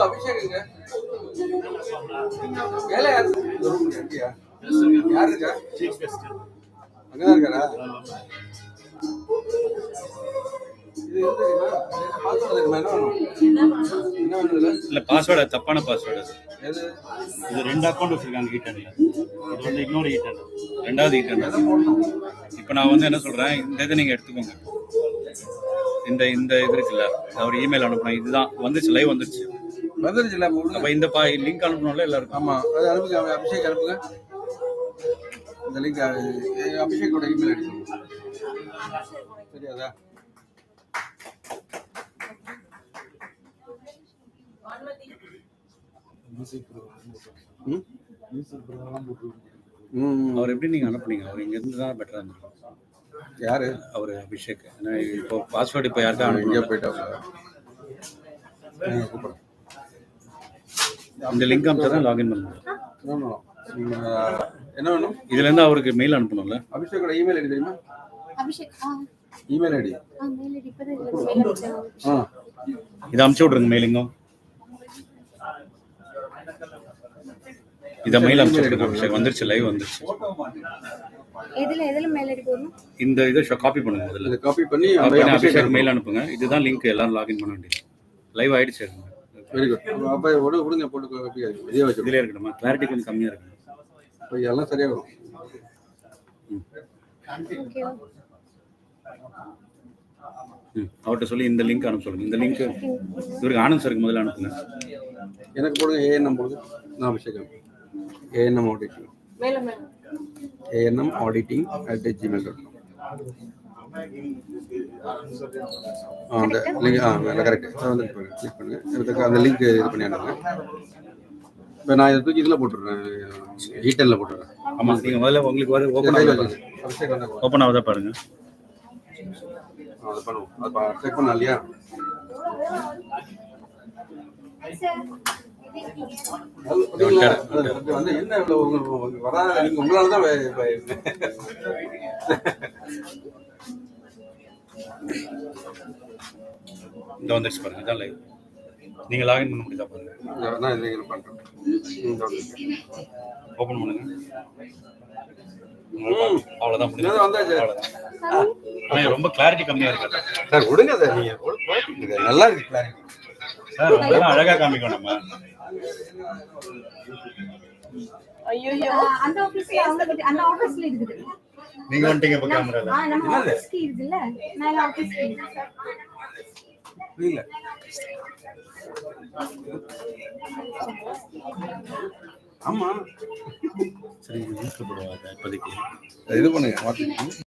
அபிஷேக்குங்க வேலை யாரு இந்த ரூம் இருக்கியா யார் இருக்கா சீஃப் கெஸ்ட் அங்கதான் இருக்காரா இது இல்ல பாஸ்வேர்டு தப்பான பாஸ்வேர்டு இது 2 அக்கௌண்ட் வச்சிருக்காங்க ஹீட்டன்ல இது வந்து இன்னொரு ஹீட்டன் ரெண்டாவது ஹீட்டன் இப்போ நான் வந்து என்ன சொல்றேன் இந்த இதை நீங்க எடுத்துக்கோங்க இந்த இது இருக்குல்ல அவர் இமெயில் அனுப்புறேன் இதுதான் வந்துச்சு லைவ் வந்துருச்சு அப்ப இந்த லிங்க் அனுப்பணும்ல எல்லாருக்கும் ஆமா அது அனுப்புங்க அபிஷேக் அனுப்புங்க இந்த லிங்க் அபிஷேக்கோட இமெயில் ஐடி சரியாதா அவர் எப்படி நீங்க அனுப்புனீங்க அவர் இங்க இருந்து தான் பெட்டரா இருந்திருக்கும் யாரு அவர் அபிஷேக் இப்போ பாஸ்வேர்டு இப்போ யாருக்கா எங்கே போயிட்டாங்க இந்த லிங்க் அனுப்பிச்சா தான் லாகின் பண்ண முடியும் என்ன வேணும் இதுல இருந்து அவருக்கு மெயில் அனுப்பணும்ல அபிஷேக்கோட இமெயில் ஐடி தெரியுமா Abhishek email ID mail ID இப்பதான் மெயில் அனுப்பிச்சேன் இத அனுப்பிச்சு விடுங்க மெயிலிங்கும் இத மெயில் அனுப்பிச்சு விடுங்க அபிஷேக் வந்துருச்சு லைவ் வந்துருச்சு எதுல மெயில் ஐடி போடணும் இந்த இத காப்பி பண்ணுங்க முதல்ல காப்பி பண்ணி அபிஷேக் மெயில் அனுப்புங்க இதுதான் லிங்க் எல்லாரும் லாகின் பண்ண வேண்டியது லைவ் ஆயிடுச்சு வெரி குட் அப்ப விடுங்க போட்டு காப்பி இதே வச்சு இதுல இருக்கணுமா கிளாரிட்டி கொஞ்சம் கம்மியா இருக்கு இப்போ எல்லாம் சரியா வரும் ஓகே அவர்கிட்ட சொல்லி இந்த லிங்க் அனுப்ப சொல்லுங்க இந்த லிங்க் இவருக்கு ஆனந்த் சாருக்கு முதல்ல அனுப்புங்க எனக்கு போடுங்க ஏஎன்எம் போடுங்க நான் Abhishek ANM auditing ANM auditing @gmail.com அந்த லிங்க் நல்லா கரெக்ட் வந்து கிளிக் பண்ணுங்க எனக்கு அந்த லிங்க் இது பண்ணி அனுப்புங்க இப்போ நான் இதை தூக்கி இதில் போட்டுடுறேன் ஹீட்டரில் போட்டுடுறேன் ஆமாம் நீங்கள் முதல்ல உங்களுக்கு வந்து ஓப்பன் ஆகுதா பாருங்க அதை பண்ணுவோம் அது செக் பண்ணலாம் இல்லையா வந்து என்ன வராத நீங்கள் உங்களால தான் இந்த வந்துருச்சு பாருங்க இதான் லைவ் நீங்க லாகின் பண்ண முடியுதா பாருங்க நான் இதை பண்றேன் ஓபன் பண்ணுங்க அவ்வளவுதான் முடிஞ்சது வந்தாச்சு ரொம்ப கிளாரிட்டி கம்மியா இருக்கு சார் விடுங்க சார் நீங்க நல்லா இருக்கு கிளாரிட்டி சார் ரொம்ப அழகா காமிக்கும் நம்ம ஐயோ அந்த ஆபீஸ்ல இருக்குது நீங்க வந்துட்டீங்க இப்ப கேமரால நம்ம ஆபீஸ்க்கு இருக்குல்ல நான் ஆபீஸ்க்கு இல்ல ஆமா சரி வீட்டுல போடுவாங்க இப்போதைக்கு இது பண்ணுங்க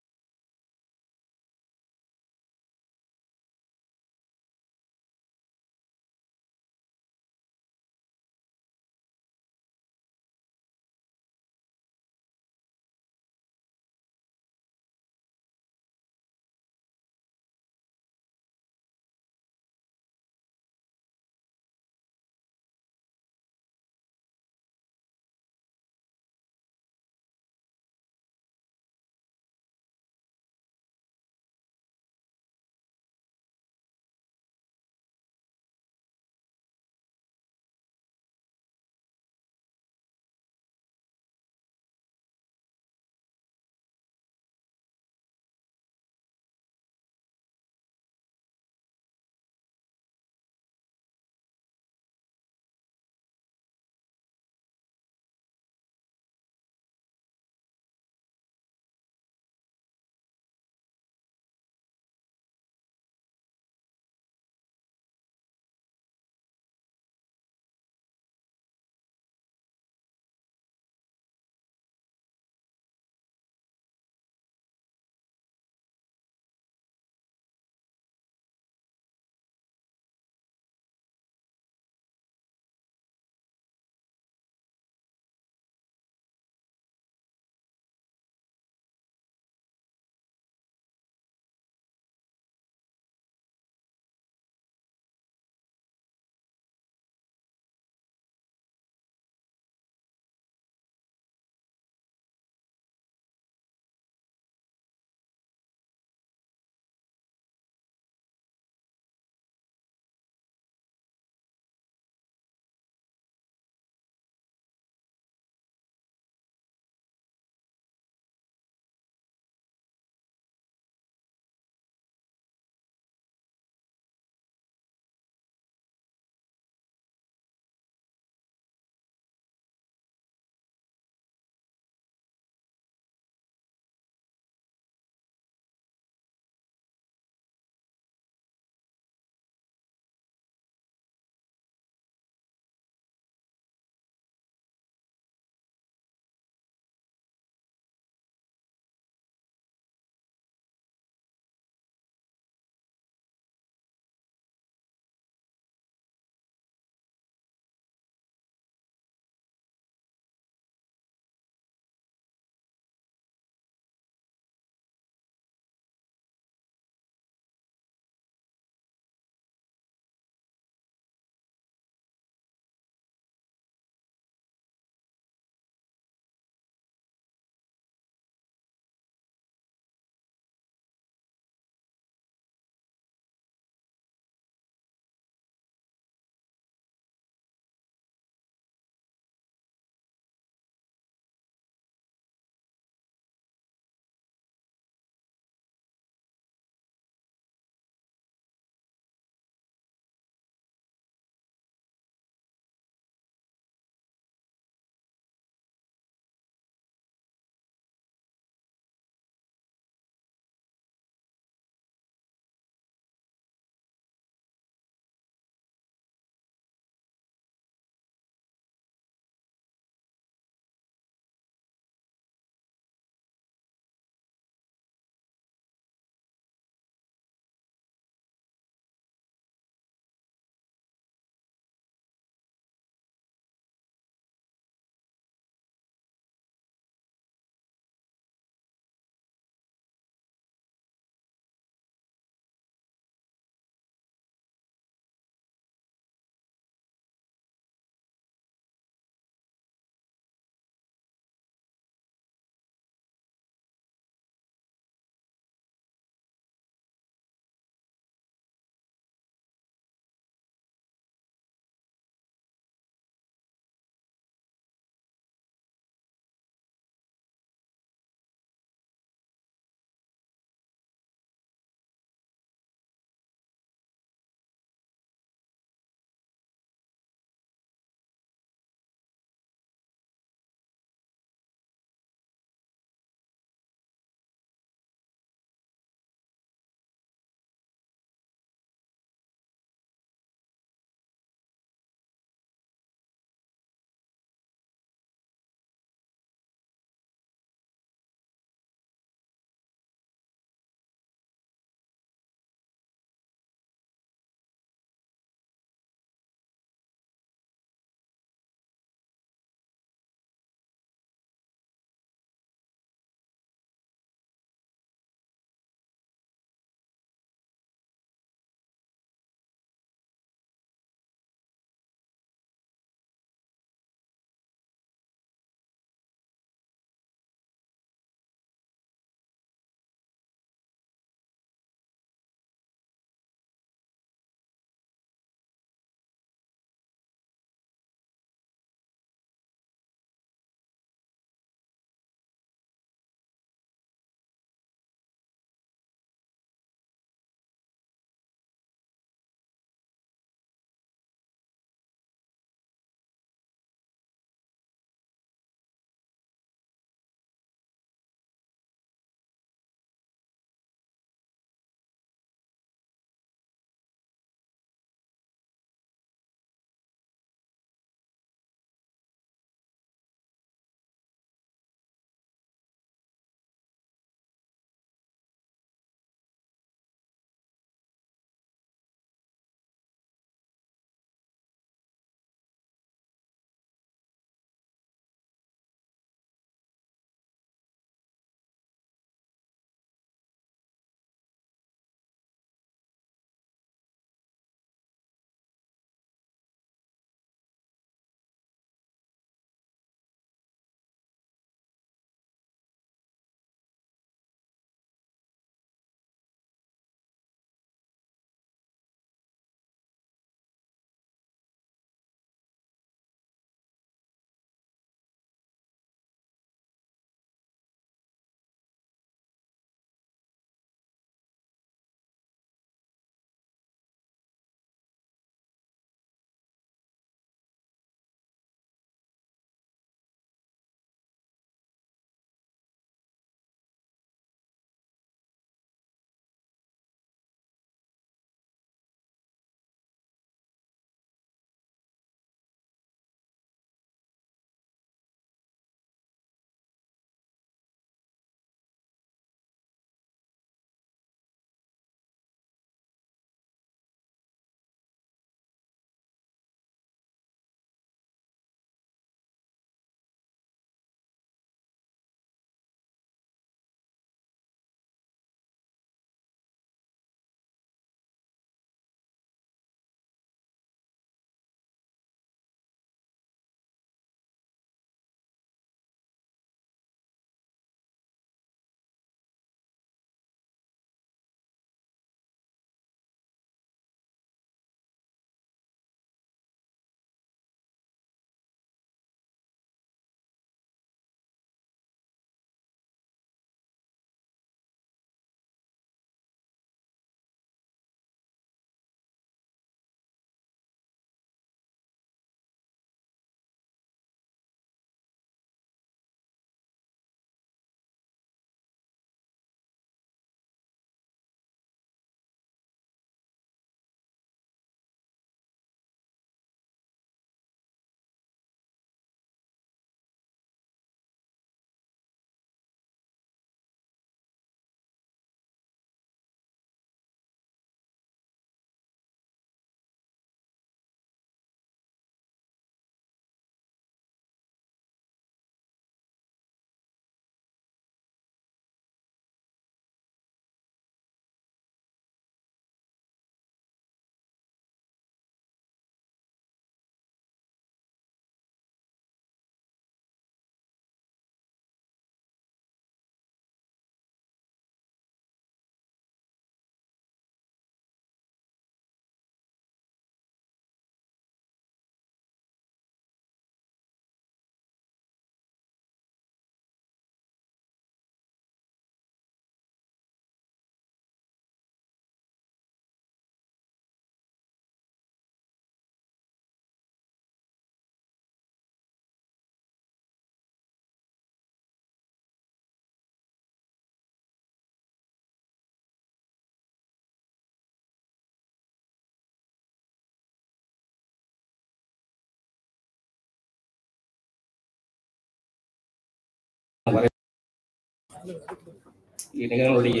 நிகழ்வுடைய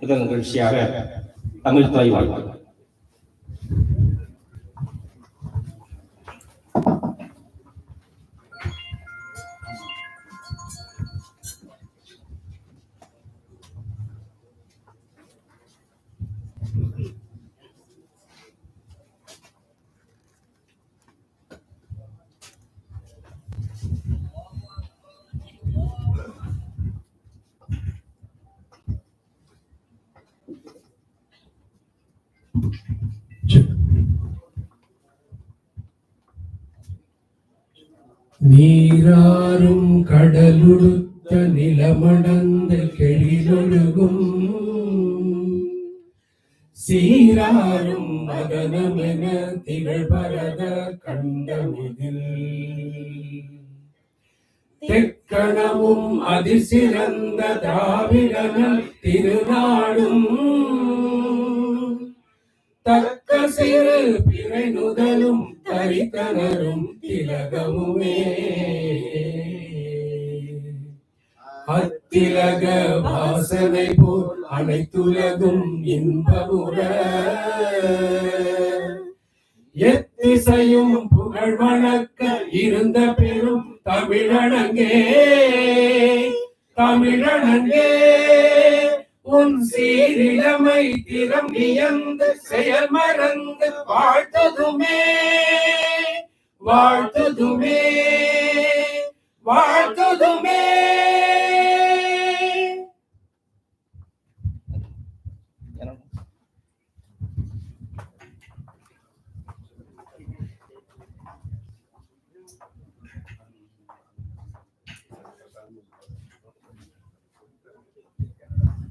முதல் நிகழ்ச்சியாக தமிழ் தாய் வாழ்த்து. நீராறும் கடலுடுத்த நிலமடந்த கெழிலொழுகும் சீராறும் மதனமென திகழ்பரத கண்டமிதில் தெக்கணமும் அதிசிறந்த திராவிடனல் திருநாடும் தக்க சிறு பிறை நுதலும் தரித்தனரும் திலகமுமே அத்திலக வாசனை போல் அனைத்துலகும் இன்பமுற எத்திசையும் புகழ் வணக்க இருந்த பெரும் தமிழனங்கே தமிழனங்கே உன் சீரிழமை திறம் வியந்து செயல் மறந்து வாழ்த்ததுமே வாழ்த்ததுமே வாழ்த்ததுமே.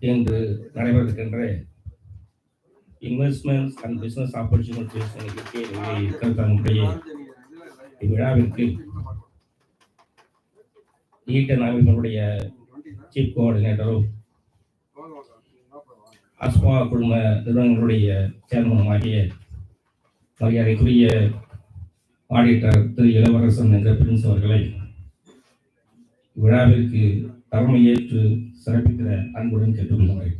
இன்று நடைபெறுகின்ற investments and business opportunities UK இருக்கிறதனுடைய இவ்விழாவிற்கு ஈட்டன் அமைப்பினுடைய சீஃப் கோஆர்டினேட்டரும் அஸ்மா குழும நிறுவனங்களுடைய சேர்மனுமாகிய மரியாதைக்குரிய ஆடிட்டர் திரு இளவரசன் என்ற பிரின்ஸ் அவர்களை விழாவிற்கு தலைமையேற்று சிறப்பிக்கிற அன்புடன் கேட்டுக்கொள்கிறேன்.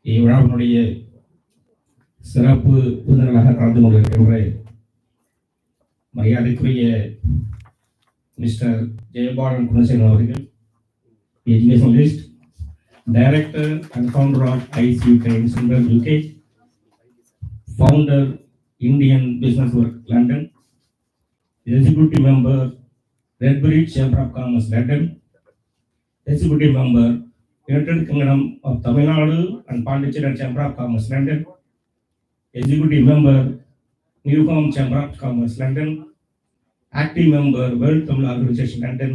இவ்விழாவினுடைய சிறப்பு விருந்தினராக கலந்து கொண்டிருக்கின்ற மரியாதைக்குரிய மிஸ்டர் ஜெயபாலன் குணசேகரன் அவர்கள், educationalist, director and founder of UK and UK, founder Indian Business Work London, executive member Redbridge Chamber of Commerce London, executive member United Kingdom of Tamil Nadu and Pondicherry Chamber of Commerce London, executive member Newham Chamber of Commerce London, active member World Tamil Organization London,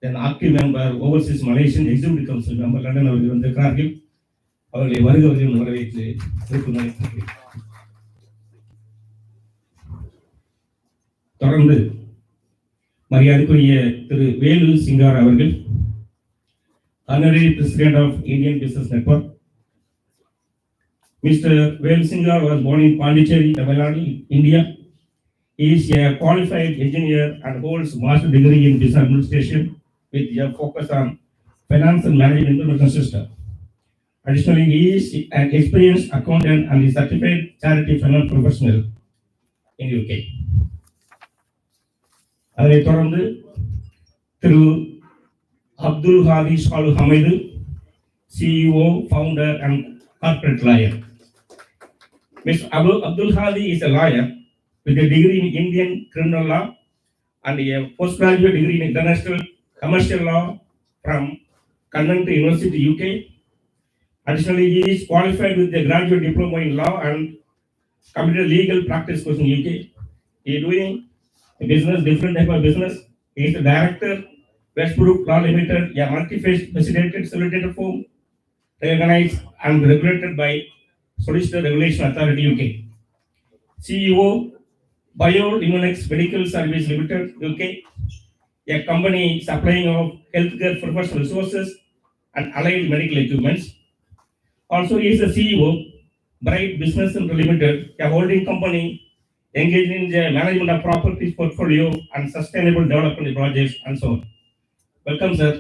then active member Overseas Malaysian Executive Council member London அவர்கள் வந்திருக்கிறார்கள். அவர்களை வருகிறவர்கள் வரவேற்று சிறப்பு. தொடர்ந்து மரியாதைக்குரிய திரு வேலு சிங்கார் அவர்கள், Honorary President of Indian Business Network. Mr. Velu Singar was born in Pondicherry, Tamil Nadu, India. He is a qualified engineer and holds master degree in business administration with a focus on finance and management information system. Additionally, he is an experienced accountant and is certified charity finance professional in UK. அதைத் தொடர்ந்து திரு Abdul ஹாதி Shalu Hameed, CEO, founder and corporate lawyer. Mr. Abdul Hadi is a lawyer with a degree in Indian criminal law and a postgraduate degree in international commercial law from Convent University, UK. Additionally, he is qualified with a graduate diploma in law and completed legal practice course in UK. He is doing a business, different type of business. He is the director, Westbrook Law Limited, a multi-facilitated facilitator firm recognized and regulated by Solicitor Regulation Authority UK. CEO, BioLimmunex Medical Service Limited, UK, a company supplying of healthcare professional resources and allied medical equipments. Also, he is the CEO, Bright Business Center Limited, a holding company engaged in the management of properties portfolio and sustainable development projects and so on. Welcome, sir.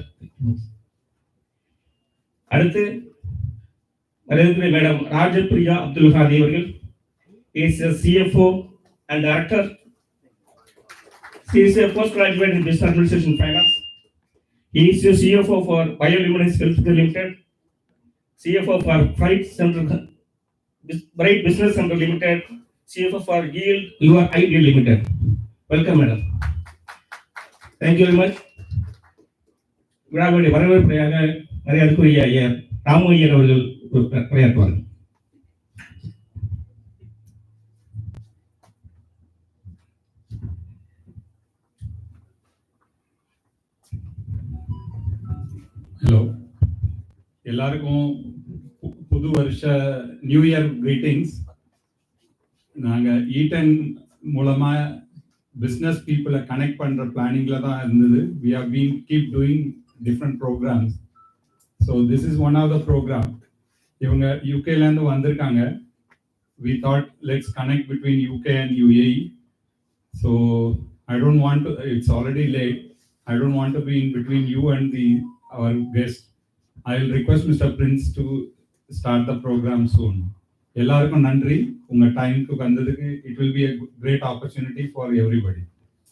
அடுத்து மரியாதைக்குரிய madam Rajapriya Abdul ஹாதி அவர்கள் is a CFO and director. She is a postgraduate in Business Administration and Finance. He is a CFO for Bioluminescence Healthcare Limited, CFO for Bright Business Center Limited, CFO for Yield UAE Limited. Welcome, madam. Thank you very much. விழாவுடைய வரவேற்பையாக மரியாதைக்குரிய ஐயர் ராமையர் அவர்கள் உரையாற்றுவார்கள். Hello, எல்லாருக்கும் புது வருஷ new year greetings. நாங்கள் ஈட்டன் மூலமாக business பீப்புளை connect பண்ணுற பிளானிங்கில் தான் இருந்தது. We have been keep doing different programs. So this is one of the program. இவங்க யூகேலேருந்து வந்திருக்காங்க. We thought let's connect between UK and UAE. So I don't want to, it's already late. I don't want to be in between you and our guest. I will request Mr. Prince to start the program soon. எல்லாருக்கும் நன்றி உங்க டைம்க்கு வந்ததுக்கு. It will be a great opportunity for everybody.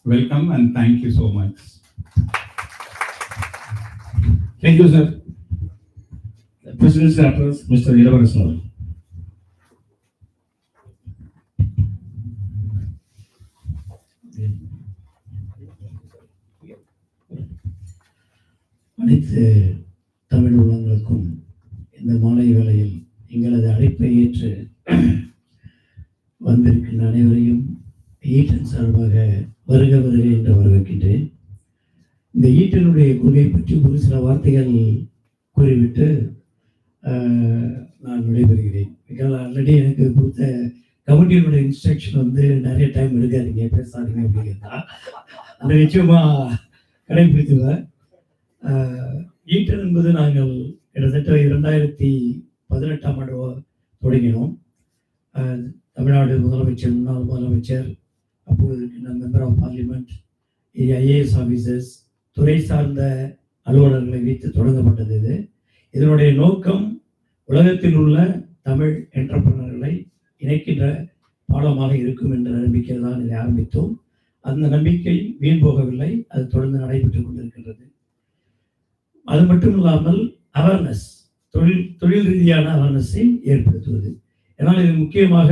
Welcome and thank you so much. Thank you, sir. The President's address, Mr. Iravasan. அனைத்து தமிழ் உள்ளங்களுக்கும் இந்த மாலை வேளையில் எங்களது அழைப்பை ஏற்று வந்திருக்கின்ற அனைவரையும் ஈட்டன் சார்பாக வருக வருக என்று வரவேற்கின்றேன். இந்த ஈட்டனுடைய கொள்கை பற்றி ஒரு சில வார்த்தைகள் கூறிவிட்டு நான் விடைபெறுகிறேன். ஆல்ரெடி எனக்கு கொடுத்த கமிட்டியினுடைய இன்ஸ்ட்ரக்ஷன் நிறைய டைம் எடுக்காதீங்க, பேசாதீங்க அப்படிங்கிறதா. அந்த நிச்சயமாக கடைபிடித்துவேன். ஈட்டன் என்பது நாங்கள் கிட்டத்தட்ட 2018ஆம் ஆண்டு தொடங்கினோம். தமிழ்நாடு முதலமைச்சர், முன்னாள் முதலமைச்சர், அப்போது இருக்கின்ற member of parliament, IAS officers, துறை சார்ந்த அலுவலர்களை வைத்து தொடங்கப்பட்டது. இதனுடைய நோக்கம் உலகத்தில் உள்ள தமிழ் என்டர்பிரனர்களை இணைக்கின்ற பாலமாக இருக்கும் என்ற நம்பிக்கையில் தான் இதை ஆரம்பித்தோம். அந்த நம்பிக்கை வீண் போகவில்லை, அது தொடர்ந்து நடைபெற்றுக் கொண்டிருக்கின்றது. அது மட்டும் இல்லாமல் அவேர்னஸ், தொழில் ரீதியான அவேர்னஸை ஏற்படுத்துவது. ஏன்னால் இது முக்கியமாக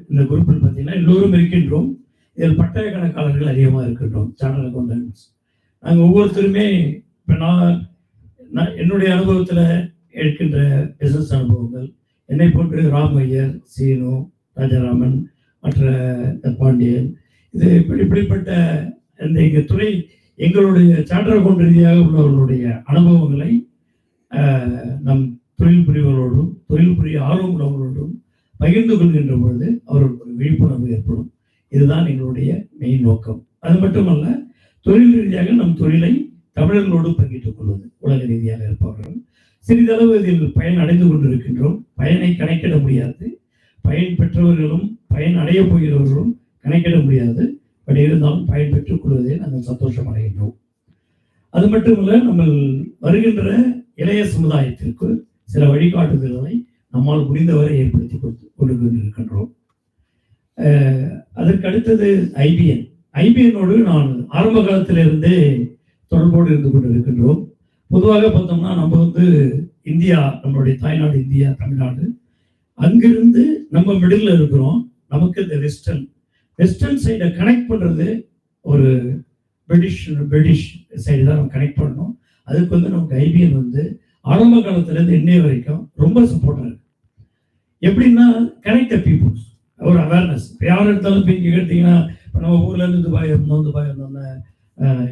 இந்த குரூப்பில் பார்த்தீங்கன்னா எல்லோரும் இருக்கின்றோம். இதில் பட்டய கணக்காளர்கள் அதிகமாக இருக்கின்றோம், சார்ட்டர்ட் அக்கௌண்டன்ட்ஸ். நாங்கள் ஒவ்வொருத்தருமே இப்போ நான் என்னுடைய அனுபவத்தில் எடுக்கின்ற பிஸ்னஸ் அனுபவங்கள், என்னை போன்று ராமையர், சீனு, ராஜாராமன், மற்ற பாண்டியன், இது இப்படிப்பட்ட இந்த துறை எங்களுடைய சார்ட்டர்ட் அக்கௌண்ட் ரீதியாக உள்ளவர்களுடைய அனுபவங்களை நம் தொழில் புரிவர்களோடும் தொழில் புரிய ஆர்வம் உள்ளவர்களோடும் பகிர்ந்து கொள்கின்ற பொழுது அவர்களுக்கு ஒரு விழிப்புணர்வு ஏற்படும். இதுதான் எங்களுடைய மெயின் நோக்கம். அது மட்டுமல்ல, தொழில் ரீதியாக நம் தொழிலை தமிழர்களோடு பங்கிட்டுக் கொள்வது. உலக ரீதியாக இருப்பவர்கள் சிறிதளவு இதில் பயன் அடைந்து கொண்டிருக்கின்றோம். பயனை கணக்கிட முடியாது. பயன் பெற்றவர்களும் பயன் அடைய போகிறவர்களும் கணக்கிட முடியாது. பட் இருந்தாலும் பயன் பெற்றுக் கொள்வதை நாங்கள் சந்தோஷம் அடைகின்றோம். அது மட்டுமல்ல, நம்ம வருகின்ற இளைய சமுதாயத்திற்கு சில வழிகாட்டுதல்களை நம்மால் முடிந்தவரை ஏற்படுத்தி கொண்டு கொண்டிருக்கின்றோம். அதற்கு அடுத்தது ஐபிஎன்னோடு நான் ஆரம்ப காலத்திலிருந்தே தொடர்போடு இருந்து கொண்டிருக்கின்றோம். பொதுவாக பார்த்தோம்னா நம்ம இந்தியா, நம்மளுடைய தாய்நாடு இந்தியா, தமிழ்நாடு, அங்கிருந்து நம்ம மிடில் இருக்கிறோம். நமக்கு இந்த வெஸ்டர்ன் சைடை கனெக்ட் பண்ணுறது ஒரு பிரிட்டிஷ் சைடு தான் நம்ம கனெக்ட் பண்ணணும். அதுக்கு நமக்கு ஐபிஎன் ஆரம்ப காலத்துலேருந்து இன்னைய வரைக்கும் ரொம்ப சப்போர்ட்டாக இருக்கு. எப்படின்னா, கனெக்ட் த பீப்புள்ஸ், ஒரு அவேர்னஸ். இப்போ யார் எடுத்தாலும் இப்போ இங்கே கேட்டிங்கன்னா, இப்போ நம்ம ஊர்லேருந்து துபாய் இருந்தோம்னா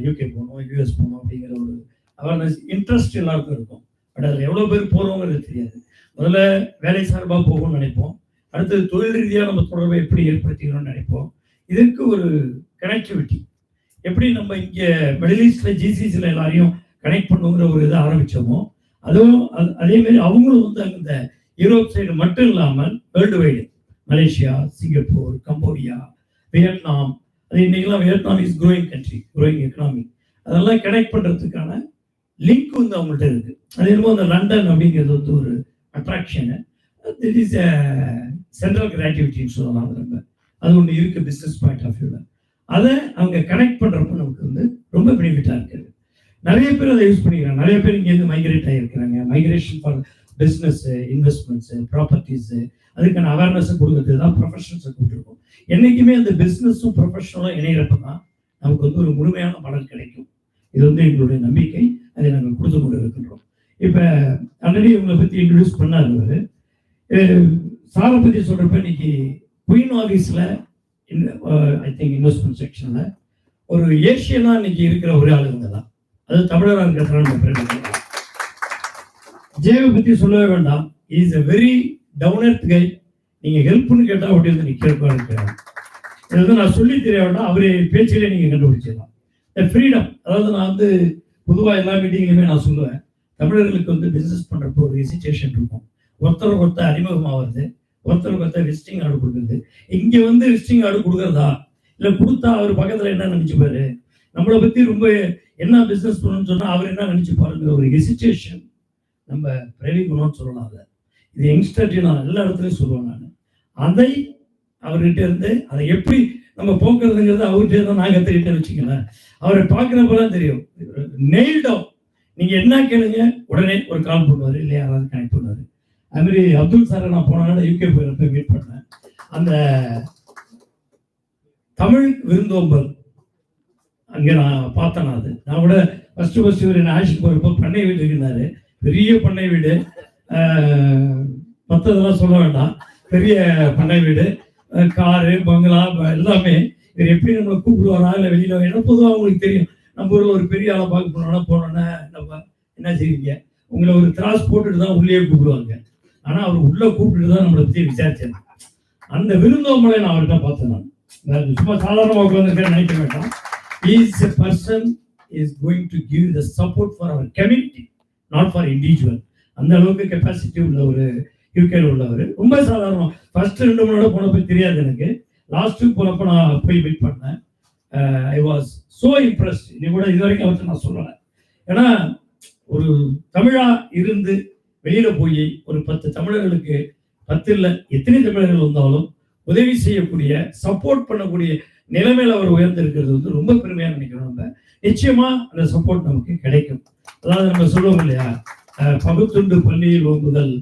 யூகே போகணும், யூஎஸ் போகணும் அப்படிங்கிற ஒரு அவேர்னஸ், இன்ட்ரெஸ்ட் எல்லாருக்கும் இருக்கும். பட் அதில் எவ்வளோ பேர் போகிறோங்கிறது தெரியாது. முதல்ல வேலை சார்பாக போகணும்னு நினைப்போம். அடுத்தது தொழில் ரீதியாக நம்ம தொடர்பை எப்படி ஏற்படுத்திக்கணும்னு நினைப்போம். இதற்கு ஒரு கனெக்டிவிட்டி, எப்படி நம்ம இங்கே மிடில் ஈஸ்டில் ஜிசிசியில் எல்லாரையும் கனெக்ட் பண்ணுங்கிற ஒரு இதை ஆரம்பித்தோமோ, அதுவும் அதேமாரி அவங்களும் அந்த யூரோப் சைடு மட்டும் இல்லாமல் world wide, Malaysia, Singapore, Cambodia, Vietnam, அது இன்னைக்கெல்லாம் Vietnam is growing country, growing economy, அதெல்லாம் கனெக்ட் பண்ணுறதுக்கான லிங்க் வந்து அவங்கள்ட்ட இருக்குது. அது என்னமோ அந்த லண்டன் அப்படிங்கிறது வந்து ஒரு அட்ராக்ஷனு, இட் இஸ் சென்ட்ரல் கிராட்டிவிட்டின்னு சொல்லலாம். அது ஒன்று இருக்குது பிஸ்னஸ் பாயிண்ட் ஆஃப் வியூவில். அதை அவங்க கனெக்ட் பண்ணுறப்போ நமக்கு வந்து ரொம்ப பெனிஃபிட்டாக இருக்குது. நிறைய பேர் அதை யூஸ் பண்ணிக்கிறாங்க. நிறைய பேர் இங்கேருந்து மைக்ரேட் ஆகியிருக்கிறாங்க. Migration for business, investments, properties, அதுக்கான அவேர்னஸை கொடுக்கறது தான் ப்ரொஃபஷனல்ஸை கொடுத்துருக்கோம். என்றைக்குமே அந்த பிஸ்னஸும் ப்ரொஃபஷனலும் இணைகிறப்ப தான் நமக்கு வந்து ஒரு முழுமையான பலன் கிடைக்கும். இது வந்து எங்களுடைய நம்பிக்கை. அதை நாங்கள் கொடுத்து கொண்டு இருக்கின்றோம். இப்போ ஆல்ரெடி இவங்களை பற்றி இன்ட்ரடியூஸ் பண்ணார். சாரை பற்றி சொல்கிறப்ப இன்னைக்கு குயின் ஆஃபீஸில் ஐ திங்க் இன்வெஸ்ட்மெண்ட் செக்ஷனில் ஒரு ஏஷியனாக இன்னைக்கு இருக்கிற ஒரு ஆளுங்க தான். அது தமிழராக இருக்கிறதுனால ஜேவை பற்றி சொல்லவே வேண்டாம். Is a very down earth guy. நீங்கள் ஹெல்ப்னு கேட்டால் அப்படி வந்து நிற்கிறப்பா இருக்கிறாங்க. இதை வந்து நான் சொல்லி தெரிய வேண்டாம், அவரே பேச்சிலே நீங்கள் கண்டுபிடிச்சிடலாம். இந்த ஃப்ரீடம், அதாவது நான் வந்து பொதுவாக எல்லா மீட்டிங்லையுமே நான் சொல்லுவேன், தமிழர்களுக்கு வந்து பிஸ்னஸ் பண்ணுறப்போ ஒரு ஹெசிடேஷன் இருக்கும். ஒருத்தருக்கு ஒருத்தர் அறிமுகமாகிறது, ஒருத்தருக்கு ஒருத்தர் விசிட்டிங் ஆர்டர் கொடுக்குறது. இங்கே வந்து விசிட்டிங் ஆர்டர் கொடுக்குறதா இல்லை கொடுத்தா அவர் பக்கத்தில் என்ன நினச்சிப்பாரு, நம்மளை பற்றி ரொம்ப என்ன பிஸ்னஸ் பண்ணணும்னு சொன்னால் அவர் என்ன நினச்சிப்பாருங்கிற ஒரு ஹெசிடேஷன் நம்ம பிறவி குணம்னு சொல்லலாம். அதை இது யங்ஸ்டர்ட்டு நான் எல்லா இடத்துலையும் சொல்லுவேன். நான் அதை அவர்கிட்ட இருந்து அதை எப்படி நம்ம போக்குறதுங்கிறது அவர்கிட்ட தான் நான் கற்றுக்கிட்டேன்னு வச்சுக்கலேன். அவரை பார்க்குறப்பெல்லாம் தெரியும். நெயில்டவுன், நீங்கள் என்ன கேளுங்க உடனே ஒரு கால் பண்ணுவார், இல்லை யாராவது கனெக்ட் பண்ணுவார். அதுமாதிரி அப்துல் சாரை நான் போனாலும் UK போய் மீட் பண்ணேன். அந்த தமிழ் விருந்தோம்பல் அங்கே நான் பார்த்தேன். நான் கூட ஃபஸ்ட்டு இவர் என்ன ஆட்சிக்கு போகிறப்போ பண்ணை வீடு இருந்தார். பெரிய பண்ணை வீடு, மற்றதெல்லாம் சொல்ல வேண்டாம், பெரிய பண்ணை வீடு, காரு, பங்களா எல்லாமே. இவர் எப்படி நம்மளை கூப்பிடுவாரா இல்லை வெளியில், ஏன்னா பொதுவாக அவங்களுக்கு தெரியும் நம்ம ஊரில் ஒரு பெரிய ஆளை பார்க்க போனோன்னா நம்ம என்ன செய்வீங்க, உங்களை ஒரு திராஸ் போட்டுட்டு தான் உள்ளே கூப்பிடுவாங்க. ஆனால் அவர் உள்ளே கூப்பிட்டுட்டு தான் நம்மளை பற்றி விசாரிச்சாங்க. அந்த விருந்தோம்பலை நான் அவர்கிட்ட பார்த்தேன். நான் சும்மா சாதாரணமாக உட்காந்துருக்கேன் நினைக்க வேண்டாம். Is a person is going to give the support for our community, not for individual. அந்த அளவுக்கு கெப்பாசிட்டி உள்ள ஒரு யூகேல உள்ளவர். ரொம்ப சாதாரணமாக ஃபர்ஸ்ட் 2-3 நாள் போனப்போ தெரியாது எனக்கு. லாஸ்ட் வீக் போனப்போ நான் போய் மீட் பண்ணேன். I was so impressed. நீ கூட இது வரைக்கும் அவற்றை நான் சொல்லலை. ஏன்னா ஒரு தமிழா இருந்து வெளியில போய் ஒரு 10 தமிழர்களுக்கு 10 இல்லை எத்தனை தமிழர்கள் வந்தாலும் உதவி செய்யக்கூடிய, சப்போர்ட் பண்ணக்கூடிய நிலைமையில அவர் உயர்ந்திருக்கிறது வந்து ரொம்ப பெருமையாக நினைக்கிறோம். நம்ம நிச்சயமா அந்த சப்போர்ட் நமக்கு கிடைக்கும். அதாவது நம்ம சொல்லுவோம் இல்லையா, பகுத்துண்டு பள்ளியில் ஓங்குதல்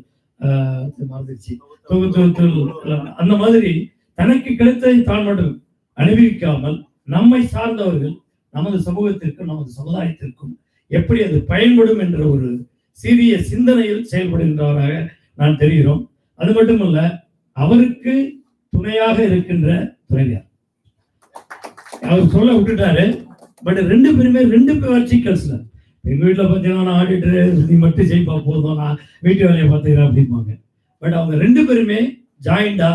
மறந்துச்சு, அந்த மாதிரி தனக்கு கிடைத்ததை தான் மட்டும் அனுபவிக்காமல் நம்மை சார்ந்தவர்கள் நமது சமூகத்திற்கும் நமது சமுதாயத்திற்கும் எப்படி அது பயன்படும் என்ற ஒரு சிறிய சிந்தனையில் செயல்படுகின்றவராக நான் தெரிகிறோம். அது மட்டுமல்ல, அவருக்கு துணையாக இருக்கின்ற துணைவியார் அவர் சொல்ல விட்டுட்டாரு. பட் 2 பேருமே 2 வெர்டிகல்ஸ்ல, எங்க வீட்டில் பார்த்தீங்கன்னா நான் ஆடிட்டர், நீ மட்டும் செய்ப்பா போதும், நான் வீட்டு வேலையை பார்த்துக்கிறேன் அப்படிம்பாங்க. பட் அவங்க 2 பேருமே ஜாயிண்டா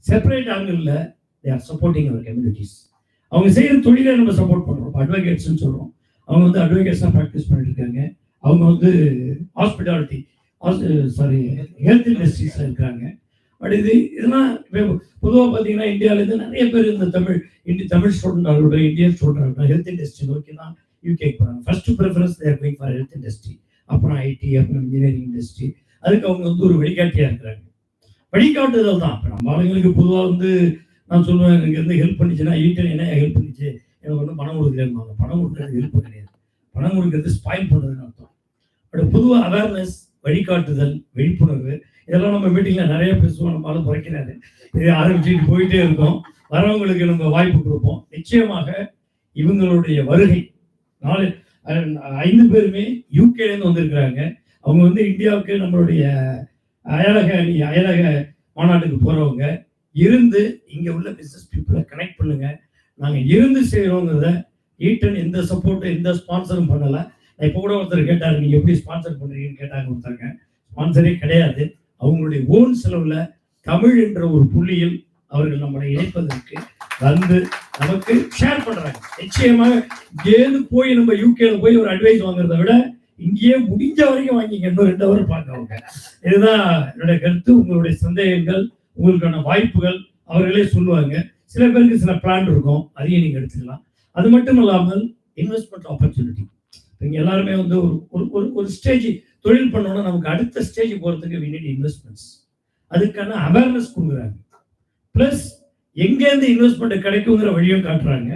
separate angle they are supporting our communities. அவங்க செய்கிற தொழிலை நம்ம சப்போர்ட் பண்ணுறோம். அட்வொகேட்ஸ்ன்னு சொல்கிறோம். அவங்க வந்து அட்வொகேட்ஸாக ப்ராக்டிஸ் பண்ணிட்டு இருக்காங்க. அவங்க வந்து ஹாஸ்பிட்டாலிட்டி ஹெல்த் இண்டஸ்ட்ரீஸில் இருக்காங்க. பட் இதெல்லாம் பொதுவாக பார்த்தீங்கன்னா இந்தியாவிலேருந்து நிறைய பேர் இந்த தமிழ் ஸ்டூடெண்ட் ஆகட்டும், இந்தியன் ஸ்டூடெண்ட் ஆகட்டும், ஹெல்த் இண்டஸ்ட்ரி நோக்கி தான் யூகேக்கு போகிறாங்க. First preference they're going for health industry, அப்புறம் ஐடி, அப்புறம் இன்ஜினியரிங் இண்டஸ்ட்ரி. அதுக்கு அவங்க வந்து ஒரு வழிகாட்டியாக இருக்கிறாங்க. வழிகாட்டுதல் தான். இப்போ நம்ம ஆளுங்களுக்கு பொதுவாக வந்து நான் சொல்லுவேன், எனக்கு வந்து ஹெல்ப் பண்ணிச்சுன்னா ஈட்டன் என்ன ஹெல்ப் பண்ணிச்சு, எனக்கு வந்து பணம் கொடுக்குறேன்னு. பணம் கொடுக்குறது ஹெல்ப் கிடையாது, பணம் கொடுக்கறது ஸ்பாயில் பண்ணுறதுன்னு அர்த்தம். பட் பொதுவாக அவேர்னஸ், வழிகாட்டுதல், விழிப்புணர்வு, இதெல்லாம் நம்ம மீட்டிங்கில் நிறைய பேசுவோம். நம்மளால குறைக்கிறாரு. இது ஆரம்பிச்சுட்டு போயிட்டே இருக்கோம். வரவங்களுக்கு நம்ம வாய்ப்பு கொடுப்போம். நிச்சயமாக இவங்களுடைய வருகை 5 பேருமே யூகேலேருந்து வந்திருக்கிறாங்க. அவங்க வந்து இந்தியாவுக்கு நம்மளுடைய அயலக மாநாட்டுக்கு போகிறவங்க இருந்து இங்கே உள்ள பிஸ்னஸ் பீப்புளை கனெக்ட் பண்ணுங்க. நாங்கள் இருந்து செய்கிறோங்கிறத ஈட்டன் எந்த சப்போர்ட்டும் எந்த ஸ்பான்சரும் பண்ணலை. நான் இப்போ கூட ஒருத்தர் கேட்டார், நீங்கள் எப்படி ஸ்பான்சர் பண்ணுறீங்கன்னு கேட்டாங்க ஒருத்தருங்க. ஸ்பான்சரே கிடையாது. அவங்களுடைய ஓன் செலவில் தமிழ் என்ற ஒரு புள்ளியில் அவர்கள் நம்மளை இணைப்பதற்கு வந்து நமக்கு ஷேர் பண்ணுறாங்க. நிச்சயமாக ஏது போய் நம்ம யூகேல போய் ஒரு அட்வைஸ் வாங்குறத விட இங்கேயே முடிஞ்ச வரைக்கும் வாங்கிங்க, இன்னும் 2 ஹவர் பார்க்க. இதுதான் என்னுடைய கருத்து. உங்களுடைய சந்தேகங்கள், உங்களுக்கான வாய்ப்புகள் அவர்களே சொல்லுவாங்க. சில பேருக்கு சில பிளான் இருக்கும், அதையும் நீங்க எடுத்துக்கலாம். அது மட்டும் இல்லாமல் இன்வெஸ்ட்மெண்ட் ஆப்பர்ச்சுனிட்டி. இங்க எல்லாருமே வந்து ஒரு ஸ்டேஜ் தொழில் பண்ணோம்னா நமக்கு அடுத்த ஸ்டேஜ் போறதுக்கு we need இன்வெஸ்ட்மெண்ட்ஸ். அதுக்கான அவேர்னஸ் கொடுக்குறாங்க. பிளஸ் எங்கேருந்து இன்வெஸ்ட்மெண்ட் கிடைக்குங்கிற வழியும் காட்டுறாங்க.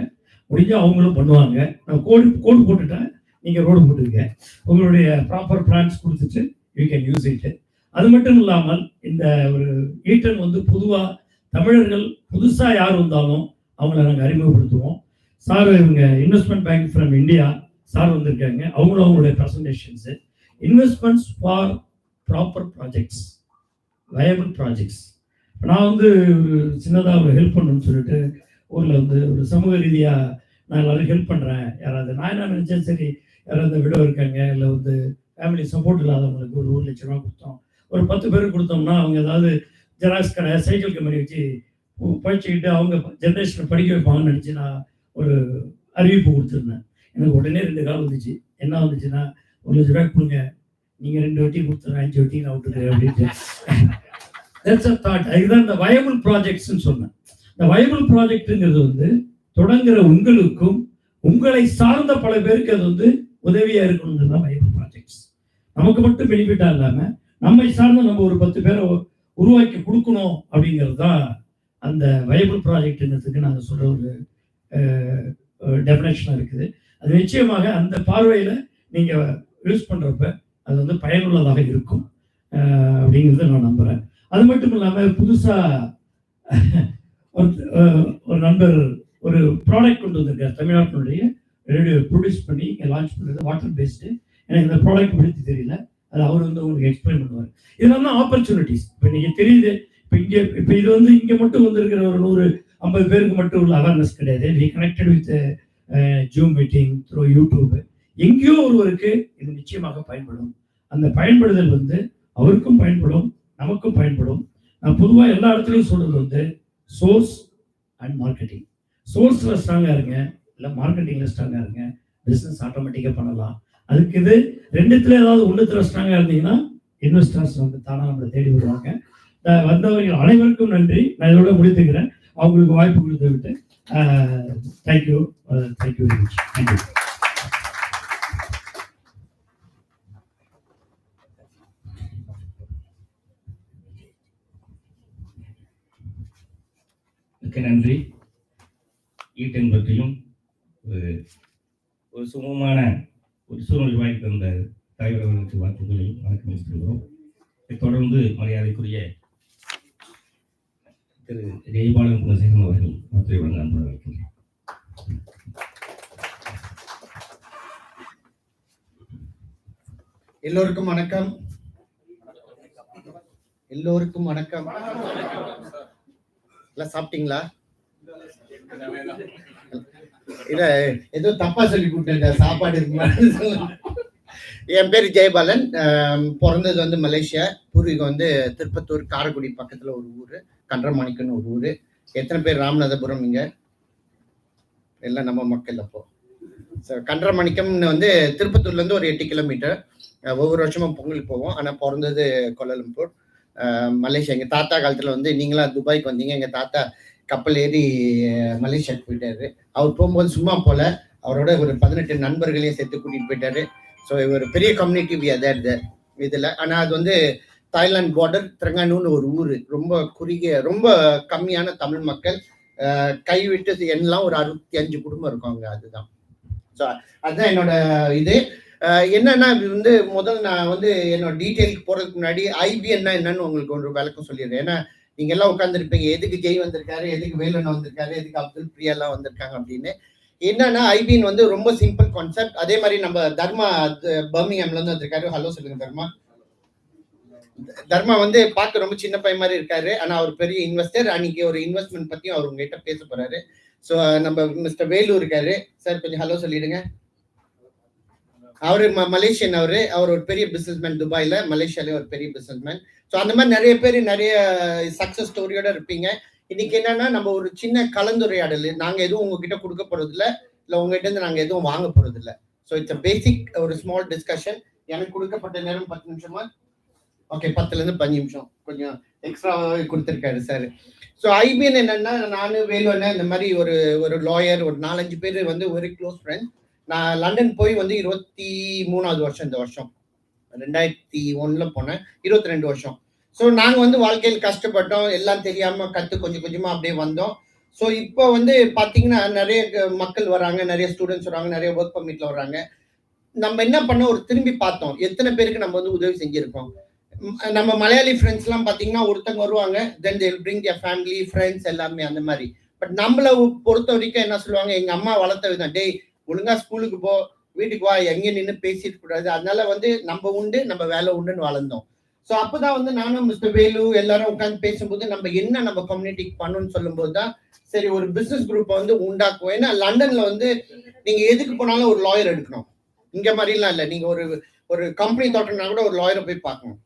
முடிஞ்சா அவங்களும் பண்ணுவாங்க. நான் கோடு போட்டுட்டேன், நீங்க ரோடு போட்டுருங்க. உங்களுடைய ப்ராப்பர் பிளான்ஸ் கொடுத்துட்டு யூ கேன் யூஸ் இட். அது மட்டும் இல்லாமல் இந்த ஒரு ஈட்டன் வந்து பொதுவா தமிழர்கள் புதுசா யார் வந்தாலும் அவங்கள நாங்கள் அறிமுகப்படுத்துவோம். சார் இவங்க investment bank from India sir வந்திருக்காங்க. அவங்களும் அவங்களுடைய presentations investments for proper projects, viable projects. நான் வந்து ஒரு சின்னதாக ஒரு ஹெல்ப் பண்ணணும்னு சொல்லிட்டு ஊரில் வந்து ஒரு சமூக ரீதியாக நான் எல்லாரும் ஹெல்ப் பண்ணுறேன். யாராவது நான் என்ன நினச்சேன், சரி யாராவது விடோ இருக்காங்க இல்லை வந்து ஃபேமிலி சப்போர்ட் இல்லாதவங்களுக்கு ஒரு 1 லட்ச ரூபா கொடுத்தோம். ஒரு 10 பேருக்கு கொடுத்தோம்னா அவங்க ஏதாவது ஜெராக்ஸ் கடை, சைக்கிள் கம்பெனி வச்சு படிச்சுக்கிட்டு அவங்க ஜென்ரேஷனை படிக்க வைப்பாங்கன்னு நினச்சி நான் ஒரு அறிவிப்பு கொடுத்துருந்தேன். எனக்கு உடனே 2 கால் வந்துச்சு. என்ன வந்துச்சுன்னா, 1 லட்ச ரூபாய் கொடுங்க, நீங்கள் 2 வட்டி கொடுத்துருங்க, 5 வட்டி நான் விட்டுருக்கேன் அப்படின்ட்டு. That's a thought. அதுதான் இந்த வயபிள் ப்ராஜெக்ட்ஸ்ன்னு சொன்னேன். இந்த வயபிள் ப்ராஜெக்ட்டுங்கிறது வந்து தொடங்குற உங்களுக்கும் உங்களை சார்ந்த பல பேருக்கு அது வந்து உதவியா இருக்கணுங்கிறது தான் வயபிள் ப்ராஜெக்ட்ஸ். நமக்கு மட்டும் பெனிஃபிட்டா இல்லாம நம்மை சார்ந்த நம்ம ஒரு 10 பேரை உருவாக்கி கொடுக்கணும் அப்படிங்கிறது தான் அந்த வயபிள் ப்ராஜெக்ட்ங்கிறதுக்கு நாங்கள் சொல்ற ஒரு டெஃபினேஷனாக இருக்குது. அது நிச்சயமாக அந்த பார்வையில் நீங்கள் யூஸ் பண்ணுறப்ப அது வந்து பயனுள்ளதாக இருக்கும் அப்படிங்கிறத நான் நம்புகிறேன். அது மட்டும் இல்லாமல் புதுசாக ஒரு நண்பர் ஒரு ப்ராடக்ட் கொண்டு வந்திருக்கார். தமிழ்நாட்டினுடைய ரேடியோ ப்ரொடியூஸ் பண்ணி இங்கே லான்ச் பண்ணுறது வாட்டர் பேஸ்டு. எனக்கு இந்த ப்ராடக்ட் பற்றி தெரியல, அது அவர் வந்து உங்களுக்கு எக்ஸ்பிளைன் பண்ணுவார். இதெல்லாம் தான் ஆப்பர்ச்சுனிட்டிஸ். இப்போ நீங்கள் தெரியுது, இப்போ இது வந்து இங்கே மட்டும் வந்திருக்கிற ஒரு 150 பேருக்கு மட்டும் உள்ள அவேர்னஸ் கிடையாது. We connected with Zoom meeting through YouTube. எங்கேயோ ஒருவருக்கு இது நிச்சயமாக பயன்படும். அந்த பயன்படுதல் வந்து அவருக்கும் பயன்படும், நமக்கும் பயன்படும். நான் பொதுவாக எல்லா இடத்துலையும் சொல்றது வந்து சோர்ஸ் அண்ட் மார்க்கெட்டிங். சோர்ஸில் ஸ்ட்ராங்காக இருங்க, இல்லை மார்க்கெட்டிங்கில் ஸ்ட்ராங்காக இருங்க, பிஸ்னஸ் ஆட்டோமேட்டிக்காக பண்ணலாம். அதுக்கு இது 2த்துல ஏதாவது 1த்துல ஸ்ட்ராங்காக இருந்தீங்கன்னா இன்வெஸ்டர்ஸ் வந்து தானாக நம்மளை தேடி வருவாங்க. வந்தவர்கள் அனைவருக்கும் நன்றி. நான் இதோட முடித்துக்கிறேன். அவங்களுக்கு வாய்ப்பு கொடுத்து விட்டு தேங்க்யூ வெரி மச். தேங்க்யூ. மிக்க நன்றி. ஈட்டன் பற்றியும் ஒரு சுமமான ஒரு சூழ்நிலை வாய்ப்பு தந்த தலைவர் அவர்களுக்கு வாழ்த்துக்களையும் வணக்கம் தெரிவிக்கிறோம். தொடர்ந்து மரியாதைக்குரிய திரு ஜெயபாலன் குணசேகரன் அவர்கள் மற்ற வழங்க அன்பு. எல்லோருக்கும் வணக்கம். எல்லோருக்கும் வணக்கம். எல்லாம் சாப்பிட்டீங்களா? இல்ல ஏதோ தப்பா சொல்லி கூப்பிட்டேன், சாப்பாடு இருக்குமா? என் பேர் ஜெயபாலன். பிறந்தது வந்து மலேசியா. பூர்வீகம் வந்து திருப்பத்தூர், காரைக்குடி பக்கத்துல ஒரு ஊரு, கன்றமாணிக்கன்னு ஒரு ஊரு. எத்தனை பேர் ராமநாதபுரம்? இங்க எல்லாம் நம்ம மக்கள். அப்போ கன்றமாணிக்கம்னு வந்து திருப்பத்தூர்ல இருந்து ஒரு 8 கிலோமீட்டர். ஒவ்வொரு வருஷமும் பொங்கலுக்கு போவோம். ஆனா பிறந்தது கோலாலம்பூர், மலேசியா. எங்க தாத்தா காலத்துல வந்து நீங்களா துபாய்க்கு வந்தீங்க, எங்க தாத்தா கப்பல் ஏறி மலேசியாவுக்கு போயிட்டாரு. அவர் போகும்போது சும்மா போல, அவரோட ஒரு 18 நண்பர்களையும் சேர்த்து கூட்டிட்டு போயிட்டாரு. ஸோ ஒரு பெரிய கம்யூனிட்டி இதுல. ஆனா அது வந்து தாய்லாந்து பார்டர், திரங்கானூன்னு ஒரு ஊரு. ரொம்ப குறுகிய, ரொம்ப கம்மியான தமிழ் மக்கள். கைவிட்டு எண்ணலாம் ஒரு 65 குடும்பம் இருக்கும் அங்க. அதுதான். ஸோ அதுதான் என்னோட இது. என்னன்னா வந்து முதல்ல நான் வந்து என்னோட டீட்டெயிலுக்கு போறதுக்கு முன்னாடி ஐபிஎன்னா என்னன்னு உங்களுக்கு ஒரு விளக்கம் சொல்லிடுறேன். ஏன்னா நீங்க எல்லாம் உட்காந்துருப்பீங்க, எதுக்கு ஜெய் வந்திருக்காரு, எதுக்கு வேலன் வந்திருக்காரு, எதுக்கு அப்துல் பிரியா எல்லாம் வந்திருக்காங்க அப்படின்னு. என்னன்னா ஐபிஎன் வந்து ரொம்ப சிம்பிள் கான்செப்ட். அதே மாதிரி நம்ம தர்மா பர்மிங்ஹாம்ல இருந்து வந்திருக்காரு. ஹலோ சொல்லுங்க தர்மா. தர்மா வந்து பார்க்க ரொம்ப சின்ன பையன் மாதிரி இருக்காரு, ஆனா அவர் பெரிய இன்வெஸ்டர். அன்னைக்கு ஒரு இன்வெஸ்ட்மெண்ட் பத்தியும் அவர் உங்ககிட்ட பேச போறாரு. ஸோ நம்ம மிஸ்டர் வேலு இருக்காரு. சார் கொஞ்சம் ஹலோ சொல்லிடுங்க. அவரு மலேசியன். அவர் ஒரு பெரிய பிசினஸ்மேன். துபாயில, மலேசியால ஒரு பெரிய பிசினஸ்மேன். ஸோ அந்த மாதிரி நிறைய பேர் நிறைய சக்சஸ் ஸ்டோரியோட இருப்பீங்க. இன்னைக்கு என்னன்னா நம்ம ஒரு சின்ன கலந்துரையாடல். நாங்க எதுவும் உங்ககிட்ட கொடுக்க போறது இல்லை, உங்ககிட்ட இருந்து நாங்க எதுவும் வாங்க போறது இல்லை. ஸோ இட்ஸ் அ பேசிக் ஒரு ஸ்மால் டிஸ்கஷன். எனக்கு கொடுக்கப்பட்ட நேரம் 10 நிமிஷமா? ஓகே, 10லேருந்து 5 நிமிஷம் கொஞ்சம் எக்ஸ்ட்ராவாகவே கொடுத்துருக்காரு சார். ஸோ ஐபிஎன் என்னன்னா, நான் வேலுவண்ண இந்த மாதிரி ஒரு லாயர், ஒரு 4-5 பேர் வந்து வெரி க்ளோஸ் ஃப்ரெண்ட். நான் லண்டன் போய் வந்து 23வது வருஷம், இந்த வருஷம் 2001 போனேன், 22 வருஷம். ஸோ நாங்கள் வந்து வாழ்க்கையில் கஷ்டப்பட்டோம், எல்லாம் தெரியாமல் கொஞ்சம் கொஞ்சமாக அப்படியே வந்தோம். ஸோ இப்போ வந்து பார்த்தீங்கன்னா நிறைய மக்கள் வராங்க, நிறைய ஸ்டூடெண்ட்ஸ் வராங்க, நிறைய ஒர்க் பர்மிட்ல வர்றாங்க. நம்ம என்ன பண்ணோம், ஒரு திரும்பி பார்த்தோம் எத்தனை பேருக்கு நம்ம வந்து உதவி செஞ்சுருக்கோம். நம்ம மலையாளி ஃப்ரெண்ட்ஸ் எல்லாம் பார்த்தீங்கன்னா ஒருத்தங்க வருவாங்க, then they will bring their family friends எல்லாமே அந்த மாதிரி. பட் நம்மளை பொறுத்த வரைக்கும் என்ன சொல்லுவாங்க, எங்க அம்மா வளர்த்த விதம், டேய் ஒழுங்கா ஸ்கூலுக்கு போ, வீட்டுக்கு வா, எங்கே நின்று பேசிட்டு கூடாது. அதனால வந்து நம்ம உண்டு, நம்ம வேலை உண்டுன்னு வளர்ந்தோம். ஸோ அப்போதான் வந்து நானும் மிஸ்டர் வேலு எல்லாரும் உட்காந்து பேசும்போது நம்ம கம்யூனிட்டிக்கு பண்ணணும்னு சொல்லும்போது தான் சரி ஒரு பிசினஸ் குரூப்பை வந்து உண்டாக்குவோம். ஏன்னா லண்டன்ல வந்து நீங்க எதுக்கு போனாலும் ஒரு லாயர் எடுக்கணும், இங்க மாதிரிலாம் இல்லை. நீங்க ஒரு கம்பெனி தோட்டம்னா கூட ஒரு லாயரை போய் பார்க்கணும்.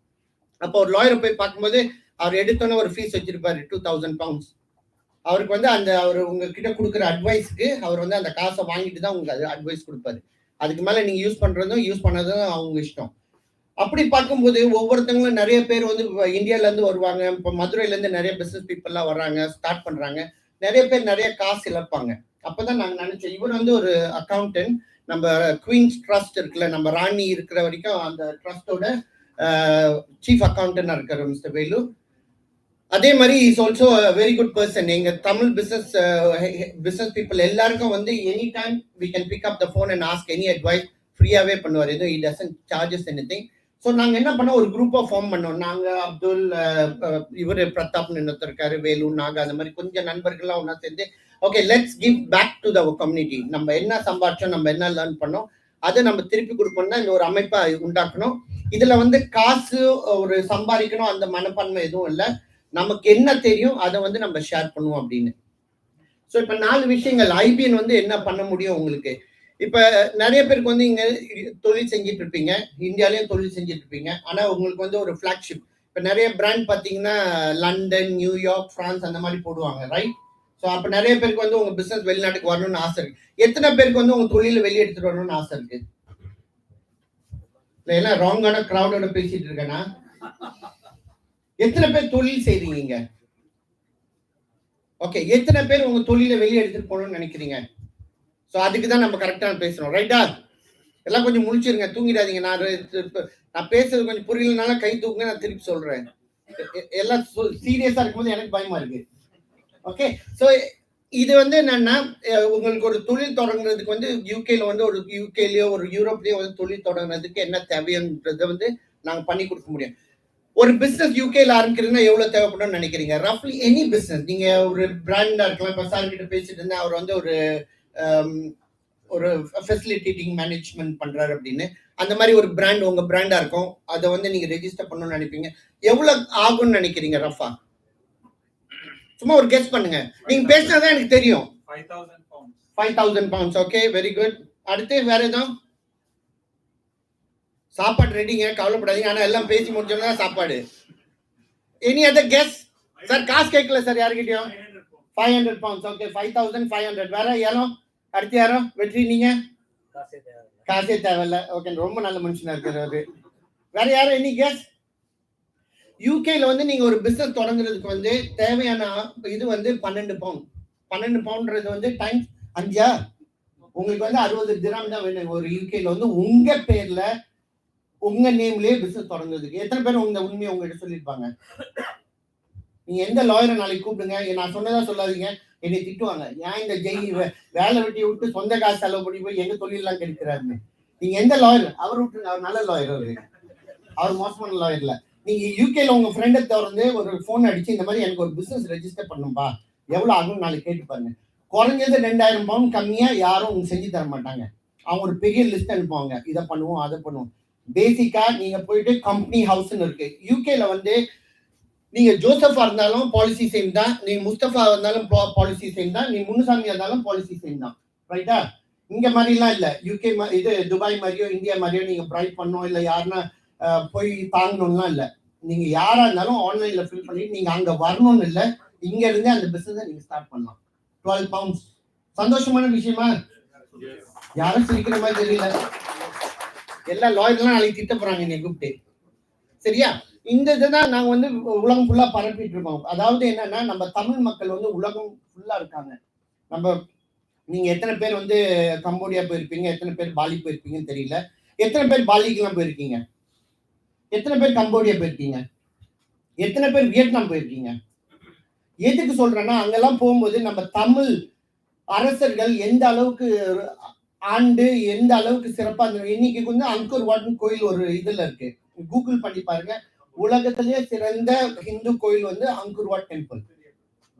அப்போ ஒரு லாயரை போய் பார்க்கும்போது அவர் எடுத்தோன்னே ஒரு ஃபீஸ் வச்சிருப்பாரு, 2000 pounds. அவருக்கு வந்து அவர் உங்ககிட்ட கொடுக்குற அட்வைஸ்க்கு அவர் வந்து அந்த காசை வாங்கிட்டு தான் உங்களுக்கு அட்வைஸ் கொடுப்பாரு. அதுக்கு மேலே நீங்க யூஸ் பண்றதும் யூஸ் பண்ணதும் அவங்க இஷ்டம். அப்படி பார்க்கும்போது ஒவ்வொருத்தவங்களும் நிறைய பேர் வந்து இந்தியால இருந்து வருவாங்க. இப்போ மதுரையில இருந்து நிறைய பிசினஸ் பீப்புள்லாம் வர்றாங்க, ஸ்டார்ட் பண்றாங்க. நிறைய பேர் நிறைய காசு இழப்பாங்க. அப்பதான் நாங்க நினைச்சோம், இவர் வந்து ஒரு அக்கௌண்டன்ட், நம்ம குவீன்ஸ் ட்ரஸ்ட் இருக்குல்ல, நம்ம ராணி இருக்கிற வரைக்கும் அந்த ட்ரஸ்டோட சீஃப் அக்கௌண்டன்டா இருக்காரு மிஸ்டர் வேலு. அதே மாதிரி is also very good person. எங்க தமிழ் பிசினஸ் பீப்புள் எல்லாருக்கும் வந்து any time we can pick up the phone and ask any advice, ஃப்ரீயாவே பண்ணுவார், எதுவும் it doesn't charges anything. So நாங்கள் என்ன பண்ணோம், ஒரு குரூப்பாக ஃபார்ம் பண்ணோம். நாங்கள் அப்துல், இவர் பிரதாப்னு இன்னொருத்தர் இருக்காரு, வேலு, நாகா, அந்த மாதிரி கொஞ்சம் நண்பர்கள்லாம் ஒன்றா சேர்ந்து okay let's give back to the community. நம்ம என்ன சம்பாதிச்சோம், நம்ம என்ன லேர்ன் பண்ணோம், அதை நம்ம திருப்பி கொடுப்போம்னா இந்த ஒரு அமைப்பை உண்டாக்கணும். இதுல வந்து காசு ஒரு சம்பாதிக்கணும் அந்த மனப்பான்மை எதுவும் இல்லை. நமக்கு என்ன தெரியும் அதை வந்து நம்ம ஷேர் பண்ணுவோம் அப்படின்னு. ஸோ இப்போ 4 விஷயங்கள் ஐபிஎன் வந்து என்ன பண்ண முடியும் உங்களுக்கு. இப்ப நிறைய பேருக்கு வந்து இங்க தொழில் செஞ்சுட்டு இருப்பீங்க, இந்தியாலயும் தொழில் செஞ்சுட்டு இருப்பீங்க. ஆனா உங்களுக்கு வந்து ஒரு பிளாக்ஷிப், இப்ப நிறைய பிராண்ட் பாத்தீங்கன்னா லண்டன், நியூயார்க், பிரான்ஸ் அந்த மாதிரி போடுவாங்க, ரைட்? ஸோ அப்ப நிறைய பேருக்கு வந்து உங்க பிசினஸ் வெளிநாட்டுக்கு வரணும்னு ஆசை இருக்கு. எத்தனை பேருக்கு வந்து உங்க தொழில வெளியே எடுத்துட்டு வரணும்னு ஆசை இருக்கு? இல்ல எல்லாம் ராங்கான கிரௌடோட பேசிட்டு இருக்கேன்னா, எத்தனை பேர் தொழில் செய்றீங்க? ஓகே, எத்தனை பேர் உங்க தொழில வெளியே எடுத்துட்டு போகணும்னு நினைக்கிறீங்க? ஸோ அதுக்கு தான் நம்ம கரெக்டாக பேசுறோம், ரைட்டா? எல்லாம் கொஞ்சம் முழிச்சிருங்க, தூங்கிடாதீங்க. நான் பேசுறது கொஞ்சம் புரியலனால கை தூக்குங்க, நான் திருப்பி சொல்றேன். எல்லாம் சீரியஸா இருக்கும்போது எனக்கு பயமா இருக்கு. ஓகே, ஸோ இது வந்து என்னன்னா, உங்களுக்கு ஒரு தொழில் தொடங்குறதுக்கு வந்து யூகேல வந்து ஒரு யூகேலயோ ஒரு யூரோப்லயோ வந்து தொழில் தொடங்குறதுக்கு என்ன தேவைன்றதை வந்து நாங்கள் பண்ணி கொடுக்க முடியும். ஒரு பிசினஸ் யூகேல ஆரம்பிக்கிறதுனா எவ்வளவு தேவைப்படும் நினைக்கிறீங்க? ரஃப்லி எனி பிசினஸ், நீங்க ஒரு பிராண்டா இருக்கலாம். இப்போ சார் கிட்ட பேசிட்டு இருந்தேன், அவர் வந்து ஒரு ஃபெசிலிட்டேட்டிங் மேனேஜ்மெண்ட் பண்றாரு அப்படின்னு. அந்த மாதிரி ஒரு பிராண்ட் உங்க பிராண்டா இருக்கும், அதை வந்து நீங்க ரெஜிஸ்டர் பண்ணணும்னு நினைப்பீங்க. எவ்வளவு ஆகும்னு நினைக்கிறீங்க ரஃபா? சும்மா ஒரு கெஸ் பண்ணுங்க. நீங்க பேசினதான் எனக்கு தெரியும். 5,000 pounds. Okay, very good. அடுத்து வேற எதுவும்? சாப்பாடு ரெடிங்க, கவலைப்படாதீங்க. ஆனா எல்லாம் பேசி முடிச்சோம்னா சாப்பாடு. Any other guess? சார் காசு கேட்கல சார் யாருக்கிட்டையும். 500 pounds. ஓகே, 5,500. வேற யாரும்? அடுத்து யாரும்? வெற்றி, நீங்க? காசே தேவையில்ல. ஓகே, ரொம்ப நல்ல மனுஷனா இருக்கிறாரு. வேற யாரும்? Any guess? யூகேல வந்து நீங்க ஒரு பிசினஸ் தொடங்குறதுக்கு வந்து தேவையான இது வந்து 12 பவுண்ட். 12 பவுண்ட்றது வந்து டைம்ஸ் 5. உங்களுக்கு வந்து 60 திராம் தான் வேணும் ஒரு யூகேல வந்து உங்க பேர்ல உங்க நேம்லயே பிசினஸ் தொடங்குறதுக்கு. எத்தனை பேர் உங்க உண்மையை உங்ககிட்ட சொல்லியிருப்பாங்க? நீங்க எந்த லாயரை நாளைக்கு கூப்பிடுங்க, நான் சொன்னதா சொல்லாதீங்க, என்னை திட்டுவாங்க. ஏன் இந்த வேலை வெட்டி விட்டு சொந்த காசு செலவு பண்ணி போய் எங்க தொழிலெல்லாம் கெடுக்கிறாருன்னு. நீங்க எந்த லாயர்? அவர் விட்டுருங்க, அவர் நல்ல லாயர், அவர் மோசமான லாயர் இல்ல. நீங்க யூகேல உங்க ஃப்ரெண்டை திறந்து ஒரு போன் அடிச்சு இந்த மாதிரி எனக்கு ஒரு பிசினஸ் ரெஜிஸ்டர் பண்ணும்பா, எவ்வளவு ஆகும் நாளைக்கு கேட்டு பாருங்க. குறைஞ்சது 2000 பவுண்ட் கம்மியா யாரும் செஞ்சு தர மாட்டாங்க. அவங்க ஒரு பெரிய லிஸ்ட் அனுப்புவாங்க, இதை பண்ணுவோம் அதை பண்ணுவோம். பேசிக்கா நீங்க போயிட்டு கம்பெனி ஹவுஸ்ன்னு இருக்கு யூகேல வந்து. நீங்க ஜோசஃபா இருந்தாலும் பாலிசி சேம் தான், நீங்க முஸ்தபா இருந்தாலும் பாலிசி சேம் தான், நீ முனுசாமியா இருந்தாலும் பாலிசி சேம் தான், ரைட்டா? இங்க மாதிரிலாம் இல்ல. யூகே இது துபாய் மாதிரியோ இந்தியா மாதிரியோ நீங்க பிரைட் பண்ணணும் இல்ல யாருன்னா போய் தாங்கணும்லாம் இல்ல. நீங்க யாரா இருந்தாலும் ஆன்லைன்ல ஃபில் பண்ணிட்டு நீங்க அங்க வரணும்னு இல்ல, இங்க இருந்து அந்த பிசினஸ் நீங்க ஸ்டார்ட் பண்ணலாம். 12 pounds. சந்தோஷமான விஷயமா? யாரும் சிரிக்கிற மாதிரி தெரியல. எல்லா லாயர்லாம் நாளைக்கு திட்ட போறாங்க என்னை கூப்பிட்டு. சரியா? இந்த இதுதான் நாங்க வந்து உலகம் ஃபுல்லா பரப்பிட்டு இருக்கோம். அதாவது என்னன்னா, நம்ம தமிழ் மக்கள் வந்து உலகம் ஃபுல்லா இருக்காங்க. நம்ம நீங்க எத்தனை பேர் வந்து கம்போடியா போயிருப்பீங்க, எத்தனை பேர் பாலி போயிருப்பீங்கன்னு தெரியல. எத்தனை பேர் பாலிக்கெல்லாம் போயிருக்கீங்க? எத்தனை பேர் கம்போடியா போயிருக்கீங்க? எத்தனை பேர் வியட்நாம் போயிருக்கீங்க? எதுக்கு சொல்றேன்னா, அங்கெல்லாம் போகும்போது நம்ம தமிழ் அரசர்கள் எந்த அளவுக்கு ஆண்டு எந்த அளவுக்கு சிறப்பா இருந்தது. இன்னைக்கு வந்து அங்கர் வாட்னு கோயில் ஒரு இதுல இருக்கு, கூகுள் பண்ணி பாருங்க. உலகத்திலேயே சிறந்த ஹிந்து கோயில் வந்து அங்கர் வாட் டெம்பிள்,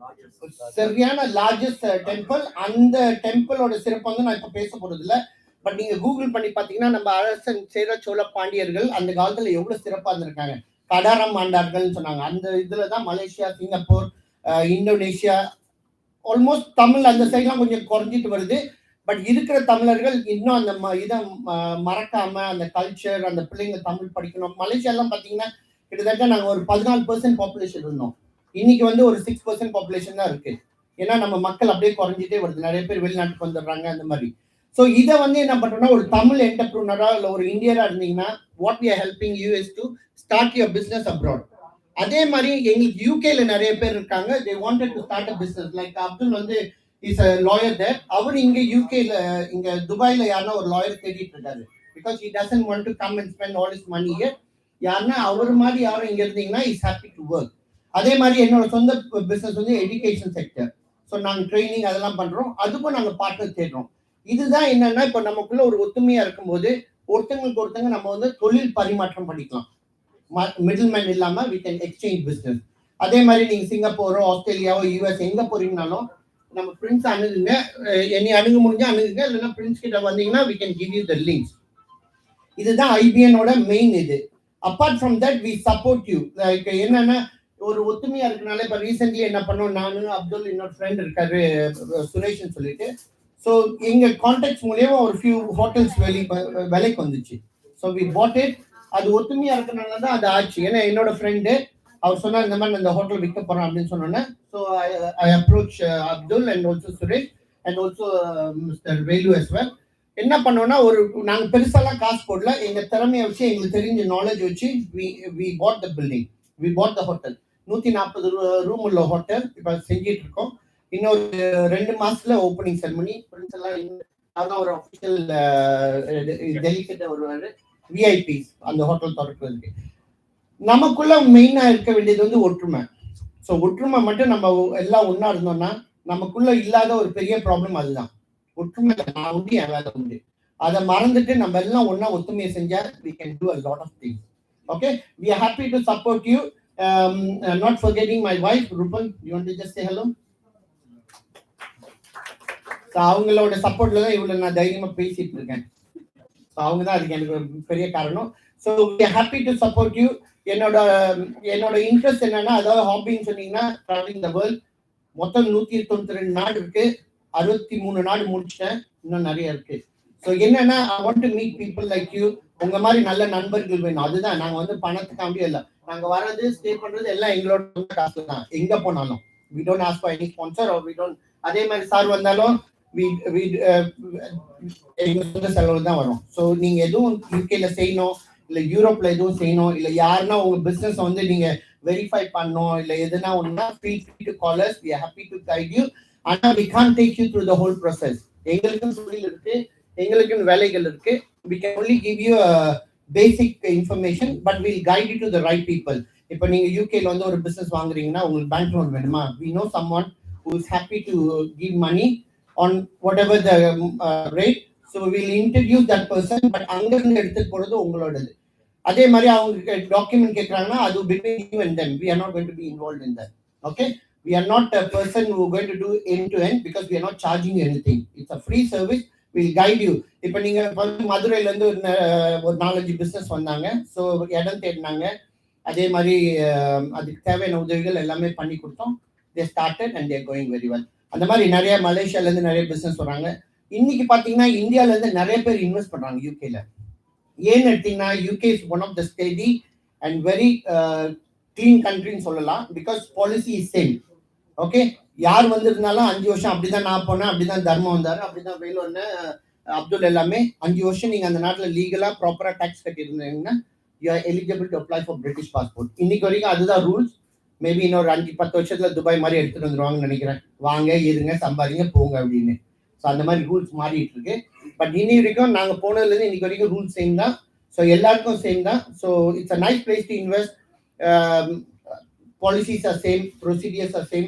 சரியான லார்ஜஸ்ட் டெம்பிள். அந்த டெம்பிளோட சிறப்பு வந்து நான் இப்ப பேச போறது இல்ல. பட் நீங்க கூகுள் பண்ணி பாத்தீங்கன்னா நம்ம அரசன் சேர சோழ பாண்டியர்கள் அந்த காலத்துல எவ்வளவு சிறப்பா இருந்திருக்காங்க. கடாரம் ஆண்டார்கள் சொன்னாங்க. அந்த இதுலதான் Malaysia, Singapore, Indonesia, almost Tamil அந்த சைட்லாம் கொஞ்சம் குறைஞ்சிட்டு வருது. பட் இருக்கிற தமிழர்கள் இன்னும் அந்த இதை மறக்காம அந்த கல்ச்சர், அந்த பிள்ளைங்க தமிழ் படிக்கணும். மலேசியாலாம் பாத்தீங்கன்னா கிட்டத்தட்ட நாங்க ஒரு 14% பாப்புலேஷன் இருந்தோம். இன்னைக்கு வந்து ஒரு 6% பாப்புலேஷன் தான் இருக்கு. ஏன்னா நம்ம மக்கள் அப்படியே குறைஞ்சிட்டே வருது, நிறைய பேர் வெளிநாட்டுக்கு வந்துடுறாங்க அந்த மாதிரி. ஸோ இதை வந்து என்ன பண்றோம்னா, ஒரு தமிழ் என்டர்பிரினரா இல்லை ஒரு இந்தியரா இருந்தீங்கன்னா, what we are helping you is to start your business abroad. அதே மாதிரி எங்களுக்கு யூகேல நிறைய பேர் இருக்காங்க, they wanted to start a business. Like Abdul வந்து இஸ் அ லாயர் தேர். அவர் இங்க யூகேல இங்க துபாயில யாருன்னா ஒரு லாயர் தேடிட்டு இருக்காரு. Because he doesn't want to come and spend all is money here. யாருன்னா அவர் மாதிரி யாரும் இங்க இருந்தீங்கன்னா இஸ் ஹாப்பி டு ஒர்க். அதே மாதிரி என்னோட சொந்த பிசினஸ் வந்து எஜுகேஷன் செக்டர். ஸோ நாங்கள் ட்ரைனிங் அதெல்லாம் பண்றோம், அதுக்கும் நாங்கள் பார்ட்னர் தேடுறோம். இதுதான் என்னன்னா, இப்போ நமக்குள்ள ஒரு ஒத்துமையா இருக்கும்போது ஒருத்தங்களுக்கு ஒருத்தங்க நம்ம வந்து தொழில் பரிமாற்றம் பண்ணிக்கலாம். மிடில் மேன் இல்லாம we can exchange business. அதே மாதிரி நீங்க சிங்கப்பூரோ, ஆஸ்திரேலியாவோ, யூஎஸ் எங்க போறீங்கனாலும் நம்ம பிரின்ஸ் அணுகுங்க. என்னை அணுக முடிஞ்சா அணுகுங்க, இல்லைன்னா பிரின்ஸ் கிட்ட வந்தீங்கன்னா we can give you the links. இதுதான் ஐபிஎனோட மெயின் இது. Apart from that we support you. Like என்னன்னா, ஒரு ஒத்துமையா இருக்கனால இப்ப ரீசென்ட்லி என்ன பண்ணோம், நானு அப்துல், இன்னொரு ஃப்ரெண்ட் இருக்காரு சுரேஷ்னு சொல்லிட்டு. ஸோ எங்க கான்டாக்ட்ஸ் மூலியமா ஒரு ஃபியூ ஹோட்டல்ஸ் விலைக்கு வந்துச்சு. So we bought it. அது ஒத்துமையா இருக்கனால தான் அது ஆச்சு. ஏன்னா என்னோட ஃப்ரெண்டு அவர் சொன்னார் இந்த மாதிரி இந்த ஹோட்டல் விற்க போறோம் அப்படின்னு சொன்னோன்னே. So I approach Abdul and also Suresh and also mister Velu as well. என்ன பண்ணோம்னா, ஒரு நாங்கள் பெருசாலாம் காசு போடல, எங்க திறமையை வச்சு எங்களுக்கு தெரிஞ்ச நாலேஜ் வச்சு we bought the building, we bought the hotel. 140 room உள்ள ஹோட்டல் இப்போ செஞ்சிட்டு இருக்கோம். இன்னொரு 2 மாசத்துல ஓப்பனிங் செரமனி. ஃப்ரெண்ட்ஸ் எல்லாம் அதான் ஒரு அஃபிஷியல் டெலிகேட் வருவாரு, விஐபிஸ் அந்த ஹோட்டல் திறக்கிறதுக்கு. நமக்குள்ள மெயினா இருக்க வேண்டியது வந்து ஒற்றுமை. ஸோ ஒற்றுமை மட்டும் நம்ம எல்லாம் ஒன்னா இருந்தோம்னா, நமக்குள்ள இல்லாத ஒரு பெரிய ப்ராப்ளம் அதுதான். ஒற்றுமை நான் உண்டு, என் வேலை உண்டு. அதை மறந்துட்டு நம்ம எல்லாம் ஒன்னா ஒத்துமையை செஞ்சா we can do a lot of things. Okay, we are happy to support you. Not forgetting my wife Rupal. You want to just say hello? அவங்களோட சப்போர்ட்ல தான் இவ்வளவு நான் தைரியமா பேசிட்டு இருக்கேன். அவங்க தான் அதுக்கு எனக்கு பெரிய காரணம். So we are happy to support you. என்னோட இன்ட்ரெஸ்ட் என்னன்னா, அதாவது ஹாபின்னு சொன்னீங்கன்னா ட்ராவலிங் த வேர்ல்ட். மொத்தம் 192 நாடு இருக்கு, 63 நாடு முடிச்சிட்டேன், இன்னும் நிறைய இருக்கு. ஸோ என்னன்னா, I want to meet people like you. உங்க மாதிரி நல்ல நண்பர்கள் வேணும். அதுதான் நாங்க வந்து பணத்துக்காண்டி இல்லை, நாங்க வர்றது ஸ்டே பண்றது எல்லாம் எங்களோட காசு தான். எங்க போனாலும் we don't ask for any sponsor or we don't. அதே மாதிரி சார் வந்தாலும் எங்க சொந்த செலவு தான் வரும். ஸோ நீங்க எதுவும் யூகேல செய்யணும், இல்ல யூரோப்ல எதுவும் செய்யணும், இல்ல யாருன்னா உங்க பிசினஸ் வந்து நீங்க வெரிஃபை பண்ணணும், இல்ல எதுனா ஒண்ணுனா feel free to call us. We are happy to guide you. ஆனா we can't take you through the whole process. எங்களுக்கும் தொழில் இருக்கு, எங்களுக்கும் வேலைகள் இருக்கு. We can only give you a basic information, but we'll guide you to the right people. இப்போ நீங்க யூகேல வந்து ஒரு பிசினஸ் வாங்குறீங்கன்னா உங்களுக்கு பேங்க் லோன் வேணுமா, we know someone who is happy to give money on whatever the rate. So we will introduce that person, but அங்க இருந்து எடுத்து போறது உங்களோடது. அதே மாதிரி அவங்க டாக்குமெண்ட் கேட்கறாங்கன்னா அது between you and them. We are not going to be involved in that. Okay, we are not a person who are going to do end to end because we are not charging you anything. It's a free service. We'll guide you. இப்போ நீங்க மதுரையில இருந்து ஒரு 4-5 business வந்தாங்க, so இடம் தேடினாங்க. அதே மாதிரி அதுக்கு தேவையான உதவிகள் எல்லாமே பண்ணி கொடுத்தோம். they started and they are going very well. அந்த மாதிரி நிறைய மலேசியால இருந்து நிறைய பிசினஸ் வராங்க. இன்னைக்கு பாத்தீங்கன்னா இந்தியால இருந்து நிறைய பேர் இன்வெஸ்ட் பண்றாங்க யூகேல. ஏன்னு எடுத்தீங்கன்னா UK is one of the steady and very clean கண்ட்ரின்னு சொல்லலாம். Because policy is same. Okay, யார் வந்திருந்தாலும் 5 வருஷம் அப்படிதான் நான் போனேன், அப்படிதான் தர்மம் வந்தாரு, அப்படிதான் வேலு ஒன்று அப்துல் எல்லாமே 5 வருஷம் நீங்கள் அந்த நாட்டில் லீகலாக ப்ராப்பராக டேக்ஸ் கட்டியிருந்தீங்கன்னா you are eligible to apply for British passport. இன்னைக்கு வரைக்கும் அதுதான் ரூல்ஸ். மேபி இன்னொரு 5-10 வருஷத்தில் துபாய் மாதிரி எடுத்துகிட்டு வந்துடுவாங்கன்னு நினைக்கிறேன். வாங்க இருங்க சம்பாதிங்க போங்க அப்படின்னு. ஸோ அந்த மாதிரி ரூல்ஸ் மாறிட்டு இருக்கு. பட் இன்னி வரைக்கும் நாங்கள் போனதுலேருந்து இன்னைக்கு வரைக்கும் ரூல்ஸ் சேம் தான். ஸோ எல்லாருக்கும் சேம் தான். So it's a nice place to invest. Policies are same, procedures are same.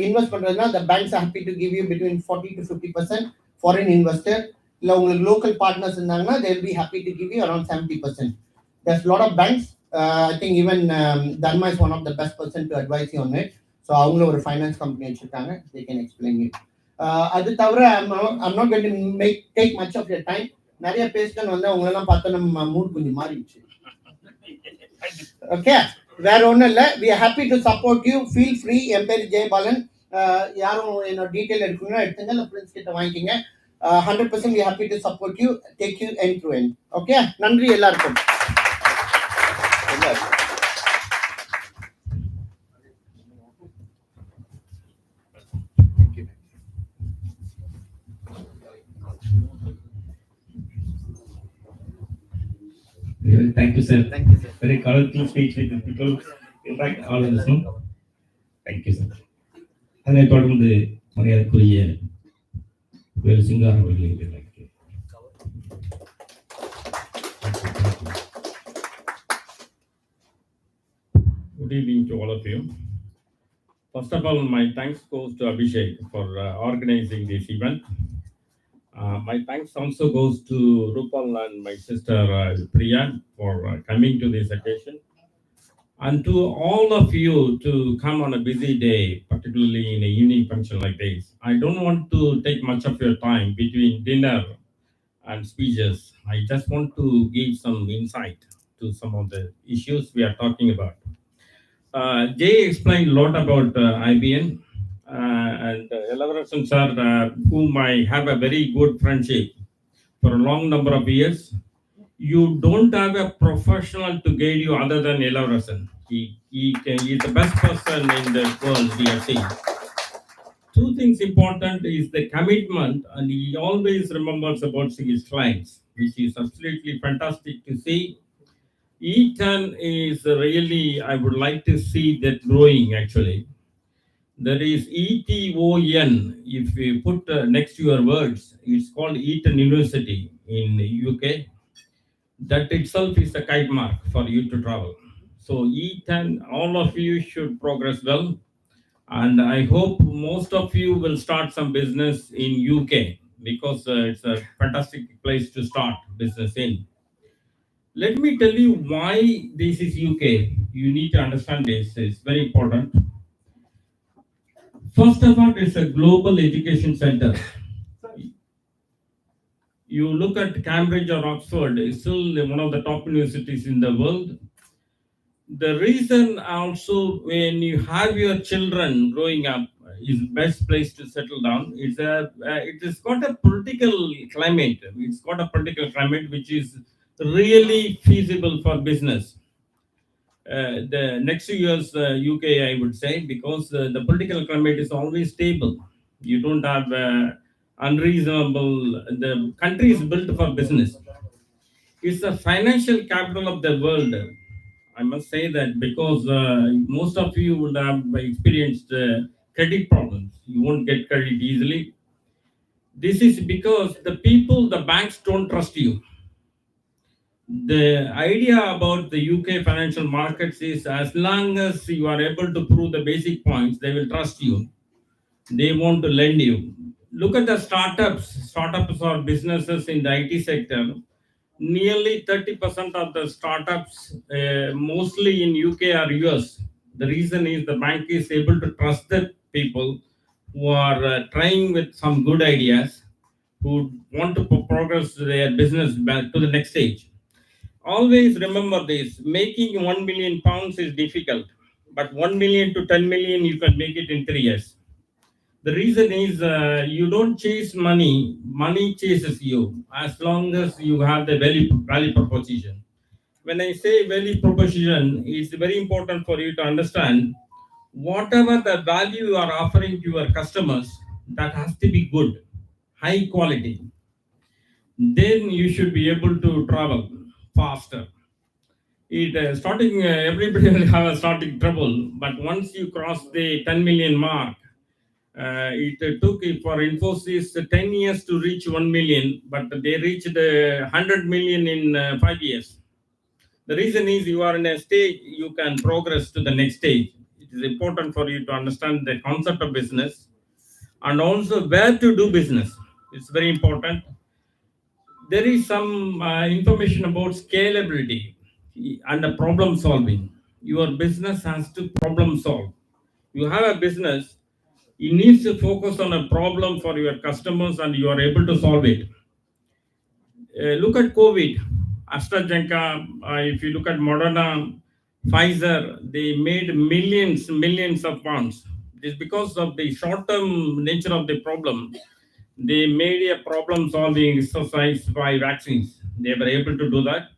Invest பண்ணுறதுனா the banks are happy to give you between 40 to 50%. foreign investor இல்லை உங்களுக்கு லோக்கல் பார்ட்னர்ஸ் இருந்தாங்கன்னா they will be happy to give you around 70%. there's a lot of banks. I think even Dharma is one of the best person to advise you on it. So அவங்கள ஒரு finance company வச்சிருக்காங்க, they can explain you. அது தவிர I'm not going to take much of your time. நிறைய பேசுன்னு வந்து அவங்களெல்லாம் பார்த்தா நம்ம மூட் கொஞ்சம் மாறிடுச்சு. ஓகே, வேற ஒன்றும் இல்லை. we are happy to support you. feel free. என் பேர் ஜெயபாலன். யாரும் என்னோட டீட்டெயில் எடுக்கணும்னா எடுத்துங்க, இல்லை ஃப்ரெண்ட்ஸ் கிட்ட வாங்கிக்கிங்க. 100% we are happy to support you, take you end to end. Okay, நன்றி எல்லாருக்கும். Thank you, sir. Thank you, sir. Very colorful speech with the people. In fact, all of us know. Thank you, sir. அதனை தொடர்ந்து மரியாதைக்குரிய வேலு சிங்காரம் அவர்களை அழைக்கிறேன். Good evening to all of you. First of all, my thanks goes to Abhishek for organizing this event. My thanks also goes to Rupal and my sister Priya for coming to this occasion. And to all of you to come on a busy day, particularly in a evening function like this. I don't want to take much of your time between dinner and speeches. I just want to give some insight to some of the issues we are talking about. Jay explained a lot about IBN and Elaboration sir, whom I have a very good friendship for a long number of years. You don't have a professional to guide you other than Elaboration. He is the best person in the world we have seen. Two things important is the commitment, and he always remembers about his clients, which is absolutely fantastic to see. Eton is really, I would like to see that growing actually. There is ETON, if we put next to your words, it's called Eton University in UK. That itself is a kite mark for you to travel. So Eton, all of you should progress well. And I hope most of you will start some business in UK because it's a fantastic place to start business in. Let me tell you why this is UK. You need to understand this. It's very important. First of all, it's a global education center. You look at Cambridge or Oxford, it's still one of the top universities in the world. The reason also when you have your children growing up is best place to settle down. It has got a political climate. It's got a political climate which is really feasible for business. The next 2 years UK, I would say, because the political climate is always stable. You don't have unreasonable. The country is built for business. It's the financial capital of the world. I must say that because most of you would have experienced credit problems. You won't get credit easily. This is because the people, the banks don't trust you. The idea about the UK financial markets is as long as you are able to prove the basic points, they will trust you. They want to lend you. Look at the startups. Startups are businesses in the IT sector. Nearly 30% of the startups, mostly in UK or US. The reason is the bank is able to trust the people who are trying with some good ideas, who want to progress their business back to the next stage. Always remember this, making 1 million pounds is difficult, but 1 million to 10 million, you can make it in 3 years. The reason is you don't chase money, money chases you as long as you have the value proposition. When I say value proposition, it's very important for you to understand whatever the value you are offering to your customers, that has to be good, high quality. then you should be able to travel faster. Everybody will have a starting trouble, but once you cross the 10 million mark, it took for Infosys 10 years to reach 1 million, but they reached 100 million in 5 years. The reason is you are in a stage, you can progress to the next stage. It is important for you to understand the concept of business and also where to do business. It's very important. There is some information about scalability and the problem solving. Your business has to problem solve. You have a business, it needs to focus on a problem for your customers and you are able to solve it. Look at COVID, AstraZeneca, if you look at Moderna, Pfizer, they made millions of pounds. It is because of the short-term nature of the problem. They made a problem-solving exercise by vaccines. They were able to do that.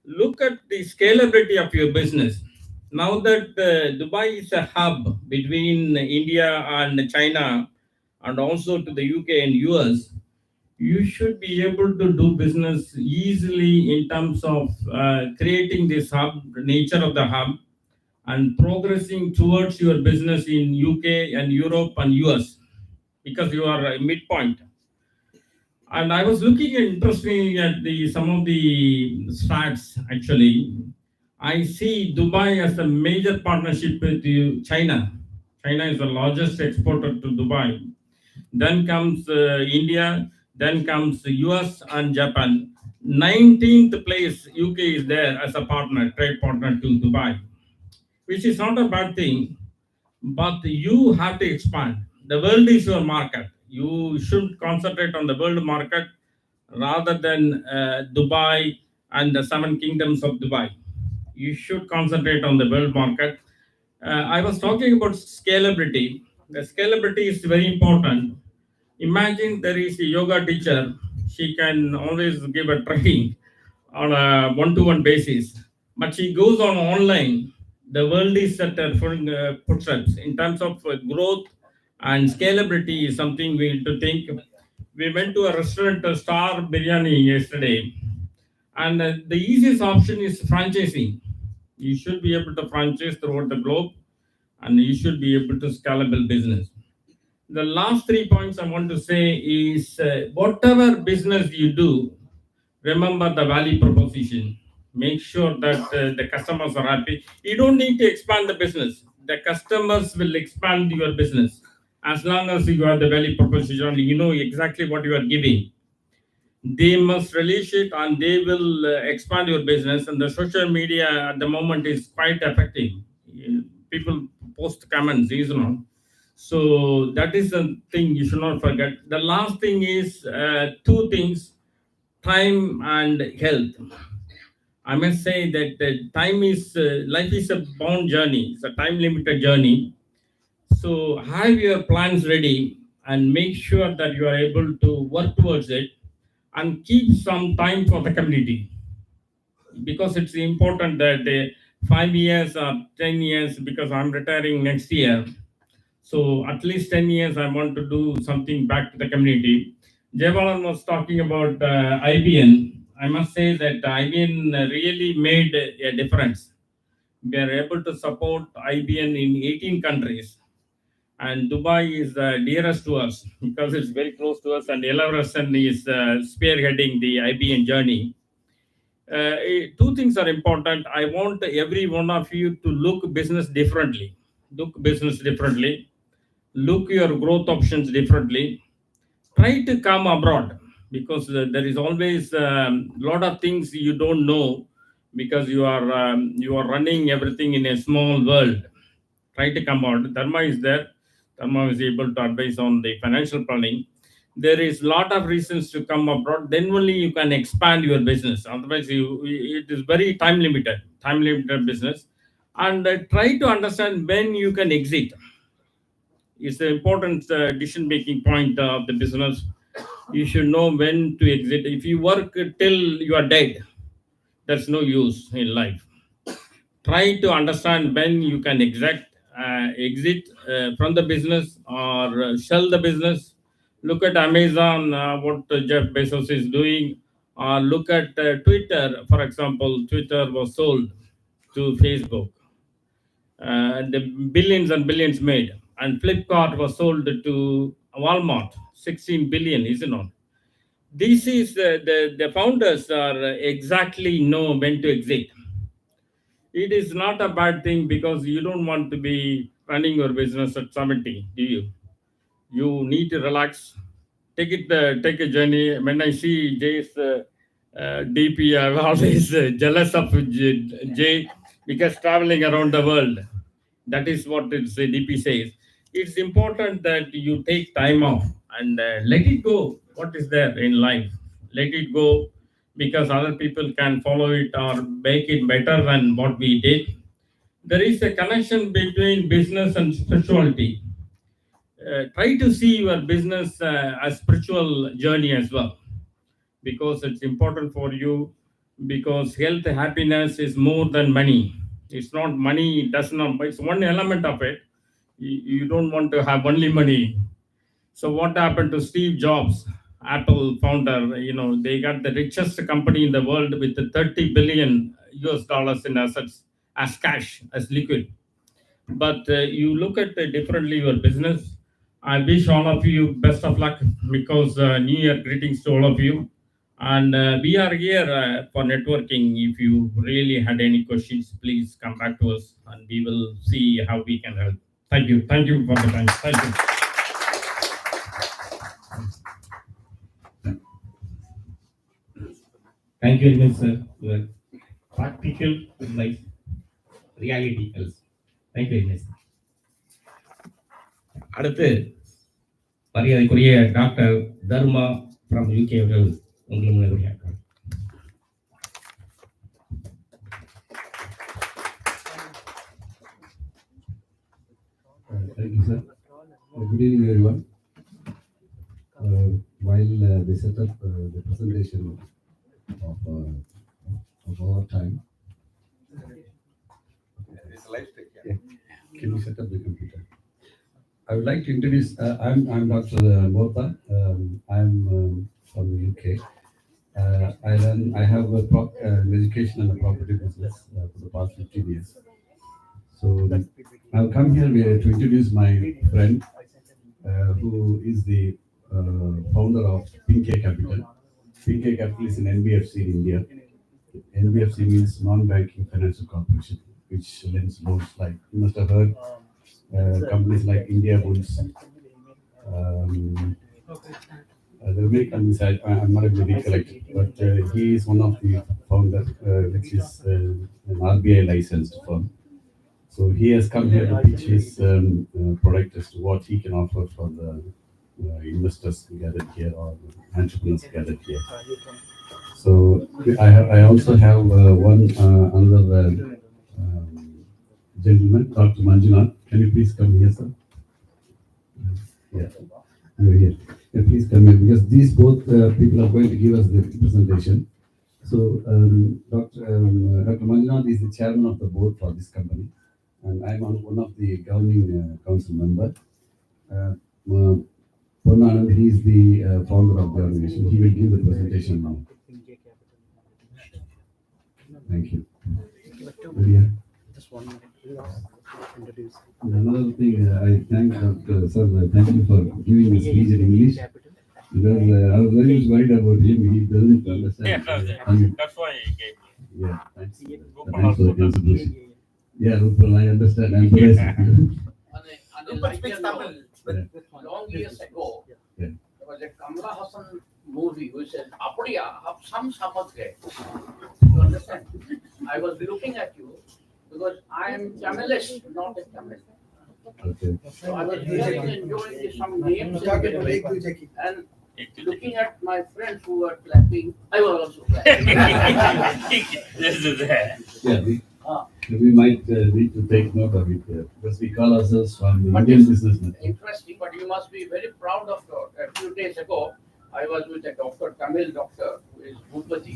Look at the scalability of your business. Now that Dubai is a hub between India and China and also to the UK and US, you should be able to do business easily in terms of creating this hub, nature of the hub, and progressing towards your business in UK and Europe and US because you are a midpoint. And I was looking interestingly at some of the stats actually. I see Dubai as a major partnership with China. China is the largest exporter to Dubai. Then comes India, then comes the US and Japan. 19th place UK is there as a partner, trade partner to Dubai, which is not a bad thing, but you have to expand. The world is your market. You should concentrate on the world market rather than Dubai and the 7 kingdoms of Dubai. You should concentrate on the world market. I was talking about scalability. The scalability is very important. Imagine there is a yoga teacher. She can always give a training on a one-to-one basis, but she goes on online. The world is at her footsteps in terms of growth and scalability is something we need to think. We went to a restaurant, Star Biryani, yesterday, and the easiest option is franchising. You should be able to franchise throughout the globe, and you should be able to scalable business. The last 3 points I want to say is whatever business you do, remember the value proposition. Make sure that the customers are happy. You don't need to expand the business. The customers will expand your business as long as you have the value proposition. You know exactly what you are giving. They must release it and they will expand your business. And the social media at the moment is quite effective. People post comments, you know. So that is the thing you should not forget. The last thing is 2 things: time and health. I must say that time is life is a bound journey. It's a time limited journey. So have your plans ready and make sure that you are able to work towards it and keep some time for the community because it's important that 5 years or 10 years, because I'm retiring next year. So at least 10 years, I want to do something back to the community. Jaybalan was talking about IBN. I must say that IBN really made a difference. We are able to support IBN in 18 countries. And Dubai is dearest to us because it's very close to us. And Elavarsan is spearheading the IBN journey. 2 things are important. I want every one of you to look business differently. Look business differently. Look your growth options differently. Try to come abroad because there is always a lot of things you don't know because you are running everything in a small world. Try to come out. Dharma is there. Dharma is able to advise on the financial planning. There is a lot of reasons to come abroad. Then only you can expand your business. Otherwise, it is very time limited business. And try to understand when you can exit. It's an important decision-making point of the business. You should know when to exit. If you work till you are dead, there's no use in life. Try to understand when you can exit from the business or sell the business. Look at Amazon, what Jeff Bezos is doing. Look at Twitter, for example. Twitter was sold to Facebook. The billions and billions made. And Flipkart was sold to Walmart, 16 billion, isn't it? This is the founders are exactly know when to exit. It is not a bad thing because you don't want to be running your business at 70, do you? You need to relax, take a journey. When I see Jay's DP, I'm always jealous of Jay because traveling around the world. That is what its DP says. It's important that you take time off and let it go. What is there in life? Let it go because other people can follow it or make it better than what we did. There is a connection between business and spirituality. Try to see your business as spiritual journey as well because it's important for you because health happiness is more than money. It's not money, it does not, it's one element of it. You don't want to have only money. So what happened to Steve Jobs, Apple founder? They got the richest company in the world with the 30 billion US dollars in assets as cash, as liquid. But you look at differently your business. I wish all of you best of luck because New Year greetings to all of you. And we are here for networking. If you really had any questions, please come back to us and we will see how we can help. Thank you. Thank you for the time. Thank you. Thank you very much, sir. Your practical advice, reality helps. Thank you very much. அடுத்து மரியாதைக்குரிய doctor Dharma from UK அவர்கள் உங்களை முன்னிலையாக்கிறார். Thank you, sir. Good evening, everyone. While they set up the presentation of our time, it's a live stick. Yeah. Can you set up the computer? I would like to introduce. I'm Dr. Mota. I'm from the UK. I have an education in the property business for the past 15 years. So I've come here to introduce my friend, who is the founder of PK Capital. PK Capital is an NBFC in India. NBFC means non-banking financial corporation, which lends loans like you must have heard. Companies like India Bulls. There are many companies. I'm not able to recollect, but he is one of the founders, which is an RBI licensed firm. So he has come here to pitch his product as to what he can offer for the investors gathered here or entrepreneurs gathered here. So I also have another gentleman, Dr. Manjunath. Can you please come here, sir? Yeah, over here. Please come here because these both people are going to give us the presentation. So Dr. Manjunath is the chairman of the board for this company, and I'm one of the governing council member. Purnanand, he is the founder of the organization. He will give the presentation now. Thank you. Just 1 minute. Another thing, I thank Dr. Sir. Thank you for giving this speech in English. Because I was very much worried about him. He doesn't understand. That's why I gave you. Yeah, thanks. Thanks for the consideration. Yeah, Rupal, I understand. I'm surprised. Rupal speaks Tamil. Long years ago, there was a Kamala Hassan movie which said, "Apadiya, have some samadre." You understand? I was looking at you because I am Tamilish, not a Tamil. Okay. So I was really enjoying some names and looking at my friends who were clapping. I was also clapping. This is there. Yeah, we might need to take note of it because we call ourselves from the Indian business network. Interesting, but you must be very proud of it. A few days ago, I was with a doctor, Tamil doctor, who is Bhupati.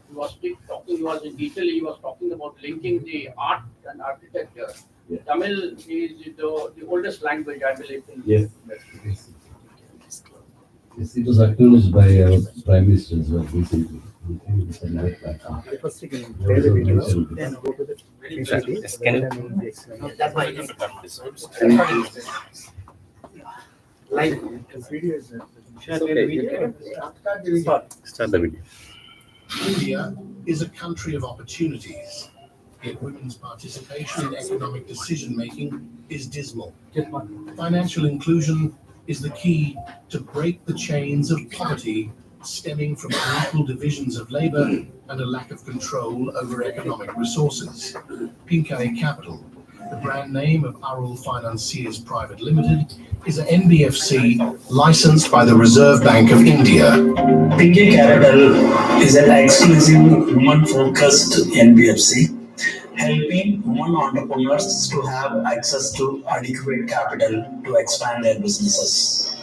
He was talking, he was in Italy, he was talking about linking the art and architecture. Yeah. Tamil is the oldest language, I believe. Yes. Yes, it was acknowledged by our Prime Minister as well recently. I think it is another platform. Yes, can you? That's why Start the video. India is a country of opportunities, yet women's participation in economic decision-making is dismal. Financial inclusion is the key to break the chains of poverty stemming from unequal divisions of labor and a lack of control over economic resources. Pinkai Capital, the brand name of Arul Financiers Private Limited, is an NBFC licensed by the Reserve Bank of India. UK Capital is an exclusive women-focused NBFC, helping women entrepreneurs to have access to adequate capital to expand their businesses.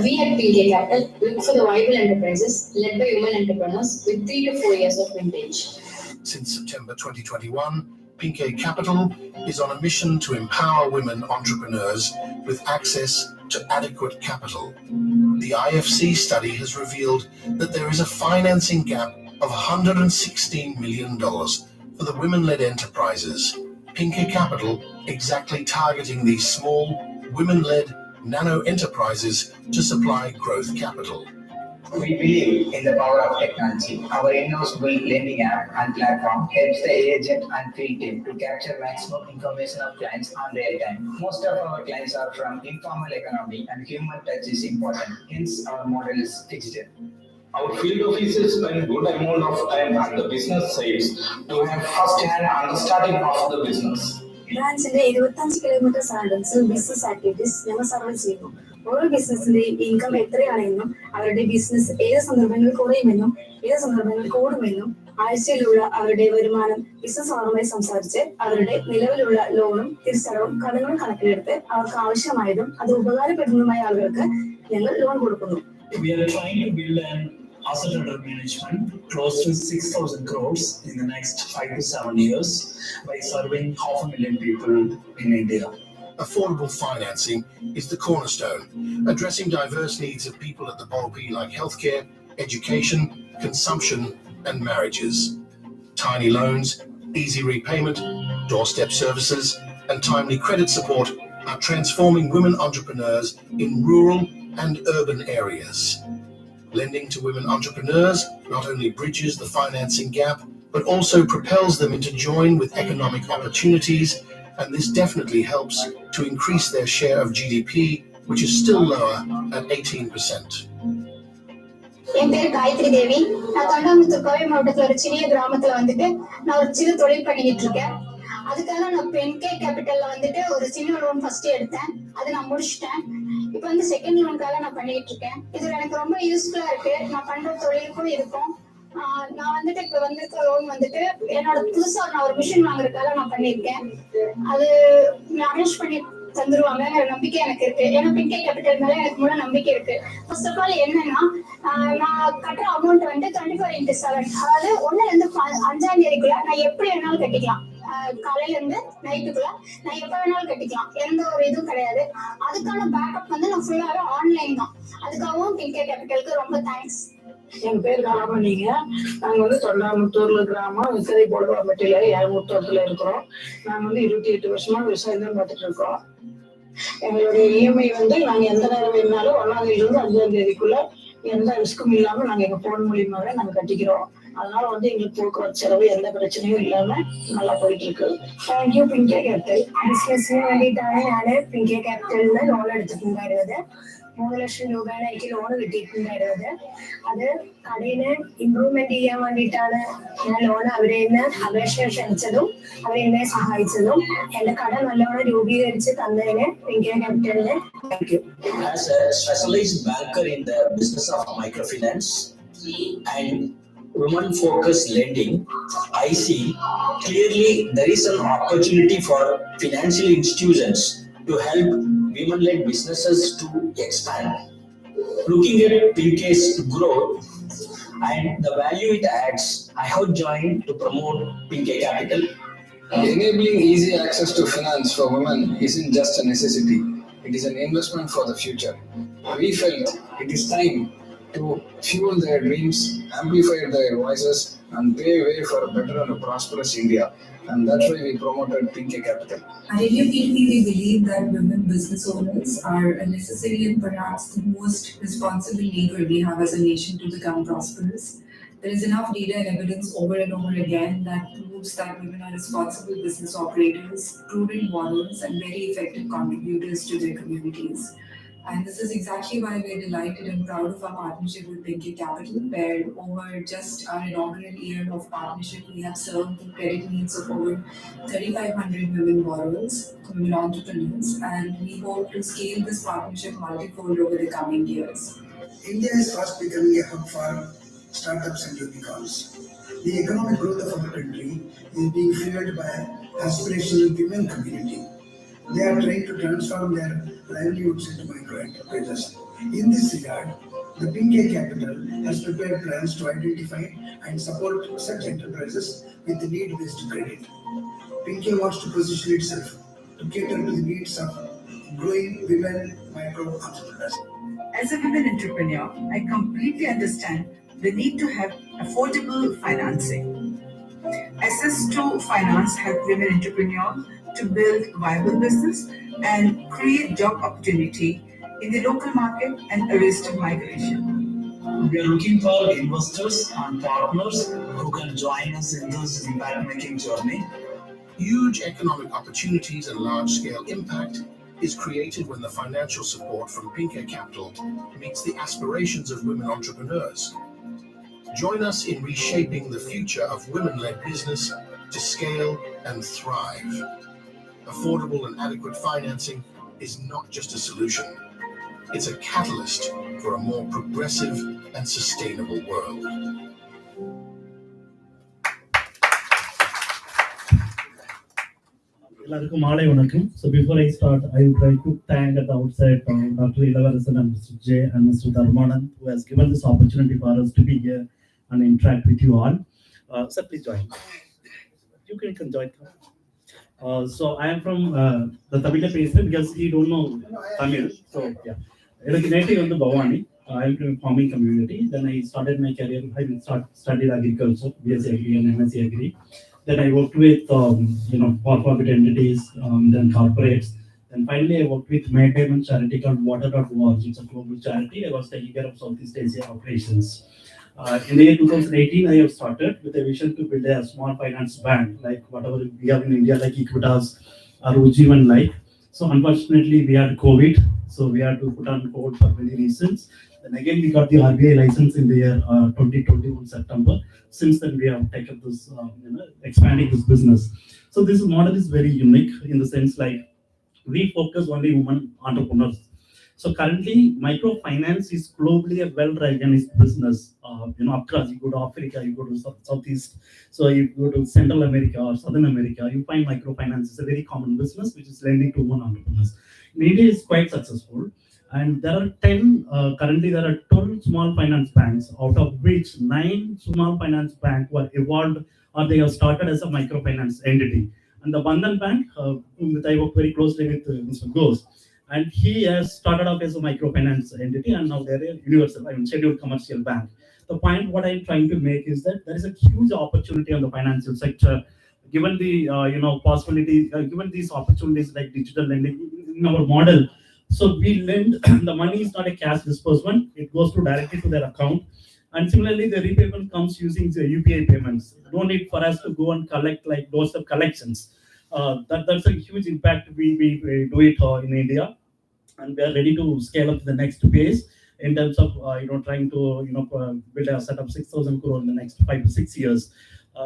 We at PK Capital look for the viable enterprises led by women entrepreneurs with 3 to 4 years of vintage. Since September 2021, Pinkai Capital is on a mission to empower women entrepreneurs with access to adequate capital. The IFC study has revealed that there is a financing gap of $116 million for the women-led enterprises. Pinkai Capital exactly targeting these small, women-led nano enterprises to supply growth capital. We believe in the power of technology. Our in-house built lending app and platform helps the agent and field team to capture maximum information of clients on real time. Most of our clients are from informal economy and human touch is important. Hence, our model is digital. Our field officers spend good amount of time at the business sites to have first-hand understanding of the business. ബ്രാഞ്ചിന്റെ 25 kilometre സറൗണ്ടിങ്സിൽ business activities ഞങ്ങൾ survey ചെയ്യുന്നു. ഓരോ ബിസിനസിന്റെയും income എത്രയാണെന്നും അവരുടെ business ഏത് സന്ദർഭങ്ങളിൽ കുറയുമെന്നും ഏത് സന്ദർഭങ്ങളിൽ കൂടുമെന്നും ആഴ്ചയിലുള്ള അവരുടെ വരുമാനം ബിസിനസ് ഓണറുമായി സംസാരിച്ച് അവരുടെ നിലവിലുള്ള ലോണും തിരിച്ചടവും കടങ്ങളും കണക്കിലെടുത്ത് അവർക്ക് ആവശ്യമായതും അത് ഉപകാരപ്പെടുന്നതുമായ ആളുകൾക്ക് ഞങ്ങൾ ലോൺ കൊടുക്കുന്നു. We are trying to build an asset under management close to 6,000 crores in the next 5 to 7 years by serving 500,000 people in India. Affordable financing is the cornerstone, addressing diverse needs of people at the Bolpi like healthcare, education, consumption, and marriages. Tiny loans, easy repayment, doorstep services, and timely credit support are transforming women entrepreneurs in rural and urban areas. Lending to women entrepreneurs not only bridges the financing gap, but also propels them into join with economic opportunities, and this definitely helps to increase their share of GDP, which is still lower at 18%. என் பேர் காயத்ரி தேவி. நான் தொண்டாமுத்தூர் கோவை மாவட்டத்தில் ஒரு சிறிய கிராமத்துல வந்துட்டு நான் ஒரு சிறு தொழில் பண்ணிக்கிட்டு இருக்கேன். அதுக்காக நான் பென்கே கேபிட்டல்ல வந்துட்டு ஒரு சின்ன லோன் ஃபர்ஸ்ட் எடுத்தேன். அதை நான் முடிச்சிட்டேன். இப்போ வந்து செகண்ட் லோனுக்காக நான் பண்ணிட்டு இருக்கேன். இது எனக்கு ரொம்ப யூஸ்ஃபுல்லா இருக்கு. நான் பண்ற தொழிலுக்கும் இருக்கும். நான் வந்துட்டு இப்ப வந்திருக்க லோன் வந்துட்டு என்னோட புதுசா நான் ஒரு மிஷின் வாங்குறதுக்காக நான் பண்ணிருக்கேன். அது அரேஞ்ச் பண்ணி தந்துருவாங்க நம்பிக்கை எனக்கு இருக்கு. ஏன்னா பின்கே கேபிட்டல் மேல எனக்கு முழு நம்பிக்கை இருக்கு. ஃபர்ஸ்ட் ஆஃப் ஆல் என்னன்னா நான் கட்டுற அமௌண்ட் வந்து 24x7, அதாவது 1ல இருந்து 5ஆம் தேதிக்குள்ள நான் எப்படி வேணாலும் கட்டிக்கலாம். காலையில இருந்து நைட்டுக்குள்ள நான் எப்ப வேணாலும் கட்டிக்கலாம். எந்த ஒரு இதுவும் கிடையாது. அதுக்கான பேக்கப் வந்து நான் ஃபுல்லாவே ஆன்லைன் தான். அதுக்காகவும் பின்கே கேபிட்டலுக்கு ரொம்ப தேங்க்ஸ். என் பேர் காமணிங்க. நாங்க வந்து தொண்டாமுத்தூர்ல கிராமம் விசதை போடுவாம்பட்டியில ஏழ்முத்தூரத்துல இருக்கிறோம். நாங்க வந்து 28 வருஷமா விவசாயம் தான் பார்த்துட்டு இருக்கோம். எங்களுடைய இஎம்ஐ வந்து நாங்க எந்த நேரம் வேணாலும் 1ஆம் தேதியிலிருந்து 5ஆம் தேதிக்குள்ள எந்த ரிஸ்க்கும் இல்லாம நாங்க எங்க போன் மூலியமாவே நாங்க கட்டிக்கிறோம். அதனால வந்து எங்களுக்கு போக்குவரத்து செலவு எந்த பிரச்சனையும் இல்லாம நல்லா போயிட்டு இருக்கு. தேங்க்யூ பின்கே கேபிட்டல். ബിസിനസ്സിന് വേണ്ടിയിട്ടാണ് ഞാൻ പിൻകെ ക്യാപിറ്റലിന് ലോൺ എടുത്തിട്ടുണ്ടായിരുന്നത്. 3 ലക്ഷം രൂപയാണ് എനിക്ക് ലോൺ കിട്ടിയിട്ടുണ്ടായിരുന്നത്. അത് കടയിന് ഇംപ്രൂവ്മെന്റ് ചെയ്യാൻ വേണ്ടിയിട്ടാണ് ഞാൻ ലോൺ അവരെ നിന്ന് അപേക്ഷ ക്ഷണിച്ചതും അവരെന്നെ സഹായിച്ചതും എന്റെ കട നല്ലോണം രൂപീകരിച്ച് തന്നതിന് പിൻകെ ക്യാപിറ്റലിന് thank you. As a specialized banker in the business of microfinance and women-focused lending, I see clearly there is an opportunity for financial institutions to help women-led businesses to expand. Looking at Pinkay's growth and the value it adds, I have joined to promote Pinkay Capital. Enabling easy access to finance for women isn't just a necessity, It is an investment for the future. We felt it is time to fuel their dreams, amplify their voices, and pave way for a better and a prosperous India. And that's why we promoted Pink Capital. At UPP, we believe that women business owners are a necessary and perhaps the most responsible lever we have as a nation to become prosperous. There is enough data and evidence over and over again that proves that women are responsible business operators, prudent borrowers, and very effective contributors to their communities. And this is exactly why we're delighted and proud of our partnership with Pinky Capital, where over just our inaugural year of partnership, we have served the credit needs of over 3,500 women borrowers, women entrepreneurs, and we hope to scale this partnership multifold over the coming years. India is fast becoming a hub for startups and unicorns. The economic growth of our country is being fueled by aspirational women community. They are trying to transform their livelihoods into micro enterprises. In this regard, the Pink Capital has prepared plans to identify and support such enterprises with need-based credit. Pink wants to position itself to cater to the needs of growing women micro entrepreneurs. As a women entrepreneur, I completely understand the need to have affordable financing. Access to finance helps women entrepreneurs to build viable business and create job opportunity in the local market and arrest migration. We are looking for investors and partners who can join us in this impact-making journey. Huge economic opportunities and large-scale impact is created when the financial support from Pink Capital meets the aspirations of women entrepreneurs. Join us in reshaping the future of women-led business to scale and thrive. Affordable and adequate financing is not just a solution. It's a catalyst for a more progressive and sustainable world. எல்லாருக்கும் மாலை வணக்கம். So before I start, I would like to thank at the outset Dr. Ilavasan and Mr. J and Mr. Dharmanan who has given this opportunity for us to be here and interact with you all. Sir, please join. You can join. So I am from the Tamil place because you don't know Tamil. So yeah, எனக்கு native வந்து Bhavani. I am from farming community. Then I started my career. I studied agriculture, BSc Agri and MSc Agri. Then I worked with for-profit entities, then corporates. Then finally I worked with maritime charity called Water.org. It's a global charity. I was taking care of Southeast Asia operations. In the year 2018, I have started with a vision to build a small finance bank, like whatever we have in India, like Equitas or Ujjivan Life. So unfortunately, we had COVID, so we had to put on hold for many reasons. Then again, we got the RBI license in the year 2021 September. Since then, we have taken this, expanding this business. So this model is very unique in the sense like we focus only women entrepreneurs. So currently, microfinance is globally a well-recognized business. Across, you go to Africa, you go to Southeast. So you go to Central America or Southern America, you find microfinance is a very common business, which is lending to women entrepreneurs. In India, it's quite successful. And there are 10, currently there are 12 small finance banks, out of which 9 small finance banks were evolved or they have started as a microfinance entity. And the Bandhan Bank, which I work very closely with Mr. Ghosh, and he has started off as a microfinance entity and now they're a universal, scheduled commercial bank. The point what I'm trying to make is that there is a huge opportunity on the financial sector, given the possibility, given these opportunities like digital lending in our model. So we lend, the money is not a cash disbursement, it goes directly to their account. And similarly, the repayment comes using the UPI payments. No need for us to go and collect like those of collections. That's a huge impact. We do it in India, and we are ready to scale up the next phase in terms of trying to build a set of 6,000 crore in the next 5 to 6 years.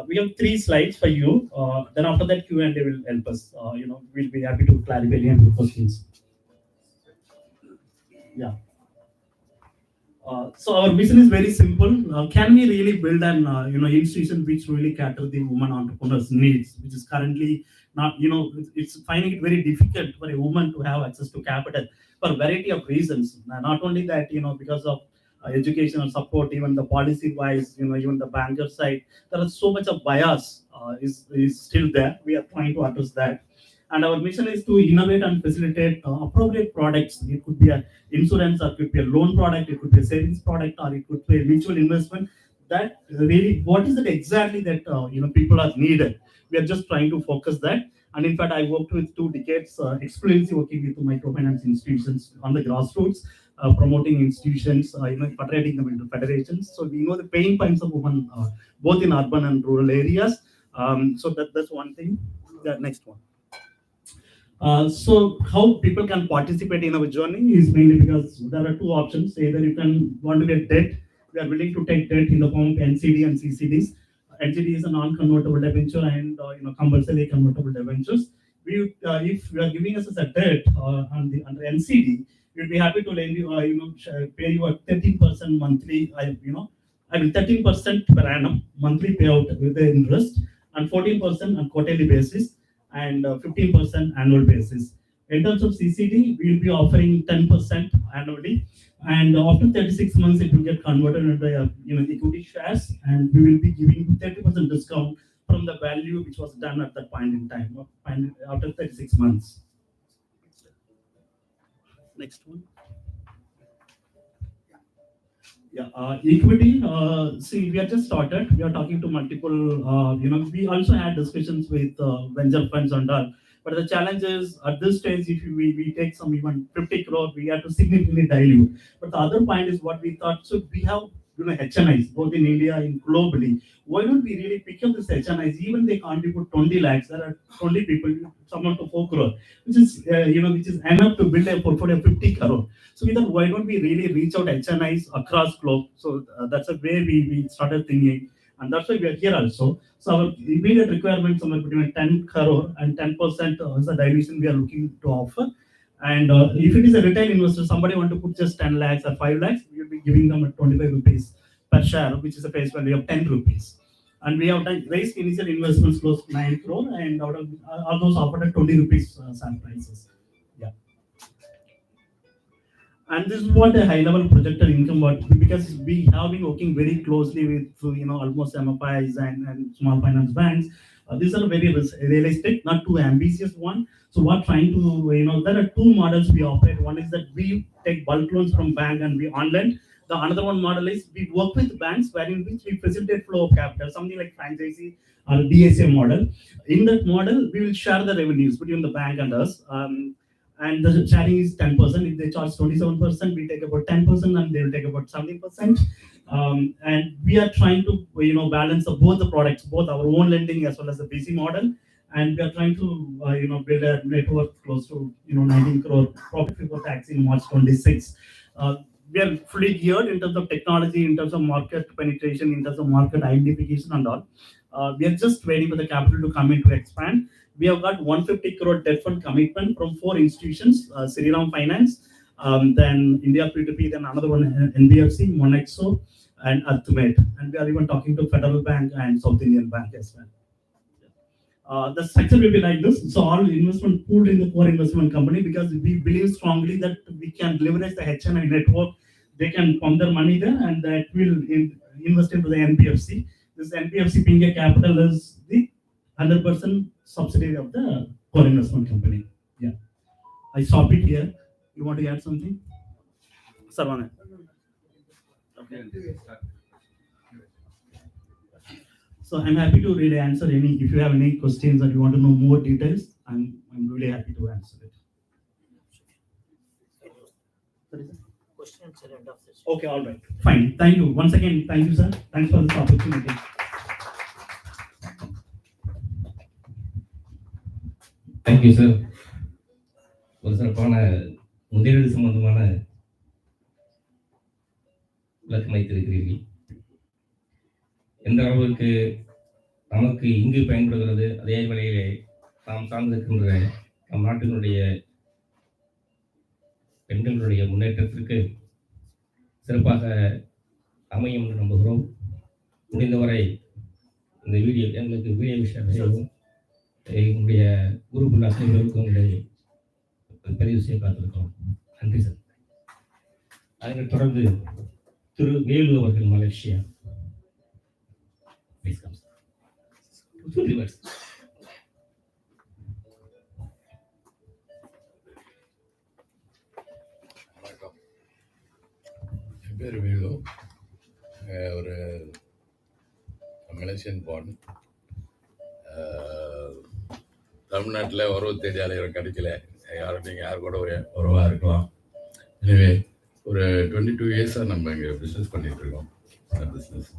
We have 3 slides for you. Then after that, Q&A will help us. We'll be happy to clarify any of your questions. Yeah. So our vision is very simple. Can we really build an institution which really cater the woman entrepreneurs' needs, which is currently not, it's finding it very difficult for a woman to have access to capital for a variety of reasons. Not only that, because of educational support, even the policy wise, even the banker side, there is so much of bias is still there. We are trying to address that. And our mission is to innovate and facilitate appropriate products. It could be an insurance, or it could be a loan product, it could be a savings product, or it could be a mutual investment. That really, what is it exactly that people are needed? We are just trying to focus that. And in fact, I worked with 2 decades experience working with microfinance institutions on the grassroots, promoting institutions, federating them into federations. So we know the pain points of women, both in urban and rural areas. So that's one thing. The next one. So how people can participate in our journey is mainly because there are 2 options. Either you can want to get debt. We are willing to take debt in the form of NCD and CCDs. NCD is a non-convertible debenture, and compulsory convertible debentures. If you are giving us as a debt under NCD, we'll be happy to lend you, pay you a 13% monthly, 13% per annum monthly payout with the interest, and 14% on quarterly basis, and 15% annual basis. In terms of CCD, we will be offering 10% annually, and after 36 months, it will get converted into equity shares, and we will be giving 30% discount from the value which was done at that point in time, after 36 months. Next one. Yeah, equity. See, we have just started. We are talking to multiple. We also had discussions with venture funds and all. But the challenge is at this stage, if we take some even 50 crore, we have to significantly dilute. But the other point is what we thought. So we have HNIs both in India and globally. Why don't we really pick up this HNIs? Even they contribute 20 lakhs. There are 20 people, someone to 4 crore, which is which is enough to build a portfolio of 50 crore. So we thought, why don't we really reach out HNIs across globe? So that's a way we started thinking, and that's why we are here also. So our immediate requirement somewhere between 10 crore and 10% is the dilution we are looking to offer. And if it is a retail investor, somebody want to put just 10 lakhs or 5 lakhs, we will be giving them at 25 rupees per share, which is a face value of 10 rupees. And we have raised initial investments close to 9 crore, and out of all those offered at 20 rupees sale prices. Yeah. And this is what a high-level projected income was, because we have been working very closely with almost MFIs and small finance banks. These are very realistic, not too ambitious one. So we're trying to, there are 2 models we operate. One is that we take bulk loans from bank and we on-lend. The another one model is we work with banks, wherein which we facilitate flow of capital, something like franchisee or DSA model. In that model, we will share the revenues between the bank and us. And the sharing is 10%. If they charge 27%, we take about 10%, and they will take about 70%. And we are trying to balance both the products, both our own lending as well as the BC model. And we are trying to build a network close to 19 crore profit before tax in March 26. We are fully geared in terms of technology, in terms of market penetration, in terms of market identification and all. We are just waiting for the capital to come in to expand. We have got 150 crore debt fund commitment from 4 institutions, Sriram Finance, then India P2P, then another one NBFC, Monexo, and Ultimate. And we are even talking to Federal Bank and South Indian Bank as well. The structure will be like this. So all investment pooled in the core investment company, because we believe strongly that we can leverage the HNI network. They can pump their money there, and that will invest into the NBFC. This NBFC being a capital is the 100% subsidiary of the core investment company. Yeah. I stop it here. You want to add something? Sarvana. Okay. So I'm happy to really answer any, if you have any questions or you want to know more details, I'm really happy to answer it. Questions at the end of this. Okay, all right. Fine. Thank you. Once again, thank you, sir. Thanks for this opportunity. Thank you sir. ஒரு சிறப்பான முதலீடு சம்பந்தமான விளக்கம் வைத்திருக்கிறீர்கள். எந்த அளவுக்கு நமக்கு இங்கு பயன்படுகிறது, அதே வேளையிலே நாம் சார்ந்திருக்கின்ற நம் நாட்டினுடைய பெண்களுடைய முன்னேற்றத்திற்கு சிறப்பாக அமையும் என்று நம்புகிறோம். முடிந்தவரை இந்த வீடியோ எங்களுக்கு வீடியோ விஷயம் எங்களுடைய குரூப் அனைவருக்கும் உங்களை பதிவு செய்ய காத்திருக்கிறோம். நன்றி சார். அதனைத் தொடர்ந்து திரு வேலு அவர்கள் மலேசியா. பேர் வேலு. ஒரு மலேசியன் பான். தமிழ்நாட்டில் உறவு தேடி அலையிற கிடைக்கல. யாரும் நீங்கள் யார் கூட உறவாக இருக்கலாம். எனவே ஒரு 22 இயர்ஸாக நம்ம இங்கே பிஸ்னஸ் பண்ணிகிட்ருக்கோம். Business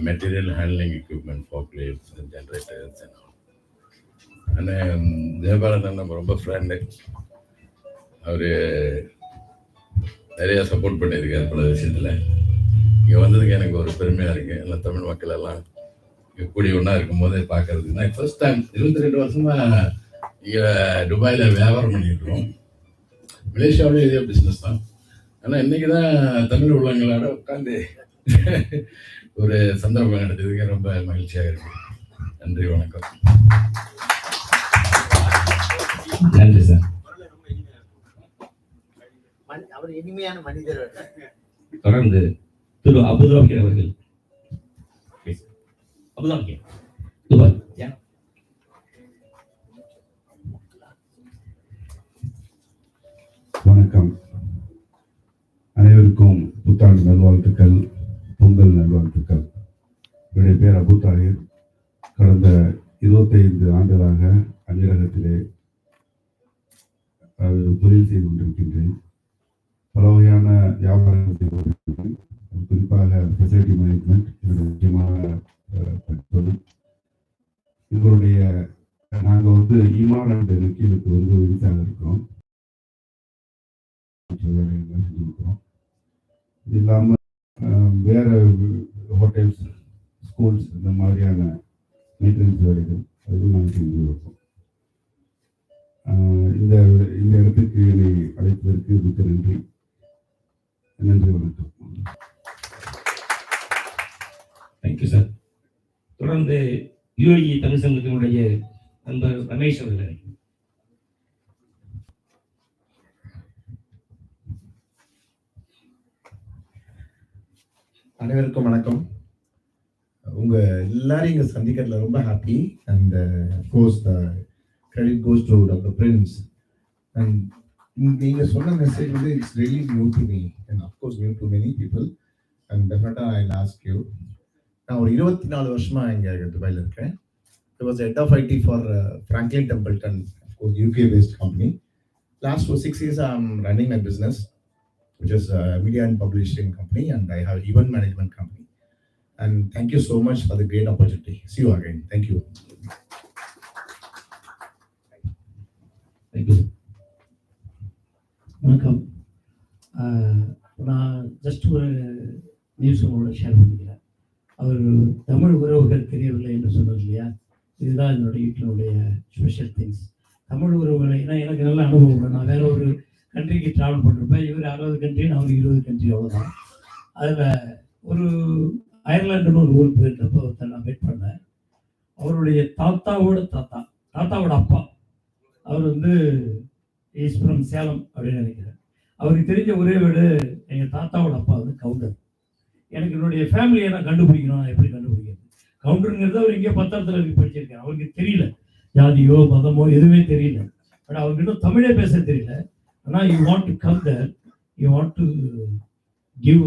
material handling equipment, forklifts, generators. ஆனால் ஜெயபாலன் நம்ம ரொம்ப ஃப்ரெண்டு. அவர் நிறையா சப்போர்ட் பண்ணியிருக்காரு பல விஷயத்தில். இங்கே வந்ததுக்கு எனக்கு ஒரு பெருமையாக இருக்குது. எல்லாம் தமிழ் மக்கள் எல்லாம் இங்கே கூடி ஒன்றா இருக்கும் போதே பார்க்கறதுக்கு. நான் ஃபர்ஸ்ட் டைம் 22 வருஷமாக இங்கே துபாயில் வியாபாரம் பண்ணிட்டுருக்கோம். மலேசியாவிலேயும் இதே பிஸ்னஸ் தான். ஆனால் இன்றைக்கி தான் தமிழ் உள்ளவங்களோட உட்காந்து ஒரு சந்தர்ப்பம் கிடைச்சதுக்கு ரொம்ப மகிழ்ச்சியாக இருக்குது. நன்றி, வணக்கம். நன்றி சார். அவர் இனிமையான மனிதர். தொடர்ந்து திரு அபுதாபி அவர்கள். Abu Dhabi Dubai. வணக்கம். அனைவருக்கும் புத்தாண்டு நல்வாழ்த்துக்கள், பொங்கல் நல்வாழ்த்துக்கள். என்னுடைய பேர் அபு தாஹிர். கடந்த 25 ஆண்டுகளாக அமீரகத்திலே தொழில் செய்து கொண்டிருக்கின்றேன். பல வகையான வியாபாரங்கள் செய்து கொண்டிருக்கின்றேன். குறிப்பாக ஃபெசிலிட்டி மேனேஜ்மெண்ட் என்னுடைய முக்கியமான தொழில். எங்களுடைய நாங்கள் ஈமான் அண்ட் நக்கீலுக்கு விசாக இருக்கிறோம். செஞ்சுருக்கிறோம். இது இல்லாமல் வேற ஹோட்டல்ஸ், ஸ்கூல்ஸ், இந்த மாதிரியான மெயின்டெனன்ஸ் வேலைகள் அதுவும் நாங்கள் செஞ்சு வைப்போம். இந்த இடத்துக்கு என்னை அழைப்பதற்கு மிக்க நன்றி. நன்றி, வணக்கம். Thank you sir. தொடர்ந்து UAE தமிழ் சங்கத்தினுடைய நண்பர் ரமேஷ் அவர்கள். அனைவருக்கும் வணக்கம். உங்க எல்லாரும் இங்க சந்திக்கிறதுல ரொம்ப happy. And course credit goes to Dr. Prince. And நீங்க சொன்ன message it's really new to me and of course new to many people. And definitely I'll ask you. நான் ஒரு 24 வருஷமா இங்க துபாயில இருக்கேன். I was head of IT for Franklin Templeton, of course UK based company. Last 6 years I'm running my business, which is a media and publishing company, and I have event management company. And thank you so much for the great opportunity. See you again. Thank you. Thank you. வணக்கம். நான் just ஒரு news உங்களோட share பண்ணிக்கிறேன். அவர் தமிழ் உறவுகள் தெரியவில்லை என்று சொன்னது இல்லையா, இதுதான் என்னுடைய வீட்டினுடைய ஸ்பெஷல் திங்ஸ். தமிழ் உறவுகளை, ஏன்னா எனக்கு நல்ல அனுபவம். நான் வேற ஒரு கண்ட்ரிக்கு ட்ராவல் பண்ணிருப்பேன். இவர் 60 கண்ட்ரி, நான் ஒரு 20 கண்ட்ரி, அவ்வளோதான். அதில் ஒரு அயர்லாண்டுன்னு ஒரு ஊர் போயிருந்தப்போ ஒருத்தர் நான் மீட் பண்ணேன். அவருடைய தாத்தாவோட அப்பா அவர் இஸ் ஃப்ரம் சேலம் அப்படின்னு நினைக்கிறேன். அவருக்கு தெரிஞ்ச ஒரே வீடு எங்கள் தாத்தாவோட அப்பா கவுண்டர். எனக்கு என்னுடைய ஃபேமிலியை நான் கண்டுபிடிக்கணும். நான் எப்படி கண்டுபிடிக்கிறது? கவுண்டருங்கிறது அவர் எங்கேயோ பத்திரத்தில் படிச்சிருக்கேன். அவருக்கு தெரியல, ஜாதியோ மதமோ எதுவுமே தெரியல. பட் அவருக்கு இன்னும் தமிழே பேச தெரியல. ஆனால் you want to come there, you want to give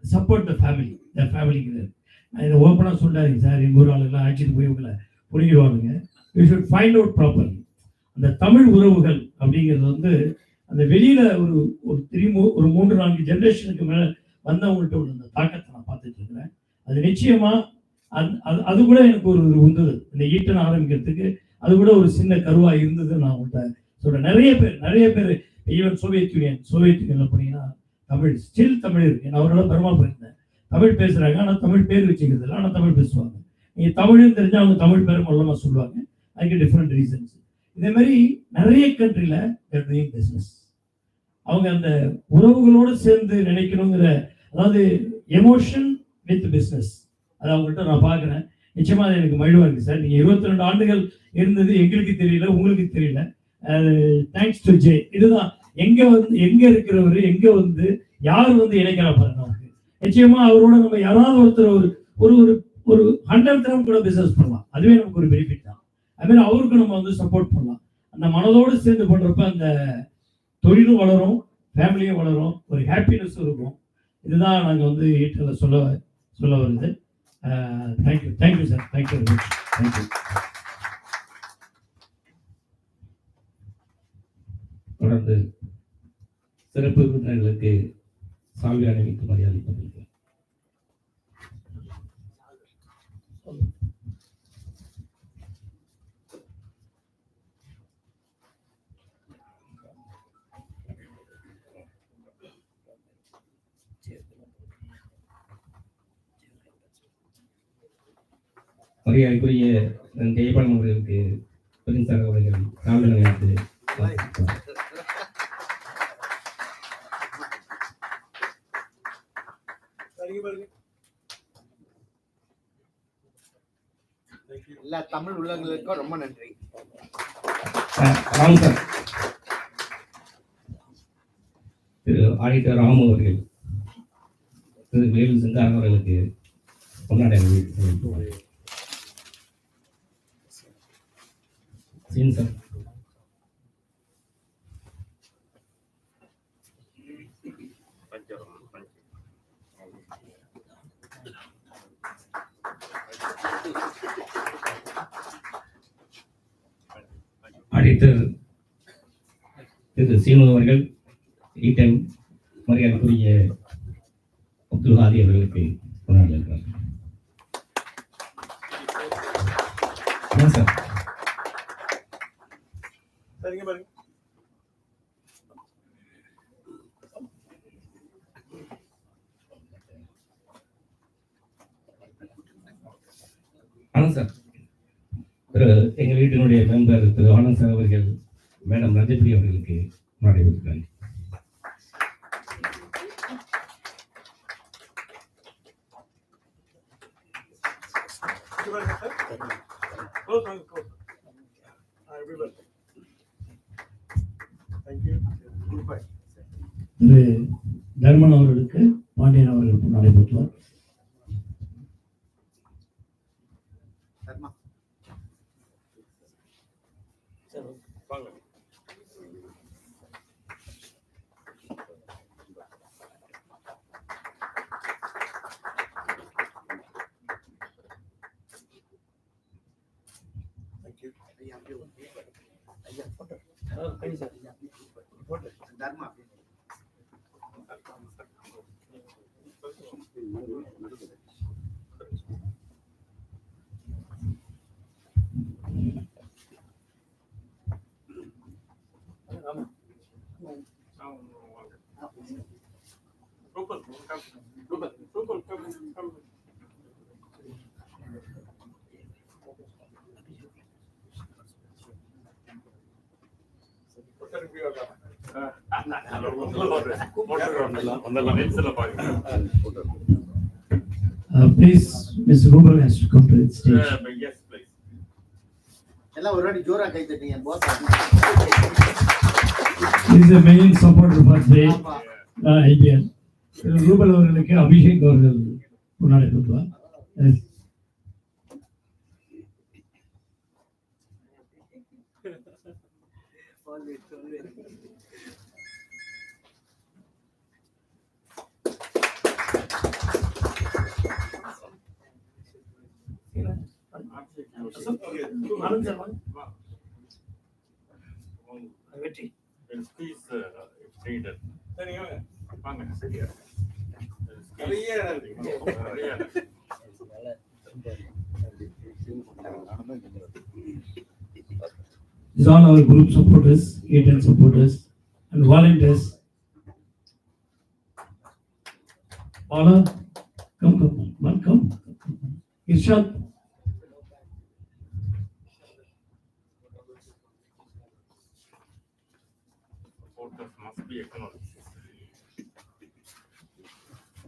support the ஃபேமிலிங்கிறது. நான் இதை ஓப்பனாக சொல்லாதீங்க சார், எங்கள் ஊர் ஆளுங்களாம் அழைச்சிட்டு போய் உங்களை புரிஞ்சிடுவானுங்க. You should find out properly. அந்த தமிழ் உறவுகள் அப்படிங்கிறது அந்த வெளியில ஒரு 3-4 ஜென்ரேஷனுக்கு மேலே வந்தவங்கள்ட்ட அந்த தாக்கத்தை நான் பார்த்துட்டு இருக்கிறேன். அது நிச்சயமா அது கூட எனக்கு ஒரு உந்துதல். இந்த ஈட்டன் ஆரம்பிக்கிறதுக்கு அது கூட ஒரு சின்ன கருவா இருந்தது. நான் உங்கள்கிட்ட சொல்றேன். நிறைய பேர் ஈவன் சோவியத் யூனியன்ல போனீங்கன்னா தமிழ் இருக்கு. நான் அவரோட பெருமா போயிருந்தேன். தமிழ் பேசுறாங்க, ஆனால் தமிழ் பேர் வச்சுக்கிறது இல்லை, ஆனால் தமிழ் பேசுவாங்க. நீங்க தமிழ்னு தெரிஞ்சா அவங்க தமிழ் பேர் மூலமா சொல்லுவாங்க. அதுக்கு டிஃப்ரெண்ட் ரீசன்ஸ். இதே மாதிரி நிறைய கண்ட்ரில பிசினஸ் அவங்க அந்த உறவுகளோடு சேர்ந்து நினைக்கணுங்கிற, அதாவது எமோஷன் வித் பிஸ்னஸ், அது அவங்கள்ட்ட நான் பார்க்குறேன். நிச்சயமா அது எனக்கு மகிழ்வா இருக்கு சார். நீங்க 22 ஆண்டுகள் இருந்தது எங்களுக்கு தெரியல, உங்களுக்கு தெரியல. Thanks to J. இதுதான் எங்க இருக்கிறவர், யார் இணைக்கிறா பாருங்க. அவருக்கு நிச்சயமா அவரோட நம்ம யாராவது ஒருத்தர் ஒரு 100 கிராம் கூட பிசினஸ் பண்ணலாம். அதுவே நமக்கு ஒரு பெனிஃபிட் தான். அது மாதிரி அவருக்கு நம்ம சப்போர்ட் பண்ணலாம். அந்த மனதோடு சேர்ந்து பண்றப்ப அந்த தொழிலும் வளரும், ஃபேமிலியும் வளரும், ஒரு ஹாப்பினஸும் இருக்கும். இதுதான் நாங்கள் வந்து ஈட்டில் சொல்ல வருது. Thank you sir, thank you very much. Thank you. தொடர்ந்து சிறப்பு விருந்தினர்களுக்கு சால்வை அணிவித்து மரியாதைப்பட்டிருக்கிறார். மரியாதைக்குரிய ஜெயபாலன் அவர்களுக்கு பிரின்சார் அவர்கள் சால்வை அணிவித்து எல்லா தமிழ் உள்ளவங்களுக்கும் ரொம்ப நன்றி. ராம் சார், திரு ஆடிட்டர் ராம் அவர்கள் திரு வேலு செந்தார் அவர்களுக்கு பொன்னாடை சீன் சார். ஆடிட்டர் திரு சீனு அவர்கள் ஈட்டன் மரியாதைக்குரிய அப்துல் ஹாதி அவர்களுக்கு கொண்டாடி இருக்கிறார். சார் ஆனந்த் சார், திரு எங்கள் வீட்டினுடைய மெம்பர் திரு ஆனந்த் சார் அவர்கள் மேடம் ரஜினி அவர்களுக்கு கொண்டாடி இருக்கிறார். திரு தர்மன் அவர்களுக்கு பாண்டியன் அவர்களுக்கு நடைபெற்றார். தர்மா Please, Ms. Rubal has to come to the stage. Yes, please. எல்லாம் ஒரு வாட்டி ஜோரா கை தட்டீங்க boss. He is the main supporter for the IPL. Rubal அவர்களுக்கு அபிஷேக் அவர்கள் முன்னாடி கொடுப்பார். These all our group supporters, agent supporters, and volunteers. Paula, come. Irshad. Supporters must be acknowledged.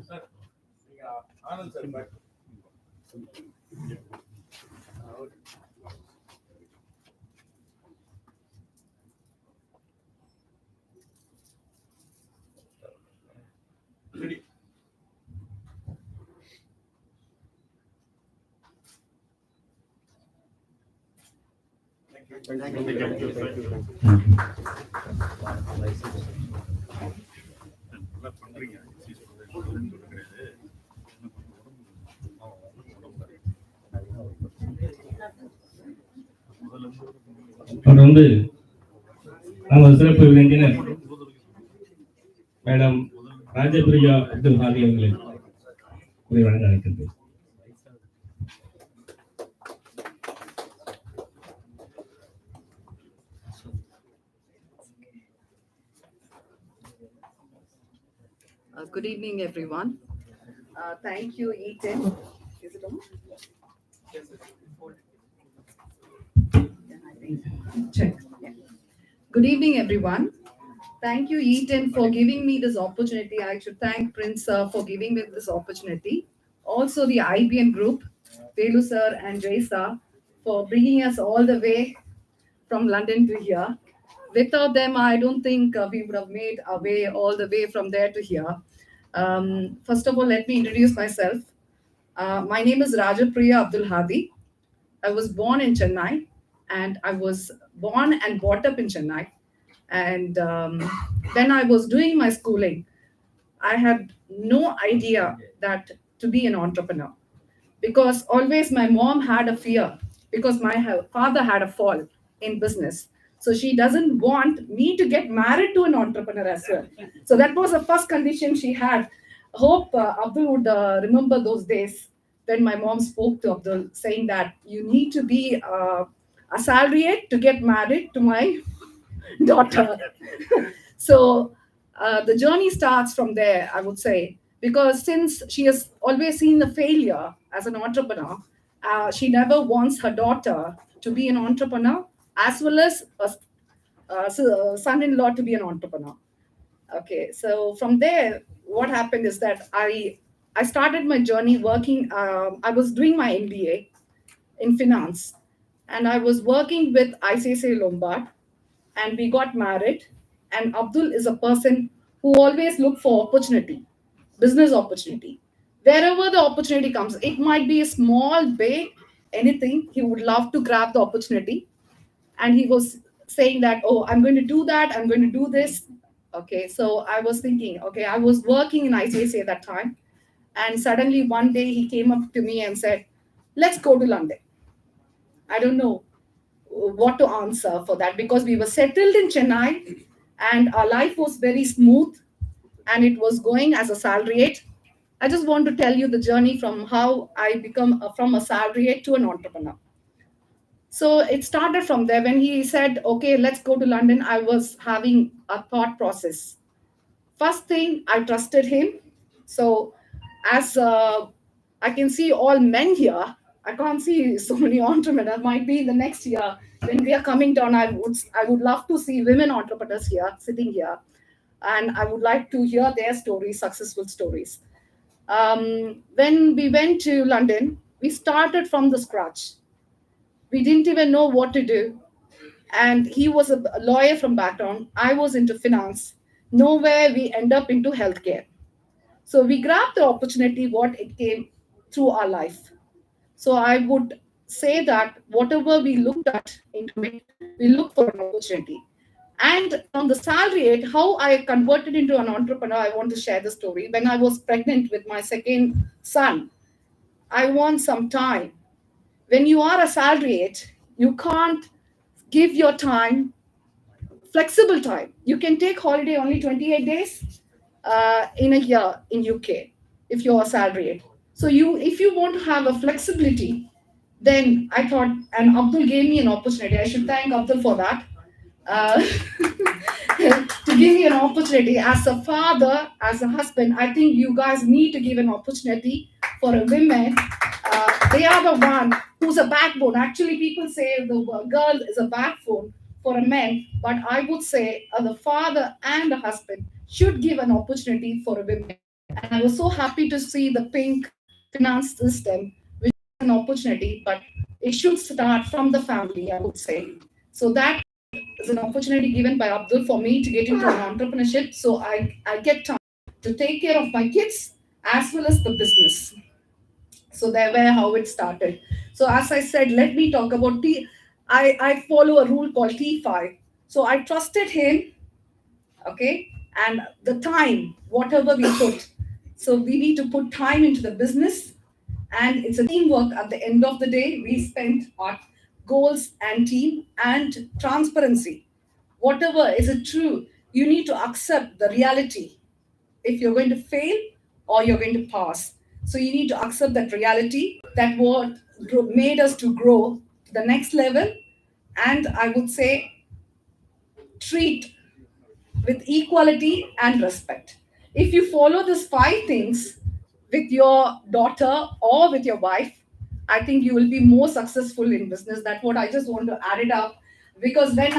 Sir, Anand sir, back. Ready. Thank you. அவர் வந்து நமது சிறப்பு விருந்தினர் madam Rajapriya Abdul ஹாதி அவர்களை உரை வழங்க அழைக்கின்றேன். Good evening, everyone. Thank you, Ethan. Is it on? Check. Yeah. Good evening, everyone. Thank you, Ethan, for giving me this opportunity. I should thank Prince for giving me this opportunity. Also, the IBM group, Velu sir and Jay sir, for bringing us all the way from London to here. Without them, I don't think we would have made our way all the way from there to here. First of all, let me introduce myself. My name is Rajapriya Abdul Hadi. I was born in Chennai, and I was born and brought up in Chennai. And when I was doing my schooling, I had no idea that to be an entrepreneur, because always my mom had a fear, because my father had a fall in business. So she doesn't want me to get married to an entrepreneur as well. So that was the first condition she had. Hope Abdul would remember those days when my mom spoke to Abdul saying that you need to be a salariate to get married to my daughter. So the journey starts from there, I would say, because since she has always seen the failure as an entrepreneur, she never wants her daughter to be an entrepreneur as well as a son-in-law to be an entrepreneur. Okay, so from there, what happened is that I started my journey working. I was doing my MBA in finance, and I was working with ICICI Lombard, and we got married. And Abdul is a person who always look for opportunity, business opportunity. Wherever the opportunity comes, it might be small, big, anything, he would love to grab the opportunity. And he was saying that, oh, I'm going to do that, I'm going to do this. Okay, so I was thinking, okay, I was working in ICICI at that time. And suddenly one day he came up to me and said, let's go to London. I don't know what to answer for that, because we were settled in Chennai and our life was very smooth and it was going as a salariate. I just want to tell you the journey from how I become from a salariate to an entrepreneur. So it started from there. When he said, okay, let's go to London, I was having a thought process. First thing, I trusted him. So as I can see all men here, I can't see so many entrepreneurs. Might be the next year when we are coming down, I would love to see women entrepreneurs here, sitting here. And I would like to hear their stories, successful stories. When we went to London, we started from the scratch. We didn't even know what to do. And he was a lawyer from background. I was into finance. Nowhere we end up into healthcare. So we grabbed the opportunity, what it came through our life. So I would say that whatever we looked at into it, we look for an opportunity. And from the salary, how I converted into an entrepreneur, I want to share the story. When I was pregnant with my second son, I want some time. When you are a salariate, you can't give your time, flexible time. You can take holiday only 28 days in a year in UK if you're a salariate. So if you want to have a flexibility, then I thought, and Abdul gave me an opportunity. I should thank Abdul for that. To give me an opportunity as a father, as a husband. I think you guys need to give an opportunity for a woman. They are the one who's a backbone. Actually, people say the girl is a backbone for a man, but I would say the father and the husband should give an opportunity for a woman. And I was so happy to see the pink finance system, which is an opportunity, but it should start from the family, I would say. So that is an opportunity given by Abdul for me to get into an entrepreneurship. So I get time to take care of my kids as well as the business. So there were how it started. So as I said, let me talk about T. I follow a rule called T5. So I trusted him, okay, and the time, whatever we put. So we need to put time into the business, and it's a teamwork at the end of the day. We spend our goals and team and transparency. Whatever is it true, you need to accept the reality if you're going to fail or you're going to pass. So you need to accept that reality, that what made us to grow to the next level. And I would say treat with equality and respect. If you follow these 5 things with your daughter or with your wife, I think you will be more successful in business. That's what I just want to add it up. Because when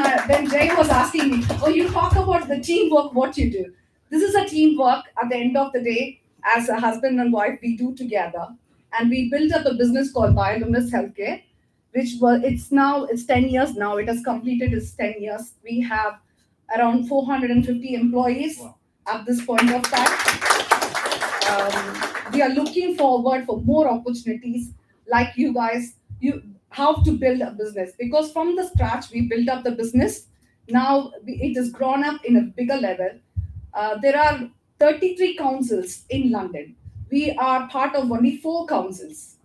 Jay was asking me, oh, you talk about the teamwork, what you do. This is a teamwork at the end of the day, as a husband and wife, we do together. And we built up a business called Bioluminous Healthcare, which was it's 10 years now. It has completed its 10 years. We have around 450 employees at this point of time. We are looking forward for more opportunities like you guys. You how to build a business, because from the scratch we built up the business. Now it has grown up in a bigger level. There are 33 councils in London. We are part of only 4 councils.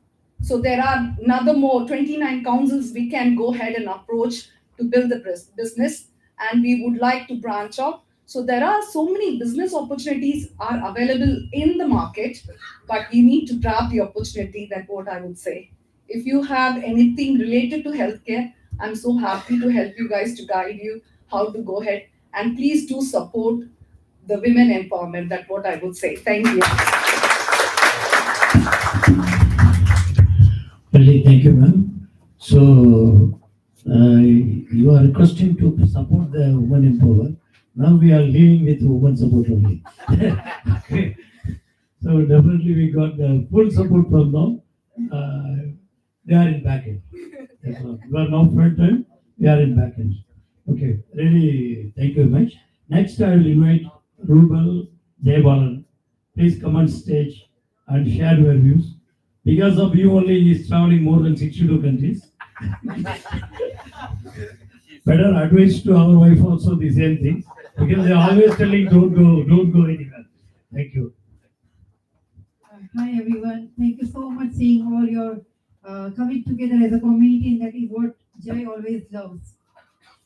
So there are another more 29 councils we can go ahead and approach to build the business, and we would like to branch out. So there are so many business opportunities are available in the market, but you need to grab the opportunity. That's what I would say. If you have anything related to healthcare, I'm so happy to help you guys to guide you how to go ahead. And please do support the women empowerment. That's what I would say. Thank you. Really, thank you, ma'am. So, you are requesting to support the women empower. Now we are leaving with women support only. Okay. So definitely we got the full support from them. They are in back end. We are now front end. We are in back end. Okay. Really, thank you very much. Next, I will invite Rubal Jaybalan. Please come on stage and share your views. Because of you only, he is traveling more than 62 countries. Better advice to our wife also the same thing, because they are always telling don't go anywhere. Thank you. Hi everyone. Thank you so much seeing all your coming together as a community, and that is what Jai always loves.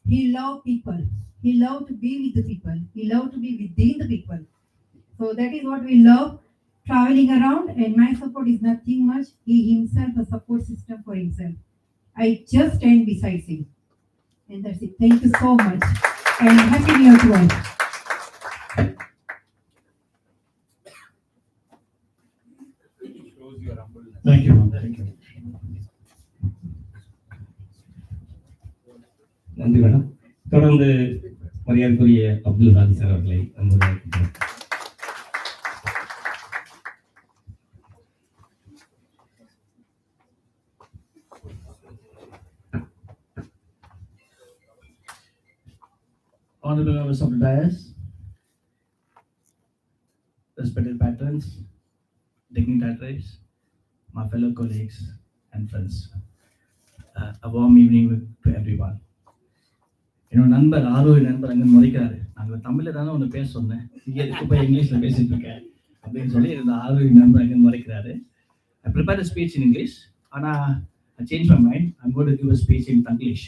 He loves people. He loves to be with the people. He loves to be within the people. So that is what we love, traveling around, and my support is nothing much. He himself a support system for himself. I just stand beside him. And that's it. Thank you so much. And happy New Year to all. Thank you, ma'am. Thank you. நன்றி madam. தொடர்ந்து மரியாதைக்குரிய Abdul Raji sir அவர்களை அன்போடு அழைக்கிறேன். Honorable members of the dais, respected patrons, dignitaries, my fellow colleagues and friends, a warm evening to everyone. என்னோட நண்பர் ஆரோக்கிய நண்பர் அங்கே முறைக்கிறாரு, நாங்கள் தமிழில் தானே ஒன்று பேச சொன்னேன், இங்கே எதுக்கு போய் இங்கிலீஷில் பேசிட்டு இருக்கேன் அப்படின்னு சொல்லி இந்த ஆரோக்கிய நண்பர் அங்கே முறைக்கிறாரு. I prepared a speech in English, ஆனால் I changed my mind. I'm going to give a speech in Taglish.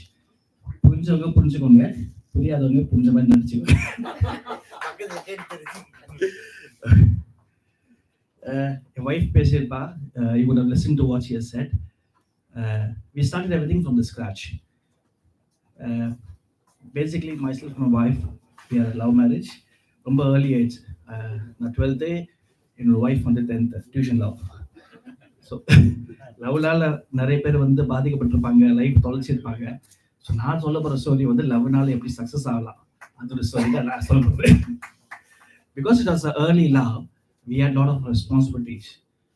புரிஞ்சவங்க புரிஞ்சுக்கோங்க, புரியாதவங்க புரிஞ்ச மாதிரி நடிச்சுக்கோங்க. Your wife பேசியிருப்பா, you would have listened to what she has said. We started everything from the scratch. Basically, myself and my wife, we are a love marriage. ரொம்ப early age. நான் 12th, என்னோட wife வந்து 10th, tuition love. So லவ்னால நிறைய பேர் வந்து பாதிக்கப்பட்டிருப்பாங்க, life தொலைச்சிருப்பாங்க. So நான் சொல்ல போகிற ஸ்டோரி வந்து லவ்னால எப்படி சக்ஸஸ் ஆகலாம் அதோட ஸ்டோரி தான் நான் சொல்ல போகிறேன். Because it was an early love, we had a lot of responsibilities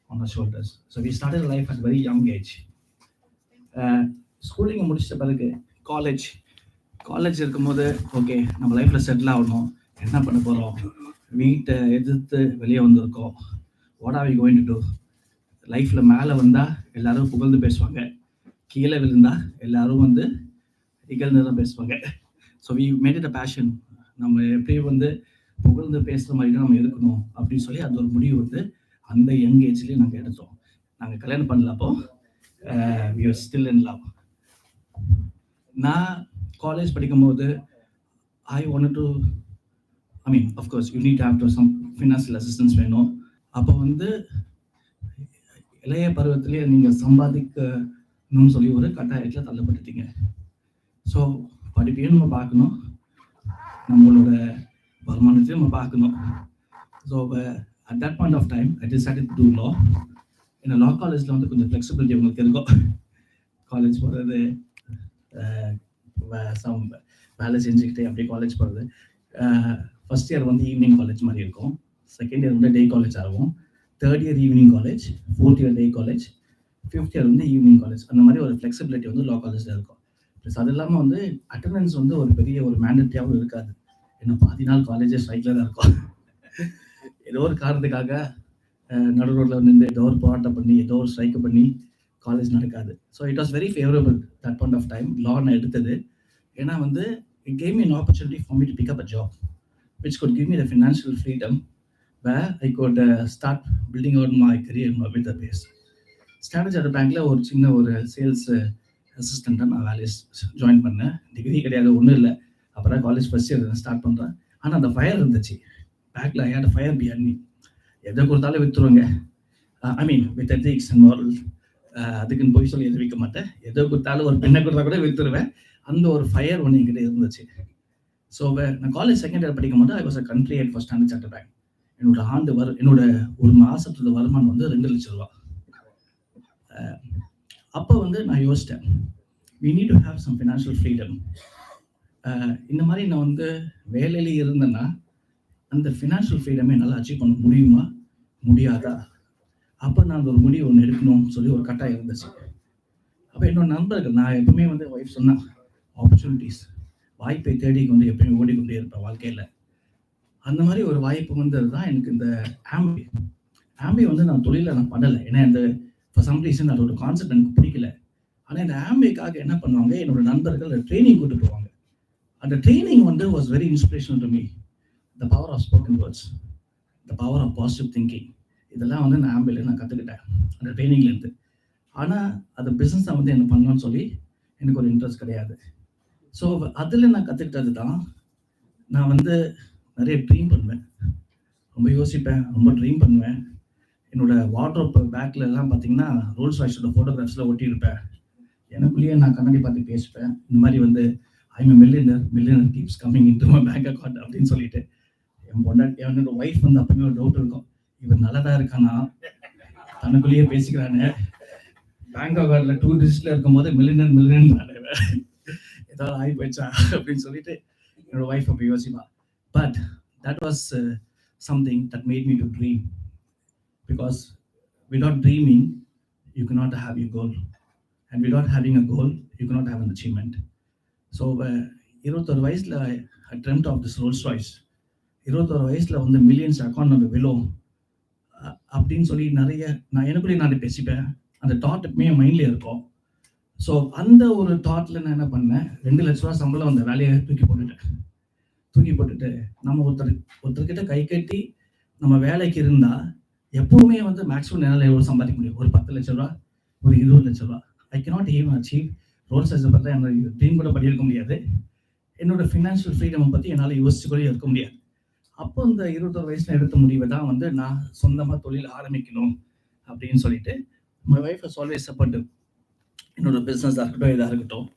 on our shoulders. So we started life at a very young age. Schooling முடிச்சிட்ட பிறகு காலேஜ் இருக்கும்போது ஓகே நம்ம லைஃப்பில் செட்டில் ஆகணும், என்ன பண்ண போகிறோம், வீட்டை எதிர்த்து வெளியே வந்திருக்கோம், what are we going to do. லைஃப்பில் மேலே வந்தால் எல்லாரும் புகழ்ந்து பேசுவாங்க, கீழே விழுந்தால் எல்லாரும் வந்து இகழ்ந்து தான் பேசுவாங்க. So we made it a passion. நம்ம எப்படி வந்து புகழ்ந்து பேசுகிற மாதிரி நம்ம இருக்கணும் அப்படின்னு சொல்லி அது ஒரு முடிவு வந்து அந்த யங் ஏஜ்லேயே நாங்கள் எடுத்தோம். நாங்கள் கல்யாணம் பண்ணல அப்போ we were still in love. நான் காலேஜ் படிக்கும்போது I wanted to, I mean, of course, you need to have some financial assistance வேணும். அப்போ வந்து இளைய பருவத்திலேயே நீங்கள் சம்பாதிக்கணும்னு சொல்லி ஒரு கட்டாயத்தில் தள்ளப்பட்டுட்டீங்க. ஸோ படிப்பையும் நம்ம பார்க்கணும், நம்மளோட வருமானத்தையும் நம்ம பார்க்கணும். So at that point of time, I decided to do law. இந்த லா காலேஜில் வந்து கொஞ்சம் ஃப்ளெக்சிபிலிட்டி உங்களுக்கு இருக்கும். காலேஜ் போகிறது, வேலை செஞ்சுக்கிட்டே அப்படியே காலேஜ் போகிறது. ஃபஸ்ட் இயர் வந்து ஈவினிங் காலேஜ் மாதிரி இருக்கும், செகண்ட் இயர் வந்து டே காலேஜ் ஆகும், third year evening college, fourth year day college, fifth year வந்து ஈவினிங் காலேஜ். அந்த மாதிரி ஒரு ஃப்ளெக்சிபிலிட்டி வந்து லா காலேஜில் இருக்கும். ப்ளஸ் அது இல்லாமல் வந்து அட்டண்டன்ஸ் வந்து ஒரு பெரிய ஒரு மேண்டேட்டரியாகவும் இருக்காது. ஏன்னா பாதி நாள் காலேஜே ஸ்ட்ரைக்கில் தான் இருக்கும். ஏதோ ஒரு காரணத்துக்காக நடு ரோட்டில் நின்று ஏதோ ஒரு போராட்டம் பண்ணி ஏதோ ஒரு ஸ்ட்ரைக் பண்ணி காலேஜ் நடக்காது. So it was very favourable that point of time லா நான் எடுத்தது. ஏன்னா வந்து it gave me an opportunity for me to pick up a job which could give me the financial freedom where I could start building out my career with the base. Standard chartered பேங்க்கில் ஒரு சின்ன ஒரு sales அசிஸ்டண்ட்டாக நான் வேலையை join பண்ணேன். Degree கிடையாது, ஒன்றும் இல்லை. அப்புறம் காலேஜ் ஃபஸ்ட் இயர் ஸ்டார்ட் பண்ணுறேன். ஆனால் அந்த ஃபயர் இருந்துச்சு பேக்கில். I had a fire behind me. எதை கொடுத்தாலும் விற்றுருவாங்க. I mean with ethics and moral. அதுக்குன்னு போய் சொல்லி எது விற்க மாட்டேன். எதோ கொடுத்தாலும் ஒரு பெண்ணை கொடுத்தா கூட விற்றுருவேன். அந்த ஒரு ஃபயர் ஒன்று என்கிட்ட இருந்துச்சு. ஸோ நான் காலேஜ் செகண்ட் இயர் படிக்கும் போது I was a country head for standard chartered bank. என்னோட ஒரு மாதத்தோட வருமானம் வந்து 2 லட்சம் ரூபா. அப்போ வந்து நான் யோசித்தேன், we need to have some financial freedom. இந்த மாதிரி நான் வந்து வேலையில இருந்தேன்னா அந்த ஃபினான்ஷியல் ஃப்ரீடமை என்னால் அச்சீவ் பண்ண முடியுமா முடியாதா? அப்போ நான் ஒரு முடிவு ஒன்று எடுக்கணும்னு சொல்லி ஒரு கட்டாயம் இருந்துச்சு. அப்போ என்னோட நண்பர்கள், நான் எப்பவுமே வந்து ஒய்ஃப் சொன்னேன், ஆப்பர்ச்சுனிட்டிஸ், வாய்ப்பை தேடி வந்து எப்பயுமே ஓடிக்கொண்டே இருப்பேன் வாழ்க்கையில். அந்த மாதிரி ஒரு வாய்ப்பு வந்தது தான் எனக்கு இந்த ஆம்பி வந்து நான் தொழிலில் நான் பண்ணலை. ஏன்னா இந்த ஃபார் சம் ரீசன் அதோட கான்செப்ட் எனக்கு பிடிக்கல. ஆனால் இந்த ஆம்பிக்காக என்ன பண்ணுவாங்க, என்னோட நண்பர்கள் ட்ரைனிங் கூட்டு போவாங்க. அந்த ட்ரைனிங் வந்து was very inspirational to me. The power of spoken words, the power of positive thinking, இதெல்லாம் வந்து நான் ஆம்பியில் நான் கற்றுக்கிட்டேன் அந்த ட்ரைனிங்லேருந்து. ஆனால் அது பிஸ்னஸை வந்து என்ன பண்ணணும்னு சொல்லி எனக்கு ஒரு இன்ட்ரெஸ்ட் கிடையாது. ஸோ அதில் நான் கற்றுக்கிட்டது தான், நான் வந்து நிறைய ட்ரீம் பண்ணுவேன், ரொம்ப யோசிப்பேன், ரொம்ப ட்ரீம் பண்ணுவேன். என்னோட வார்ட்ரோப் பேக்கில் எல்லாம் பார்த்தீங்கன்னா ரோல்ஸ் ராய்ஸோட ஃபோட்டோகிராஃப்ஸில் ஒட்டியிருப்பேன். எனக்குள்ளேயே நான் கண்ணாடி பார்த்து பேசுவேன், இந்த மாதிரி வந்து I'm a millionaire keeps coming into my bank account அப்படின்னு சொல்லிட்டு. என்னோட ஒய்ஃப் வந்து அப்பவுமே ஒரு டவுட் இருக்கும், இவர் நல்லதாக இருக்கானா, தனக்குள்ளேயே பேசிக்கிறானே, பேங்க் அக்கௌண்ட்டில் 2 டிஜிட்டில் இருக்கும்போது மில்லியனர் ஏதாவது ஆகி போயிடுச்சா அப்படின்னு சொல்லிட்டு என்னோட ஒய்ஃப் அப்போ யோசிப்பா. But that was something that made me to dream. Because without dreaming, you cannot have your goal. And without having a goal, you cannot have an achievement. So, 21 வயசில் I dreamt of this Rolls Royce. 21 வயசில் வந்து millions account நம்ம விழும் அப்படின்னு சொல்லி நிறைய எனக்குள்ளேயே நான் பேசிப்பேன். அந்த தாட் எப்பவுமே என் மைண்ட்லேயே இருக்கும். ஸோ அந்த ஒரு தாட்டில் நான் என்ன பண்ணேன், 2 லட்ச ரூபா சம்பளம் அந்த வேலையை தூக்கி போட்டுட்டு நம்ம ஒருத்தர்கிட்ட கை கட்டி நம்ம வேலைக்கு இருந்தால் எப்பவுமே வந்து மேக்ஸிமம் என்னால் எவ்வளோ சம்பாதிக்க முடியும், ஒரு 10 லட்ச ரூபா, ஒரு 20 லட்ச ரூபா. I cannot even achieve Rolls ராய்ஸை பற்றி என்னோட ட்ரீம் கூட பண்ணியிருக்க முடியாது. என்னோட ஃபினான்ஷியல் ஃப்ரீடம் பற்றி என்னால் யோசிச்சு கூட இருக்க முடியாது. அப்போ இந்த 21 வயசில் எடுத்த முடிவை தான் வந்து நான் சொந்தமாக தொழில் ஆரம்பிக்கணும் அப்படின்னு சொல்லிட்டு my wife was always supportive. என்னோட பிஸ்னஸாக இருக்கட்டும், இதாக இருக்கட்டும்.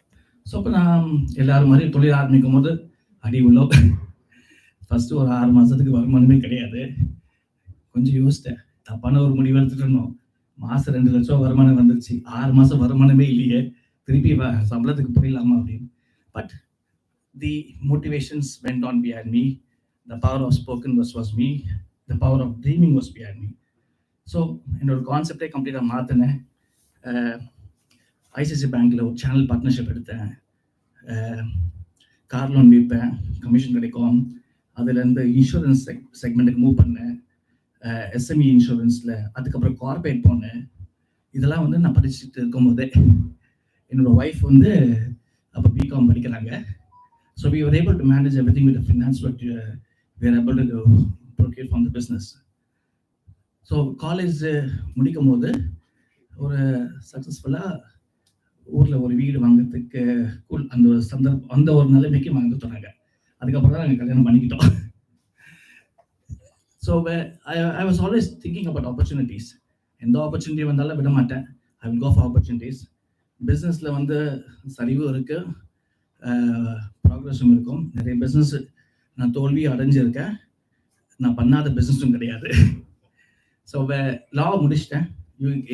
ஸோ அப்போ நான் எல்லாரும் மாதிரி தொழில் ஆரம்பிக்கும் போது அடி உள்ளோம். ஃபஸ்ட்டு ஒரு 6 மாதத்துக்கு வருமானமே கிடையாது. கொஞ்சம் யோசித்தேன், தப்பான ஒரு முடிவு எடுத்துட்டு இருந்தோம். மாதம் 2 லட்ச ரூபா வருமானம் வந்துருச்சு, 6 மாதம் வருமானமே இல்லையே, திருப்பி சம்பளத்துக்கு போயிடலாமா அப்படின்னு. But the motivations went on behind me. The power of spoken words was me. The power of dreaming was behind me. So என்னோட கான்செப்டே கம்ப்ளீட்டாக மாற்றினேன். ஐசிஐசி பேங்க்கில் ஒரு சேனல் பார்ட்னர்ஷிப் எடுத்தேன். கார் லோன் விற்பேன், கமிஷன் கிடைக்கும். அதுலேருந்து இன்சூரன்ஸ் செக்மெண்ட்டுக்கு மூவ் பண்ணேன், எஸ்எம்இ இன்சூரன்ஸில். அதுக்கப்புறம் கார்பரேட் போனேன். இதெல்லாம் வந்து நான் படிச்சுட்டு இருக்கும்போதே என்னோட ஒய்ஃப் வந்து அப்போ பிகாம் படிக்கிறாங்க. So we were able to manage everything with finance. But we are able to procure from the business. So college முடிக்கும் போது ஒரு சக்ஸஸ்ஃபுல்லாக ஊரில் ஒரு வீடு வாங்குறதுக்கு அந்த ஒரு நிலைமைக்கு வாங்க சொன்னாங்க. அதுக்கப்புறம் தான் நாங்கள் கல்யாணம் பண்ணிக்கிட்டோம். So I was always thinking about opportunities. எந்த ஆப்பர்ச்சுனிட்டி வந்தாலும் விட மாட்டேன். I will go for opportunities. பிஸ்னஸில் வந்து சரிவும் இருக்குது, ப்ராக்ரஸும் இருக்கும். நிறைய பிஸ்னஸ் நான் தோல்வி அடைஞ்சிருக்கேன், நான் பண்ணாத பிஸ்னஸும் கிடையாது. ஸோ லா முடிச்சிட்டேன்.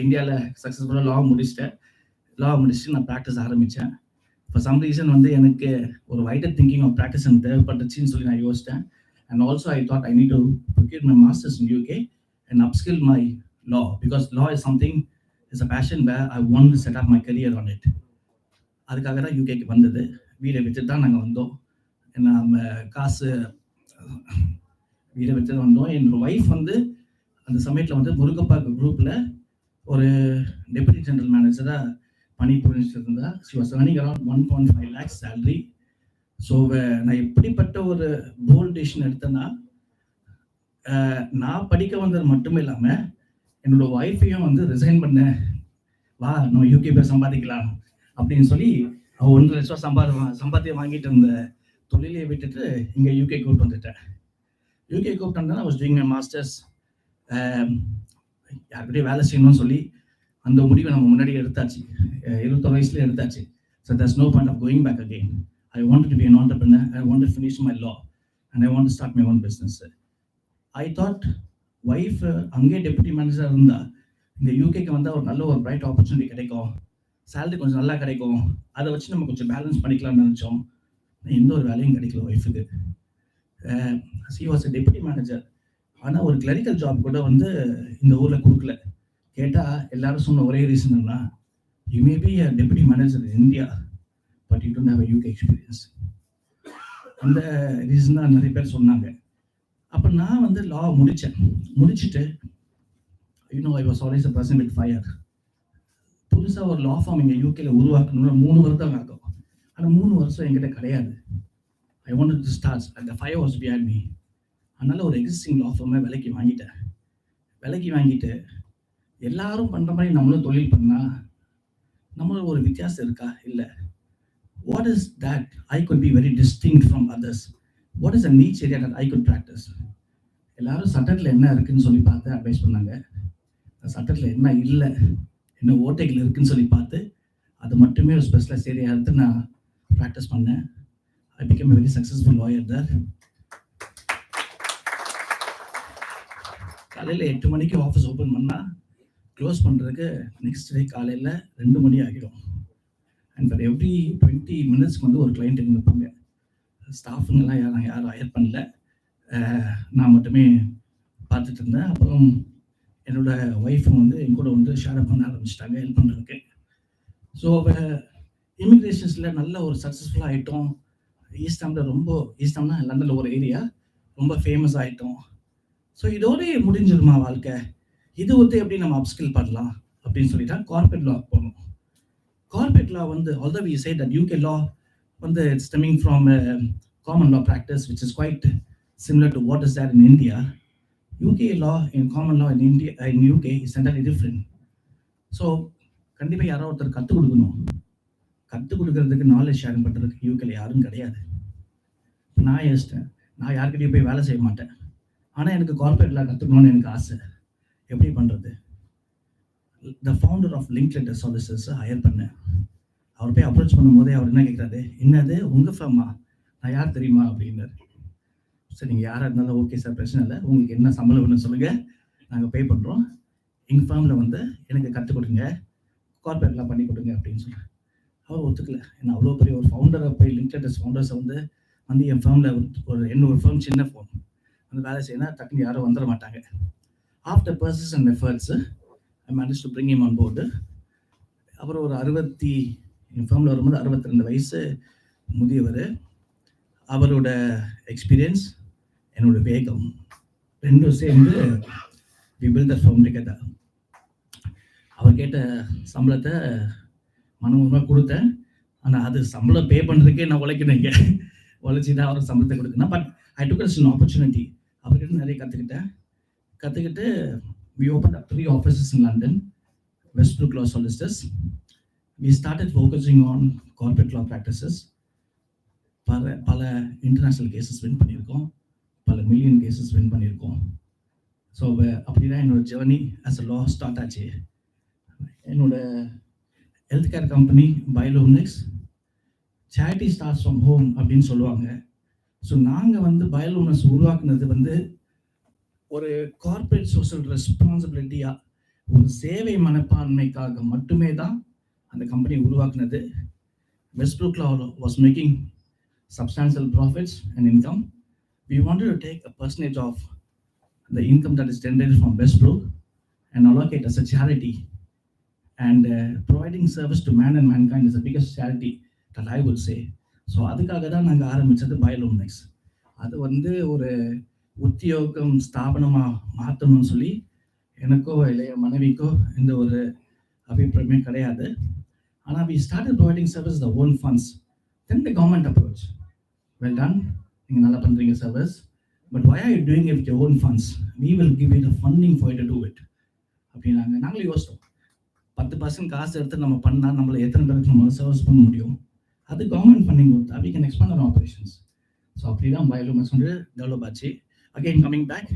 இந்தியாவில் சக்ஸஸ்ஃபுல்லாக லா முடிச்சுட்டு நான் ப்ராக்டிஸ் ஆரம்பித்தேன். ஃபார் சம் ரீசன் வந்து எனக்கு ஒரு வைட்டர் திங்கிங் ஆஃப் ப்ராக்டிஸ் எனக்கு தேவைப்பட்டுச்சின்னு சொல்லி நான் யோசித்தேன். And also I thought I need to procure my masters in UK and upskill my law, because law is something, is a passion where I want to set up my career on it. அதுக்காக தான் யூகேக்கு வந்தது. வீடை விட்டுட்டு தான் நாங்கள் வந்தோம். நம்ம காசு வீடை விட்டு வந்தோம். என்னோட ஒய்ஃப் வந்து அந்த சமயத்தில் வந்து முருகப்பா குரூப்பில் ஒரு டெபுட்டி ஜெனரல் மேனேஜராக பணி புரிஞ்சுட்டு இருந்தா. She was earning around 1.5 lakhs salary. So நான் எப்படிப்பட்ட ஒரு போல்ட் டிசிஷன் எடுத்தேன்னா, நான் படிக்க வந்தது மட்டும் இல்லாமல் என்னோட ஒய்ஃபையும் வந்து ரிசைன் பண்ணேன். வா நம்ம யூகே போய் சம்பாதிக்கலாம் அப்படின்னு சொல்லி 1.5 லட்சம் சம்பாத்தியம் வாங்கிட்டு இருந்த தொழிலையை விட்டுட்டு இங்கே யூகே கூப்பிட்டு வந்துட்டேன். யூகே கூப்பிட்டு வந்தேன். I was doing my masters. யாருக்கிட்டே வேலை செய்யணும்னு சொல்லி அந்த முடிவை நம்ம முன்னாடி எடுத்தாச்சு. 21 வயசுல எடுத்தாச்சு. So there's no point of going back again. I wanted to be an entrepreneur. I wanted to finish my law and I want to start my own business. I thought wife அங்கே deputy manager இருந்தா இந்த யூகேக்கு வந்தால் ஒரு நல்ல ஒரு bright opportunity கிடைக்கும், salary கொஞ்சம் நல்லா கிடைக்கும், அதை வச்சு நம்ம கொஞ்சம் பேலன்ஸ் பண்ணிக்கலாம்னு நினச்சோம். எந்த ஒரு வேலையும் கிடைக்கல ஒய்ஃபுக்கு. she was a deputy manager. ஆனால் ஒரு கிளரிக்கல் ஜாப் கூட வந்து இந்த ஊரில் கொடுக்கல. கேட்டால் எல்லாரும் சொன்ன ஒரே ரீசன் என்ன, you may be a deputy manager in India but you don't have a UK experience. அந்த ரீசன் தான் நிறைய பேர் சொன்னாங்க. அப்போ நான் வந்து லா முடிச்சுட்டு ஐ was always a person with fire. புதுசாக ஒரு லா ஃபார்ம் இங்கே யூகேல உருவாக்கணும்னு 3 வருடம் ஆகும். ஆனால் 3 வருஷம் என்கிட்ட கிடையாது. ஐ வாண்டட் டு ஸ்டார்ட், அந்த ஃபயர் வாஸ் பிஹைண்ட் மீ. அதனால் ஒரு எக்ஸிஸ்டிங் லா ஃபார்மை விலைக்கு வாங்கிட்டு எல்லாரும் பண்ணுற மாதிரி நம்மளும் தொழில் பண்ணால் நம்மளும் ஒரு வித்தியாசம் இருக்கா? இல்லை. What is that I could be very distinct from others? What is a நீச் area that I could practice? எல்லாரும் சட்டத்தில் என்ன இருக்குன்னு சொல்லி பார்த்து அட்வைஸ் பண்ணாங்க. சட்டத்தில் என்ன இல்லை, என்ன ஓட்டைகள் இருக்குன்னு சொல்லி பார்த்து அது மட்டுமே ஒரு ஸ்பெஷலைஸ் ஏரியா எடுத்து நான் ப்ராக்டிஸ் பண்ணேன். I became a very successful lawyer there. காலையில் 8 மணிக்கு ஆஃபீஸ் ஓப்பன் பண்ணால் க்ளோஸ் பண்ணுறதுக்கு நெக்ஸ்ட் டே காலையில் 2 மணி ஆகிடும். அண்ட் ஃபார் எவ்ரி 20 மினிட்ஸ்க்கு வந்து ஒரு கிளைண்ட் எங்கே இருப்பாங்க. ஸ்டாஃபுங்கெல்லாம் யாரும் ஹையர் பண்ணல, நான் மட்டுமே பார்த்துட்டு இருந்தேன். அப்புறம் என்னோடய ஒய்ஃபும் வந்து என் கூட வந்து ஷேர் பண்ண ஆரம்பிச்சிட்டாங்க ஹெல்ப் பண்ணுறதுக்கு. ஸோ இமிக்ரேஷன்ஸில் நல்ல ஒரு சக்ஸஸ்ஃபுல்லாக ஆகிட்டோம். ஈஸ்டாம்னா லண்டனில் ஒரு ஏரியா ரொம்ப ஃபேமஸ் ஆகிட்டோம். ஸோ இதோடய முடிஞ்சிருமா வாழ்க்கை, இது வந்து எப்படி நம்ம அப்ஸ்கில் பண்ணலாம் அப்படின்னு சொல்லிட்டா கார்பரேட் லா போகணும். கார்பரேட் லா வந்து although we say that UK law வந்து it's stemming from common law practice which is quite similar to what is there in India. UK law and common law in India in UK is entirely different. So கண்டிப்பாக யாரோ ஒருத்தர் கற்றுக் கொடுக்கறதுக்கு knowledge sharing பண்ணுறதுக்கு யூகேல யாரும் கிடையாது. நான் யோசித்தேன், நான் யார்கிட்டையும் போய் வேலை செய்ய மாட்டேன், ஆனால் எனக்கு கார்பரேட்லாம் கற்றுக்கணும்னு எனக்கு ஆசை. எப்படி பண்ணுறது? த ஃபவுண்டர் ஆஃப் லிங்க்லெட்டர் சாலிசிட்டர்ஸை ஹையர் பண்ணேன். அவர் போய் அப்ரோச் பண்ணும்போதே அவர் என்ன கேட்குறாரு, என்னது உங்கள் ஃபேமா, நான் யார் தெரியுமா அப்படின்னாரு. சரி நீங்கள் யாராக இருந்தாலும் ஓகே சார், பிரச்சனை இல்லை, உங்களுக்கு என்ன சம்பளம் வேணும்னு சொல்லுங்கள், நாங்கள் பே பண்ணுறோம், எங்கள் ஃபேமில் வந்து எனக்கு கற்றுக் கொடுங்க, கார்பரேட்லாம் பண்ணி கொடுங்க அப்படின்னு சொல்கிறேன். அவர் ஒத்துக்கல. ஏன்னா அவ்வளோ பெரிய ஒரு ஃபவுண்டரை போய் லிங்க்லெட்டர்ஸ் ஃபவுண்டர்ஸை வந்து என் ஃபேமில் ஒரு ஃபேம் சின்ன ஃபேம் அந்த வேலை செய்யணும், டக்குன்னு யாரும் வந்துட மாட்டாங்க. After purchase efforts I manage to bring him on board. அப்புறம் ஒரு என் ஃபேமில் வரும்போது 62 வயசு முதியவர். அவரோட எக்ஸ்பீரியன்ஸ், என்னோட வேகம் ரெண்டும் சேர்ந்து we built the firm together. அவர் கேட்ட சம்பளத்தை மனமுமாக கொடுத்தேன். ஆனால் அது சம்பளம் பே பண்ணுறதுக்கே நான் உழைக்கணுங்க, உழைச்சி தான் அவர் சம்பளத்தை கொடுக்கணும். But I took it as an opportunity. அவர்கிட்ட நிறைய கற்றுக்கிட்டு we opened up 3 offices in London, Westbrook Law Solicitors. We started focusing on corporate law practices. பல இன்டர்நேஷ்னல் கேசஸ் வின் பண்ணியிருக்கோம், பல மில்லியன் கேசஸ் வின் பண்ணியிருக்கோம். ஸோ அப்படிதான் என்னோட journey as a law start ஆச்சு. என்னோட ஹெல்த் கேர் கம்பெனி பயோலோமிக்ஸ் charity starts from home அப்படின்னு சொல்லுவாங்க. ஸோ நாங்கள் வந்து பயோலோமிக்ஸ் உருவாக்குனது வந்து ஒரு கார்பரேட் சோஷியல் ரெஸ்பான்சிபிலிட்டியாக, ஒரு சேவை மனப்பான்மைக்காக மட்டுமே தான் அந்த கம்பெனி உருவாக்குனது. Westbrook Law was making substantial profits and income. We wanted to take a percentage of the income that is generated from Westbrook and allocate as a charity. And providing service to man and mankind is the biggest charity that I would say. So அதுக்காக தான் நாங்கள் ஆரம்பித்தது பயோலோமிக்ஸ். அது வந்து ஒரு உத்தியோகம் ஸ்தாபனமாக மாற்றணும்னு சொல்லி எனக்கோ இல்லை மனைவிக்கோ எந்த ஒரு அபிப்பிராயமே கிடையாது. ஆனால் we started providing service the own funds. Then the government approach. Well done, நீங்கள் நல்லா பண்ணுறீங்க service, but why are you doing it with your own funds? We will give you the funding for you to do it. அப்படின்னாங்க. நாங்களும் யோசித்தோம், 10% காசு எடுத்து நம்ம பண்ணால் நம்மளை எத்தனை பேருக்கு நம்ம சர்வீஸ் பண்ண முடியும், அது கவர்மெண்ட் ஃபண்டிங் கொடுத்தா we can expand our operations. So அப்படி தான் பயோலோமிக்ஸ் வந்து டெவலப் ஆச்சு. அகெயின் கம்மிங் பேக்,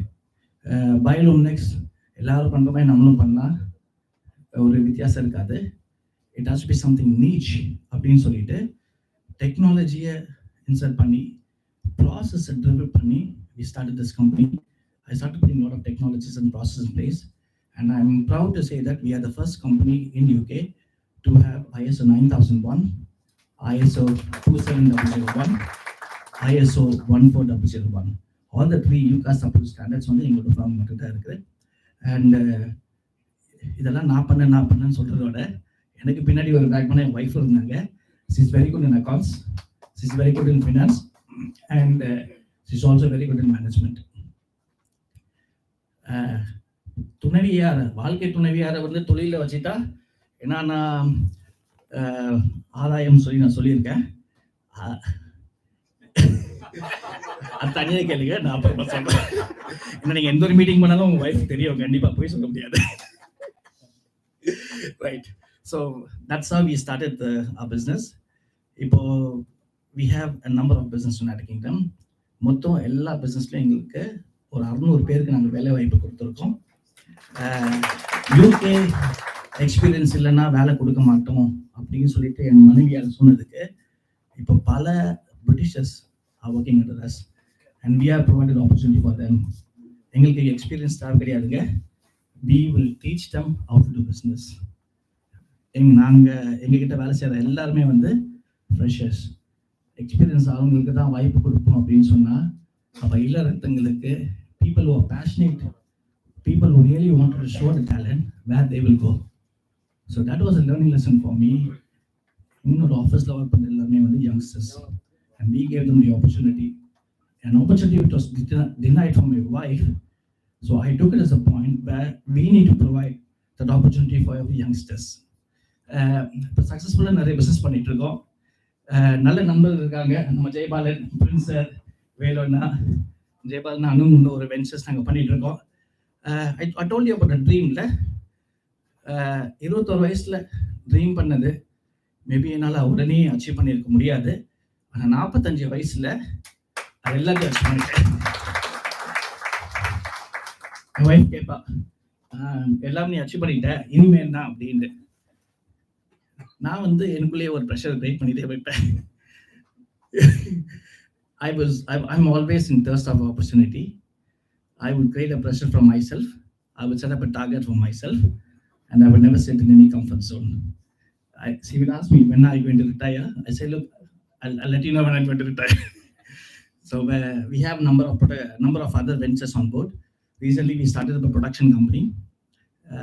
பயோலோமிக்ஸ் எல்லாரும் பண்ணுற மாதிரி நம்மளும் பண்ணால் ஒரு வித்தியாசம் இருக்காது. It has to be something நீச் அப்படின்னு சொல்லிட்டு டெக்னாலஜியை இன்சர்ட் பண்ணி ப்ராசஸை டெவலப் பண்ணி we started this company. I started putting a lot of technologies and processes in place, and I'm proud to say that we are the first company in UK to have ISO 9001, ISO 27001, ISO 14001. All the 3 UCAS approved standards வந்து எங்களோட form மட்டும் தான் இருக்குது. And இதெல்லாம் நான் பண்ணேன்னு சொல்கிறதோட எனக்கு பின்னாடி ஒரு பேக் பண்ண என் ஒய்ஃப் இருந்தாங்க. she is very good in accounts, she is very good in finance, and she is also very good in management. துணைவியார், வாழ்க்கை துணைவியாரை வந்து தொழிலில் வச்சுட்டா ஏன்னா நான் ஆதாயம் சொல்லி நான் சொல்லியிருக்கேன். அது தனியாக கேளுங்க, நான் அப்புறமா சொல்கிறேன். ஏன்னா நீங்கள் எந்த ஒரு மீட்டிங் பண்ணாலும் உங்கள் ஒய்ஃப் தெரியும், கண்டிப்பாக போய் சொல்ல முடியாது. Right, so that's how we started our business. இப்போ we have a number of business in United Kingdom. மொத்தம் எல்லா பிஸ்னஸ்லையும் எங்களுக்கு ஒரு 600 பேருக்கு நாங்கள் வேலை வாய்ப்பு கொடுத்துருக்கோம். யூகே எக்ஸ்பீரியன்ஸ் இல்லைன்னா வேலை கொடுக்க மாட்டோம் அப்படின்னு சொல்லிட்டு என் மனைவியால் சொன்னதுக்கு இப்போ பல Britishers are working under us and we have provided opportunity for them. எங்களுக்கு எக்ஸ்பீரியன்ஸ் தேவை கிடையாதுங்க, we will teach them how to do business. எங்ககிட்ட வேலை செய்கிற எல்லாருமே வந்து ஃப்ரெஷர்ஸ். எக்ஸ்பீரியன்ஸ் அவங்களுக்கு தான் வாய்ப்பு கொடுப்போம் அப்படின்னு சொன்னால் அப்போ இல்லறத்தங்களுக்கு people who are passionate, people who really wanted to show the talent, where they will go. So that was a learning lesson for me. இன்னொரு ஆஃபீஸில் ஒர்க் பண்ணுற எல்லாருமே வந்து youngsters, and we gave them the opportunity, an opportunity which was denied from my wife. So I took it as a point where we need to provide that opportunity for every youngsters. இப்போ சக்ஸஸ்ஃபுல்லாக நிறைய business பண்ணிட்டு இருக்கோம். நல்ல நண்பர்கள் இருக்காங்க, நம்ம Jayabalan, Prince sir, வேலோண்ணா, Jayabalan அனு இன்னும் ஒரு வெஞ்சர்ஸ் நாங்கள் பண்ணிட்டு இருக்கோம். I told you about a dreamல 21 வயசில் ட்ரீம் பண்ணது மேபி என்னால் உடனே அச்சீவ் பண்ணியிருக்க முடியாது. ஆனால் 45 வயசில் அது எல்லாத்தையும் அச்சீவ் பண்ணிட்டேன். என் ஒய்ஃப் கேட்பா, எல்லாம் நீ அச்சீவ் பண்ணிட்ட, இனிமேல் என்ன அப்படின்னு. நான் வந்து எனக்குள்ளேயே ஒரு ப்ரெஷர் கிரியேட் பண்ணிட்டே வைப்பேன். I'm always in thirst of opportunity. I would create a pressure from myself. I would set up a target for myself, and I would never sit in any comfort zone. She will ask me, when are you going to retire? I say, look, I'll let you know when I'm going to retire. So we have number of other ventures on board. Recently, we started up a production company.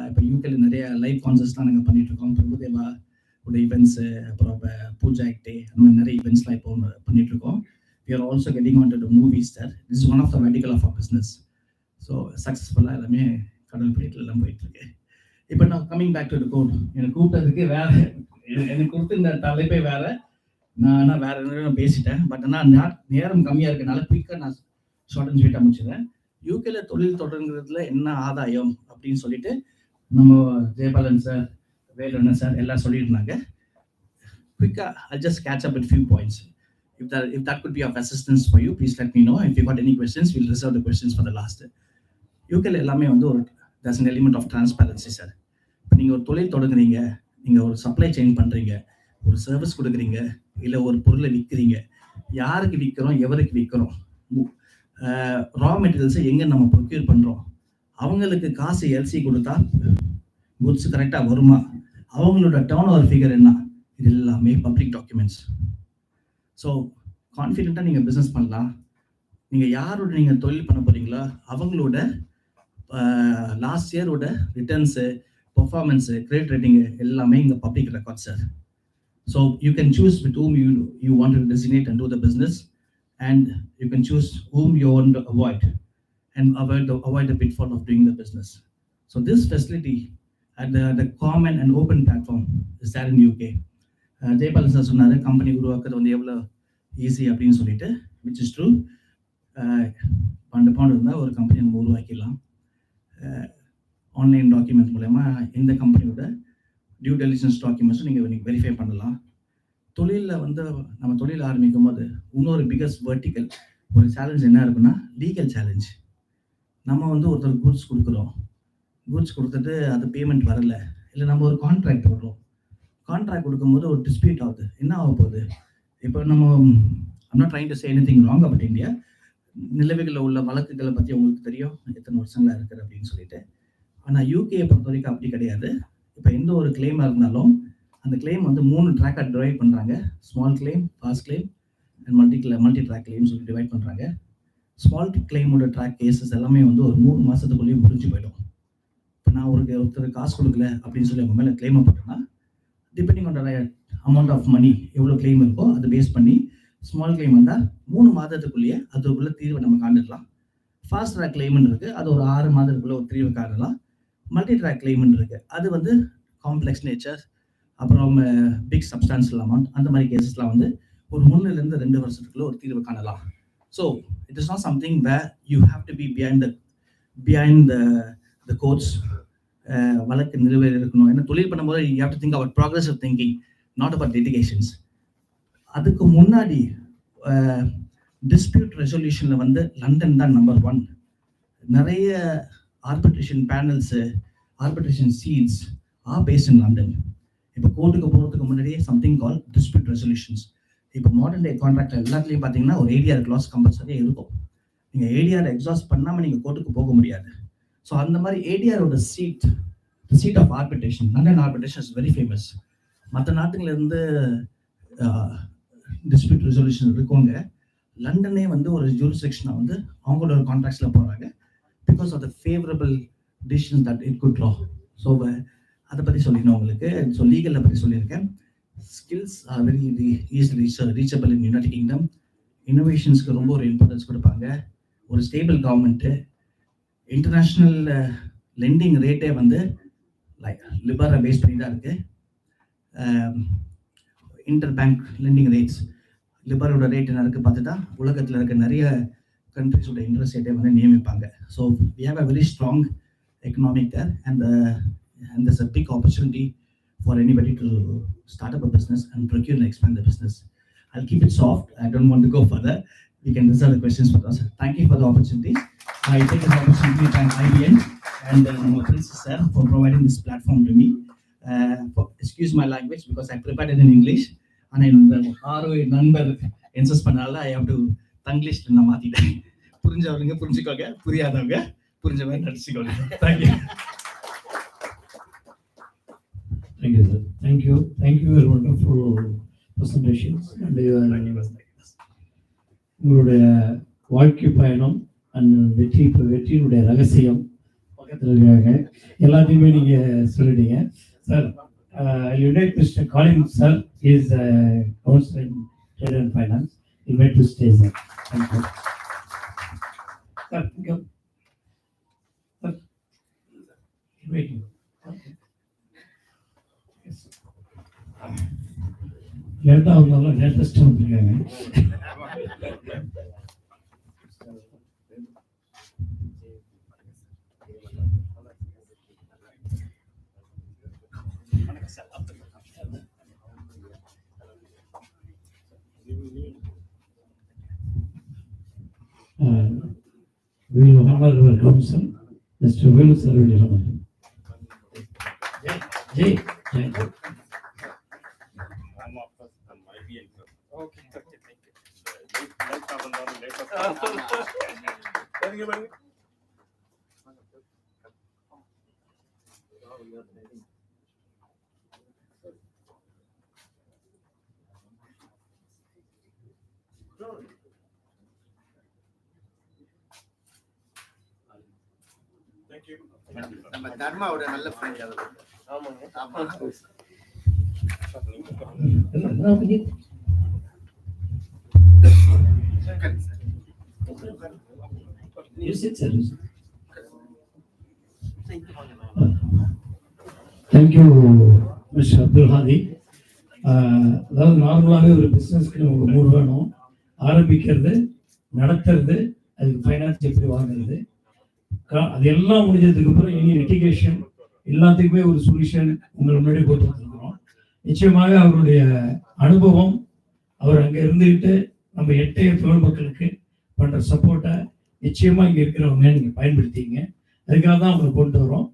இப்போ யூகேல நிறைய live கான்சர்ட்ஸ்லாம் நாங்கள் பண்ணிட்டு இருக்கோம். பிரபுதேவா உடைய events, அப்புறம் பூஜா ஆக்டே, அந்த மாதிரி நிறைய ஈவெண்ட்ஸ்லாம் இப்போ பண்ணிட்டு இருக்கோம். We are also getting on to the movies there. This is one of the vertical of our business. So சக்ஸஸ்ஃபுல்லாக எல்லாமே கடல் போயிட்டு எல்லாம் போயிட்டுருக்கு. இப்போ நான் coming back to the court, எனக்கு கூப்பிட்டதுக்கு வேறு, எனக்கு கொடுத்து இந்த தலைப்பே வேறு, நான் வேறு என்ன பேசிட்டேன். பட் ஆனால் நேரம் கம்மியாக இருக்கனால குயிக்காக நான் ஷார்ட் அண்ட் ஸ்வீட்டாக முடிச்சிடுறேன். யூகேல தொழில் தொடங்குறதுல என்ன ஆதாயம் அப்படின்னு சொல்லிட்டு நம்ம ஜெயபாலன் சார், வேலண்ணன் சார் எல்லாம் சொல்லியிருந்தாங்க. Quicker, I'll just catch up with few points. If that could be of assistance for you, please let me know. If you got any questions, we'll reserve the questions for the last. யூகேல எல்லாமே வந்து there's an element of transparency, sir. இப்போ நீங்கள் ஒரு தொழில் தொடங்குறீங்க, நீங்கள் ஒரு supply chain பண்ணுறீங்க, ஒரு சர்வீஸ் கொடுக்குறீங்க, இல்லை ஒரு பொருளை விற்கிறீங்க, யாருக்கு விற்கிறோம், எவருக்கு விற்கிறோம், ரா மெட்டீரியல்ஸை எங்கே நம்ம ப்ரொக்யூர் பண்ணுறோம், அவங்களுக்கு காசு எல்சி கொடுத்தா குட்ஸ் கரெக்டாக வருமா, அவங்களோட டர்ன் ஓவர் ஃபிகர் என்ன, இது எல்லாமே பப்ளிக் டாக்குமெண்ட்ஸ். ஸோ கான்ஃபிடென்ட்டாக நீங்கள் பிஸ்னஸ் பண்ணலாம். நீங்கள் யாரோட நீங்கள் தொழில் பண்ண போகிறீங்களோ அவங்களோட லாஸ்ட் இயரோட ரிட்டர்ன்ஸு, பெர்ஃபார்மன்ஸு, கிரெடிட் ரேட்டிங்கு எல்லாமே இங்கே public record, sir. So you can choose with whom you want to designate and do the business, and you can choose whom you want to avoid and avoid the pitfall of doing the business. So this facility at the common and open platform is there in UK. Jeyapalan sir சொன்னார் company உருவாக்குறது வந்து எவ்வளோ easy அப்படின்னு சொல்லிட்டு, which is true. Bound இருந்தால் ஒரு company நம்ம உருவாக்கிடலாம். Online document மூலயமா இந்த கம்பெனியோட டியூ டெலிஜென்ஸ் டாக்குமெண்ட்ஸும் நீங்கள் வெரிஃபை பண்ணலாம். தொழிலில் வந்து நம்ம தொழில் ஆரம்பிக்கும் போது இன்னொரு பிகஸ்ட் வெர்டிக்கல் ஒரு சேலஞ்ச் என்ன இருக்குன்னா லீகல் சேலஞ்ச். நம்ம வந்து ஒருத்தர் குட்ஸ் கொடுக்குறோம், குட்ஸ் கொடுத்துட்டு அது பேமெண்ட் வரலை, இல்லை நம்ம ஒரு கான்ட்ராக்ட் போடுறோம், கான்ட்ராக்ட் கொடுக்கும்போது ஒரு டிஸ்பியூட் ஆகுது, என்ன ஆக போகுது. இப்போ நம்ம I'm not trying to say anything wrong about India. நிலவுகளில் உள்ள வழக்குகளை பற்றி உங்களுக்கு தெரியும், எத்தனை வருஷங்களாக இருக்குது அப்படின்னு சொல்லிட்டு. ஆனால் யூகேயை பொறுத்த வரைக்கும் அப்படி கிடையாது. இப்போ எந்த ஒரு கிளைமாக இருந்தாலும் அந்த கிளைம் வந்து 3 ட்ராக்காக டிவைட் பண்ணுறாங்க. Small claim, fast claim and multi track claim சொல்லி டிவைட் பண்ணுறாங்க. ஸ்மால் கிளைமோட ட்ராக் கேசஸ் எல்லாமே வந்து ஒரு 3 மாதத்துக்குள்ளேயும் முடிஞ்சு போயிடும். இப்போ நான் ஒருத்தர் காசு கொடுக்கல அப்படின்னு சொல்லி அவங்க மேலே கிளைமை போட்டேன்னா, depending on the amount of money எவ்வளோ கிளைம் இருக்கோ அதை பேஸ் பண்ணி ஸ்மால் கிளைம் வந்தால் 3 மாதத்துக்குள்ளேயே அதுக்குள்ளே தீர்வை நம்ம காண்டுடலாம். ஃபாஸ்ட் ட்ராக் கிளைம்னு இருக்குது, அது ஒரு 6 மாதத்துக்குள்ளே ஒரு தீர்வை காணலாம். மல்டி ட்ராக் கிளைம்னு இருக்குது, அது வந்து காம்ப்ளெக்ஸ் நேச்சர், அப்புறம் பிக் சப்ஸ்டான்ஷியல் அமௌண்ட், அந்த மாதிரி கேசஸ்லாம் வந்து ஒரு 1 to 2 வருஷத்துக்குள்ளே ஒரு தீர்வு காணலாம். So it is not something where you have to be behind the courts. வழக்கு நிலுவையில் இருக்கணும். ஏன்னா தொழில் பண்ணும்போது you have to think about progressive thinking, not about litigations. அதுக்கு முன்னாடி டிஸ்பியூட் ரெசல்யூஷனில் வந்து லண்டன் தான் நம்பர் 1. நிறைய arbitration panels, arbitration seats are based in London. இப்போ கோர்ட்டுக்கு போகிறதுக்கு முன்னாடியே சம்திங் கால் டிஸ்பியூட் ரெசல்யூஷன்ஸ். இப்போ மாடர்ன் டே கான்ட்ராக்ட் எல்லாத்துலேயும் பார்த்தீங்கன்னா ஒரு ADR கிளாஸ் கம்பல்சரியாக இருக்கும். நீங்கள் ADR எக்ஸாஸ்ட் பண்ணாமல் நீங்கள் கோர்ட்டுக்கு போக முடியாது. ஸோ அந்த மாதிரி ADRோட seat of arbitration, London arbitration is very famous. மற்ற நாட்டுலேருந்து டிஸ்பியூட் ரெசல்யூஷன் இருக்கவங்க லண்டனே வந்து ஒரு ஜூரிஸ்டிக்ஷனாக வந்து அவங்களோட கான்ட்ராக்ட்ஸில் போகிறாங்க, because of the favourable decision that it good draw. So அதை பற்றி சொல்லிடணும் உங்களுக்கு. ஸோ லீகலை பற்றி சொல்லியிருக்கேன். Skills are very easily reachable in United Kingdom. இன்னோவேஷன்ஸ்க்கு ரொம்ப ஒரு இம்பார்ட்டன்ஸ் கொடுப்பாங்க. ஒரு ஸ்டேபிள் கவர்மெண்ட்டு, இன்டர்நேஷ்னல் லெண்டிங் ரேட்டே வந்து லைக் லிபரை பேஸ் பண்ணி தான் இருக்குது. இன்டர் பேங்க் லெண்டிங் ரேட்ஸ், லிபரோட ரேட் என்ன இருக்குது பார்த்து தான் உலகத்தில் இருக்க நிறைய கண்ட்ரிஸோட இன்ட்ரெஸ்ட் ரேட்டை வந்து நியமிப்பாங்க. So we have a very strong economic there, and there's a big opportunity for anybody to start up a business and procure and expand the business. I'll keep it soft. I don't want to go further. We can reserve the questions for us. Thank you for the opportunity. I take this opportunity to thank IBN and Princess sir for providing this platform to me. Excuse my language because I prepared it in English. And ROA நண்பர் insist பண்ணால I have to Tanglish நான் மாற்றிட்டேன். புரிஞ்சவங்க புரிஞ்சுக்கோங்க, புரியாதவங்க புரிஞ்ச மாதிரி நடிச்சுக்கோங்க. Thank you. Thank you, sir. Thank you. Thank you for wonderful presentations. And உங்களுடைய வாழ்க்கை பயணம் அண்ட் வெற்றியினுடைய ரகசியம் பக்கத்தில் இருக்காங்க, எல்லாத்தையுமே நீங்கள் சொல்லிட்டீங்க sir. United Mr. Colin sir is counselor in trade and finance. Invite to stay, sir. Thank you. Sir, go. Sir, invite you. Okay. Yes. லேட்டாக வந்தாலும் லேட்டஸ்ட்டாக வந்துருக்காங்க. We will honor our council, Mr. Velu sir will honor him. Jay. நம்ம தர்மாவோட நல்ல friend அது. ஆமா. You sit, sir. Thank you, Mr. Abdul Hadi. அதாவது நார்மலாகவே ஒரு பிஸ்னஸ்க்கு நமக்கு மூணு வேணும். ஆரம்பிக்கிறது, நடத்துறது, அதுக்கு ஃபைனான்ஸ் எப்படி வாங்குறது, அது எல்லாம் முடிஞ்சதுக்கு அப்புறம் இனி லிட்டிகேஷன் எல்லாத்துக்குமே ஒரு சொல்யூஷன் உங்களை முன்னாடி போட்டு வந்துருக்கிறோம். நிச்சயமாக அவருடைய அனுபவம், அவர் அங்கே இருந்துக்கிட்டு நம்ம எட்டைய தொழில் மக்களுக்கு பண்ணுற சப்போர்ட்டை நிச்சயமாக இங்கே இருக்கிறவங்க நீங்கள் பயன்படுத்திங்க. அதுக்காக தான் அவங்களை கொண்டு வரோம்.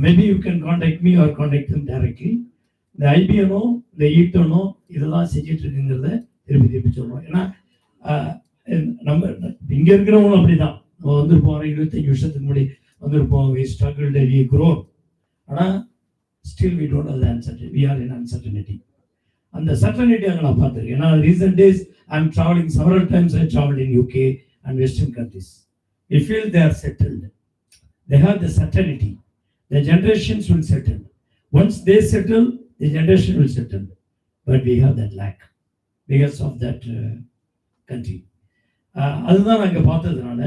Maybe you can contact me or contact them directly. இந்த ஐபிஎனோ இந்த ஈட்டனோ இதெல்லாம் செஞ்சுட்டு இருக்குங்கிறத திருப்பி சொல்லுவோம். ஏன்னா நம்ம இங்கே இருக்கிறவங்களும் அப்படி தான். நம்ம வந்துருப்போம் 25 வருஷத்துக்கு முன்னாடி வந்துருப்போம். We struggle we grow. ஆனால் still we don't have the uncertainty. We are in uncertainty. அந்த சர்டனிட்டி அங்கே நான் பார்த்துருக்கேன். ஏன்னா recent days I am travelling several times. I travel in UK and Western countries. We feel they are settled. They have the certainty. The generations will settle. Once they settle, the generation will settle. But we have that lack because of that country. அதுதான் நாங்கள் பார்த்ததுனால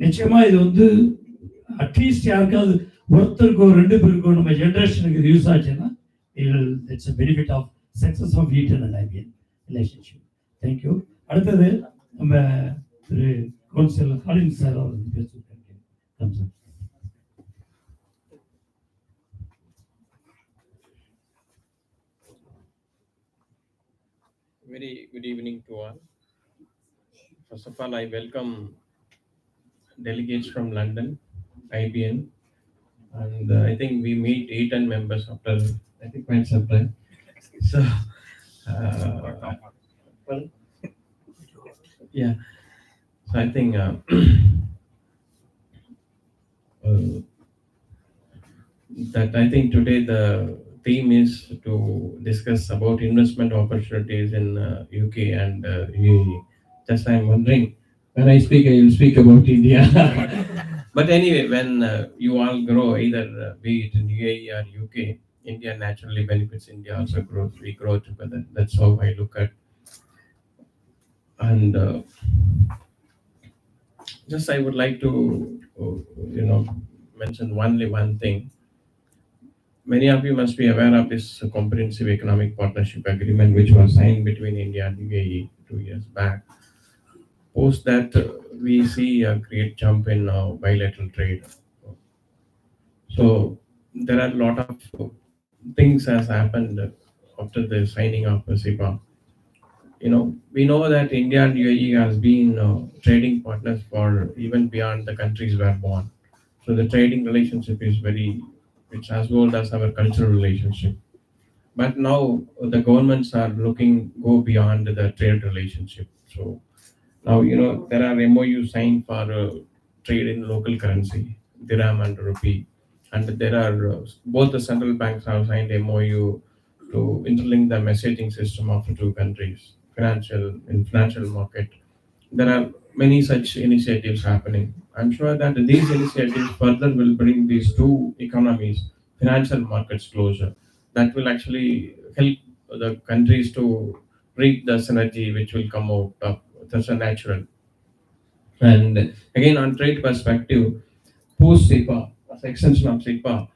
நிச்சயமா இது வந்து at least யாருக்காவது ஒருத்தருக்கோ 2 பேருக்கோ நம்ம ஜென்ரேஷனுக்கு இது யூஸ் ஆச்சுன்னா it's a benefit of success of Eaton and IBM relationship. Thank you. அடுத்தது நம்ம திரு கவுன்சிலர் ஹாலின் சார் அவர்கள் பேசுகிறாங்க. Very good evening to all. First of all, I welcome delegates from London, IBN, and I think we meet 8 members after I think quite some time. So, yeah. So I think that I think today the theme is to discuss about investment opportunities in UK and UAE. Just I'm wondering, when I speak, I will speak about India. But anyway, when you all grow, either be it in UAE or UK, India naturally benefits. India also grows. We grow together. That's how I look at. And just I would like to, mention only one thing. Many of you must be aware of this comprehensive economic partnership agreement which was signed between India and UAE 2 years back. Post that, we see a great jump in bilateral trade. So there are a lot of things has happened after the signing of CEPA. We know that India and UAE has been trading partners for even beyond the countries were born. So the trading relationship is it's as old as our cultural relationship. But now the governments are go beyond the trade relationship. So now, there are MOUs signed for trade in local currency, dirham and rupee. And there are, both the central banks have signed MOU to interlink the messaging system of the two countries, financial market. There are many such initiatives happening. I'm sure that these initiatives further will bring these two economies, financial markets closer. That will actually help the countries to reap the synergy which will come out of such a natural. And again, on trade perspective, post CEPA, as extension of CEPA,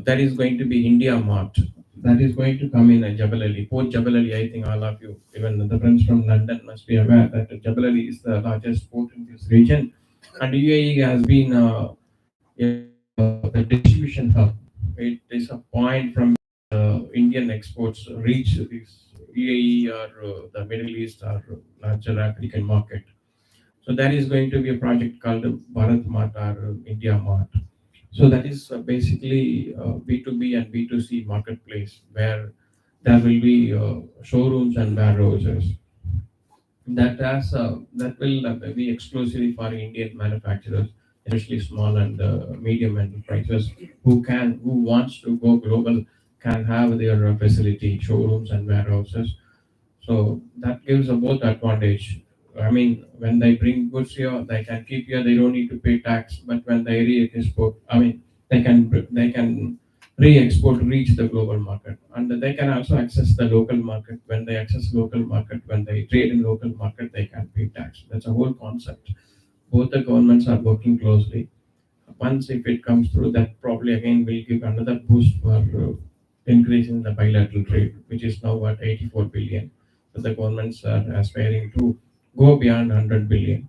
that is going to be India Mart. That is going to come in Jebel Ali. Port Jebel Ali, I think all of you, even the friends from London, must be aware that Jebel Ali is the largest port in this region. And UAE has been the distribution hub it is a point from Indian exports reach this UAE or the Middle East or larger African market. So there is going to be a project called Bharat Mart or India Mart. So that is basically B2B and B2C marketplace where there will be showrooms and warehouses that will be exclusively for Indian manufacturers, especially small and medium enterprises who wants to go global can have their facility, showrooms and warehouses. So that gives a both advantage. I mean, when they bring goods here, they can keep here. They don't need to pay tax. But when they re-export, I mean, they can re-export reach the global market, and they can also access the local market. When they access local market, when they trade in local market, they can pay tax. That's a whole concept. Both the governments are working closely. Once if it comes through, that probably again will give another boost for increasing the bilateral trade, which is now at 84 billion. So the governments are aspiring to go beyond 100 billion,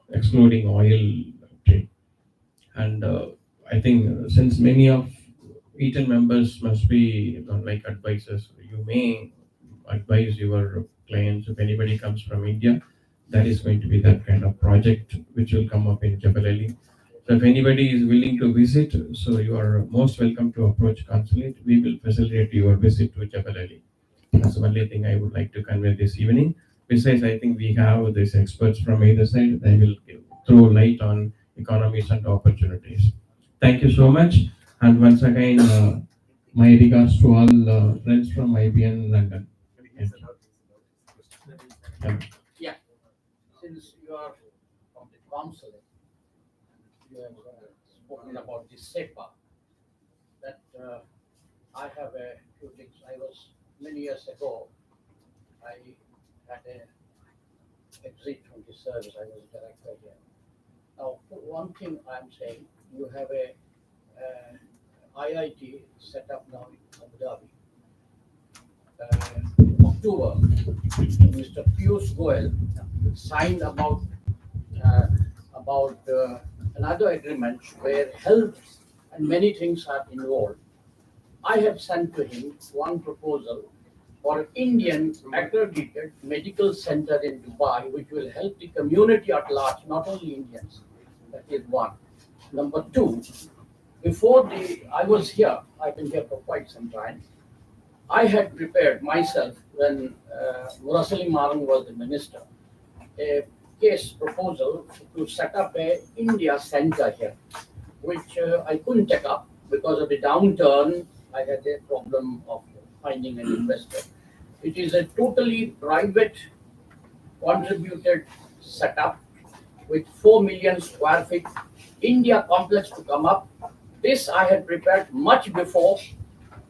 excluding oil trade. And I think since many of Eaton members must be like advisors, you may advise your clients if anybody comes from India. That is going to be that kind of project which will come up in Jebel Ali. So if anybody is willing to visit, so you are most welcome to approach consulate. We will facilitate your visit to Jebel Ali. That's the only thing I would like to convey this evening. Besides, I think we have these experts from either side. They will throw light on economies and opportunities. Thank you so much. And once again, my regards to all friends from IBN London. Thank you. Yeah, since you are from the consulate, you have spoken about the SEPA, that I have a few things. I was many years ago, I had a exit from the service. I was director here. Now, one thing I'm saying, you have a IIT set up now in Abu Dhabi. October, Mr. Piyush Goyal signed about another agreement where health and many things are involved. I have sent to him one proposal for Indian accredited medical center in Dubai, which will help the community at large, not only Indians. That is one. Number two, I was here, I've been here for quite some time. I had prepared myself when Murasali Maran was the minister, a case proposal to set up a India center here, which I couldn't take up because of the downturn. I had a problem of finding an investor. It is a totally private contributed setup with 4 million square feet India complex to come up. This I had prepared much before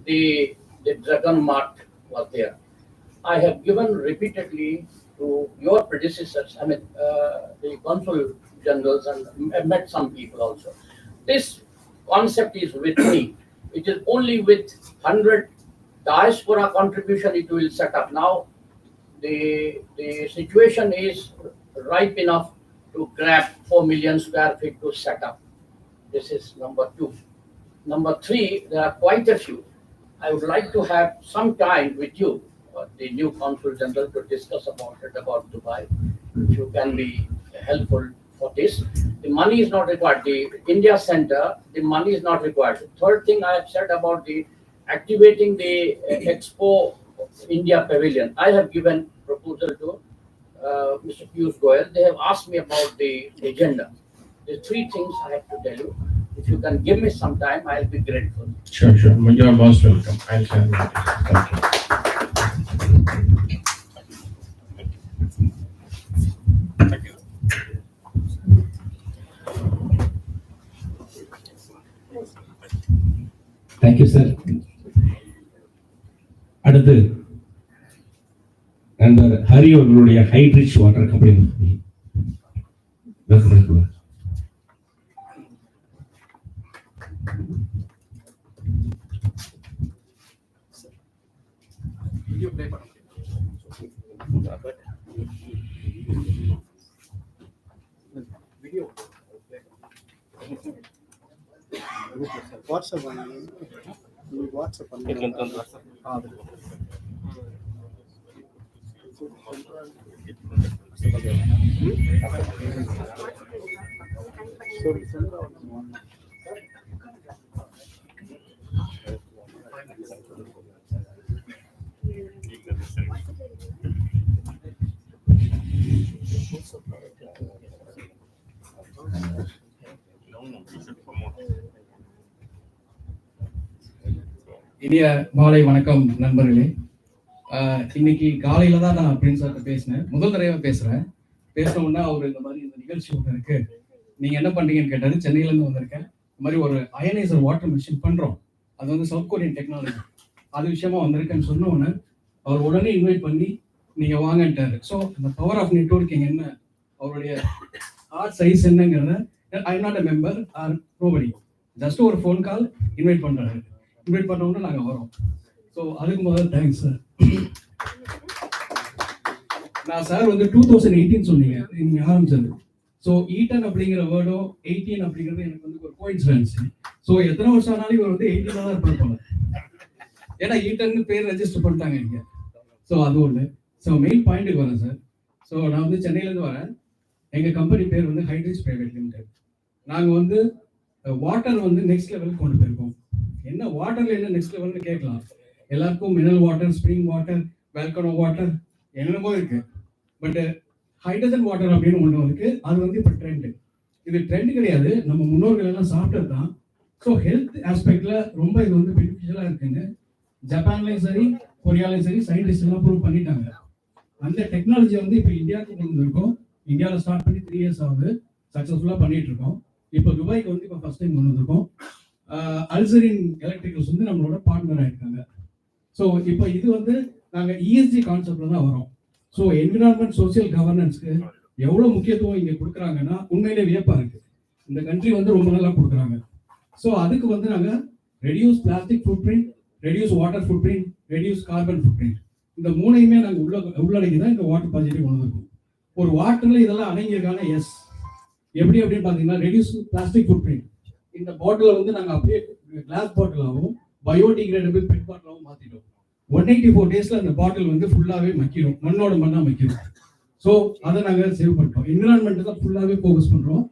the Dragon Mart was there. I have given repeatedly to your predecessors, I mean, the consul generals, and I met some people also. This concept is with me. It is only with 100 diaspora contribution it will set up. Now, the situation is ripe enough to grab 4 million square feet to set up. This is number two. Number three, there are quite a few. I would like to have some time with you, the new Consul General, to discuss about Dubai. If you can be helpful for this. The money is not required. The India Center, the money is not required. The third thing I have said about the activating the Expo India Pavilion. I have given proposal to Mr. Piyush Goyal. They have asked me about the agenda. The three things I have to tell you. If you can give me some time, I'll be grateful. Sure. You are most welcome. I'll share my Thank you. Thank you sir. அடுத்து நண்பர் ஹரி அவர்களுடைய ஹைட்ரிச் water company Video play button. Video. WhatsApp. இனிய மாலை வணக்கம் நண்பர்களே. இன்னைக்கு காலையில தான் நான் பிரின்ஸ் சார்ட்ட பேசினேன். முதல் தடவை பேசின உடனே அவர் இந்த மாதிரி இந்த நிகழ்ச்சி ஒன்று இருக்கு, நீங்க என்ன பண்றீங்கன்னு கேட்டாரு. சென்னையில இருந்து வந்திருக்கேன், இந்த மாதிரி ஒரு அயனைசர் வாட்டர் மிஷின் பண்றோம், அது வந்து சவுத் கொரியன் டெக்னாலஜி, அது விஷயமா வந்திருக்கேன்னு சொன்ன உடனே அவர் உடனே இன்வைட் பண்ணி நீங்க வாங்கன்ட்டாரு. ஸோ இந்த பவர் ஆஃப் நெட்வொர்க்கிங் என்ன, அவருடைய ஹார்ட் சைஸ் என்னங்கிறத, I not a member or nobody, just ஒரு ஃபோன் கால் இன்வைட் பண்றாரு. இன்வைட் பண்ணோம்னா நாங்கள் வரோம். ஸோ அதுக்கு முதல்ல தேங்க்ஸ் சார். நான் சார் வந்து 2018 சொன்னீங்க நீங்க ஆரம்பிச்சது. ஸோ ஈட்டன் அப்படிங்கிற வேர்டோ 18 அப்படிங்கிறது எனக்கு வந்து ஒரு கோயின்சிடன்ஸ். ஸோ எத்தனை வருஷம் ஆனாலும் இவர் வந்து 18 தான் இருப்பார் போல, ஏன்னா ஈட்டன் பேர் ரெஜிஸ்டர் பண்ணிட்டாங்க இங்க. ஸோ அது ஒன்று. ஸோ மெயின் பாயிண்ட்டுக்கு வரேன் சார். ஸோ நான் வந்து சென்னையிலேருந்து வரேன். எங்கள் கம்பெனி பேர் வந்து ஹைட்ரிச் பிரைவேட் லிமிடெட். நாங்கள் வந்து வாட்டர் வந்து நெக்ஸ்ட் லெவலுக்கு கொண்டு போயிருக்கோம். என்ன வாட்டர்ல என்ன நெக்ஸ்ட் லெவல்னு கேட்கலாம். எல்லாருக்கும் mineral water, spring water, volcano water என்னென்னமோ இருக்கு. பட் ஹைட்ரஜன் வாட்டர் அப்படின்னு ஒன்று இருக்கு, அது வந்து இப்போ ட்ரெண்டு. இது ட்ரெண்ட் கிடையாது, நம்ம முன்னோர்கள் எல்லாம் சாப்பிட்டது தான். ஸோ ஹெல்த் ஆஸ்பெக்ட்ல ரொம்ப இது வந்து பெனிஃபிஷியலாக இருக்குன்னு ஜப்பான்லையும் சரி கொரியாலையும் சரி சயின்டிஸ்ட் எல்லாம் ப்ரூவ் பண்ணிட்டாங்க. அந்த டெக்னாலஜி வந்து இப்போ இந்தியாவுக்கு கொண்டு வந்திருக்கோம். இந்தியாவில் ஸ்டார்ட் பண்ணி 3 years ஆகுது, சக்ஸஸ்ஃபுல்லாக பண்ணிட்டு இருக்கோம். இப்போ துபாய்க்கு வந்து இப்போ ஃபர்ஸ்ட் டைம் கொண்டு வந்திருக்கோம். அல்சரின் எலக்ட்ரிக்கல்ஸ் வந்து நம்மளோட பார்ட்னர் ஆயிருக்காங்க. ஸோ இப்போ இது வந்து நாங்கள் இஎஸ்ஜி கான்செப்ட்ல தான் வரோம். ஸோ என்விரான்மெண்ட் சோசியல் கவர்னன்ஸ்க்கு எவ்வளோ முக்கியத்துவம் இங்கே கொடுக்குறாங்கன்னா உண்மையிலே வியப்பாக இருக்கு. இந்த கண்ட்ரி வந்து ரொம்ப நல்லா கொடுக்குறாங்க. ஸோ அதுக்கு வந்து நாங்கள் reduce plastic food print, reduce water food print, reduce carbon food print, இந்த மூணையுமே நாங்கள் உள்ளடக்கி தான் இந்த வாட்டர் பாசிட்டிவ் கொண்டு வந்திருக்கோம். ஒரு வாட்டர்ல இதெல்லாம் அடங்கியிருக்காங்க. எஸ், எப்படி அப்படின்னு பார்த்தீங்கன்னா ரெடியூஸ் பிளாஸ்டிக் ஃபுட் பிரிண்ட், இந்த பாட்டில் வந்து நாங்கள் அப்படியே கிளாஸ் பாட்டிலாகவும் பயோடிகிரேடபிள் பெட் பாட்டிலாகவும் மாற்றிட்டோம். 184 daysல அந்த பாட்டில் வந்து ஃபுல்லாகவே மக்கிடும், மண்ணோட மண்ணாக மக்கிடும். ஸோ அதை நாங்கள் சேவ் பண்ணிட்டோம். என்விரான்மெண்ட் தான் ஃபுல்லாகவே ஃபோக்கஸ் பண்ணுறோம்.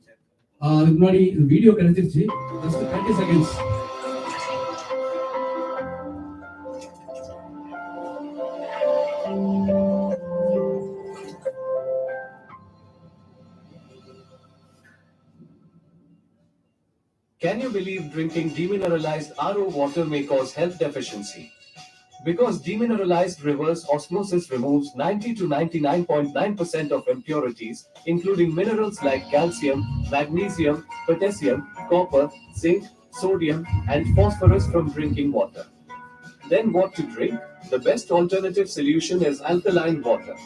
அதுக்கு முன்னாடி வீடியோ கிடைச்சிருச்சு, just 30 seconds. Can you believe drinking demineralized RO water may cause health deficiency? Because demineralized reverse osmosis removes 90 to 99.9% of impurities, including minerals like calcium, magnesium, potassium, copper, zinc, sodium, and phosphorus from drinking water. Then what to drink? The best alternative solution is alkaline water.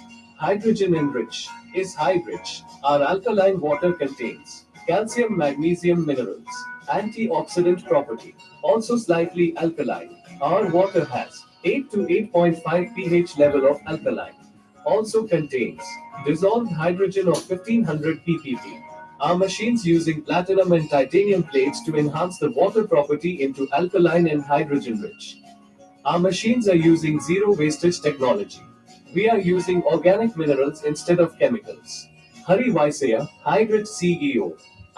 Hydrogen enriched is Hydrich. Our alkaline water contains calcium, magnesium minerals, antioxidant property, also slightly alkaline. Our water has 8 to 8.5 pH level of alkaline. Also contains dissolved hydrogen of 1500 ppb. Our machines using platinum and titanium plates to enhance the water property into alkaline and hydrogen rich. Our machines are using zero wastage technology. We are using organic minerals instead of chemicals. Hari Vaisya, Hydrich CEO.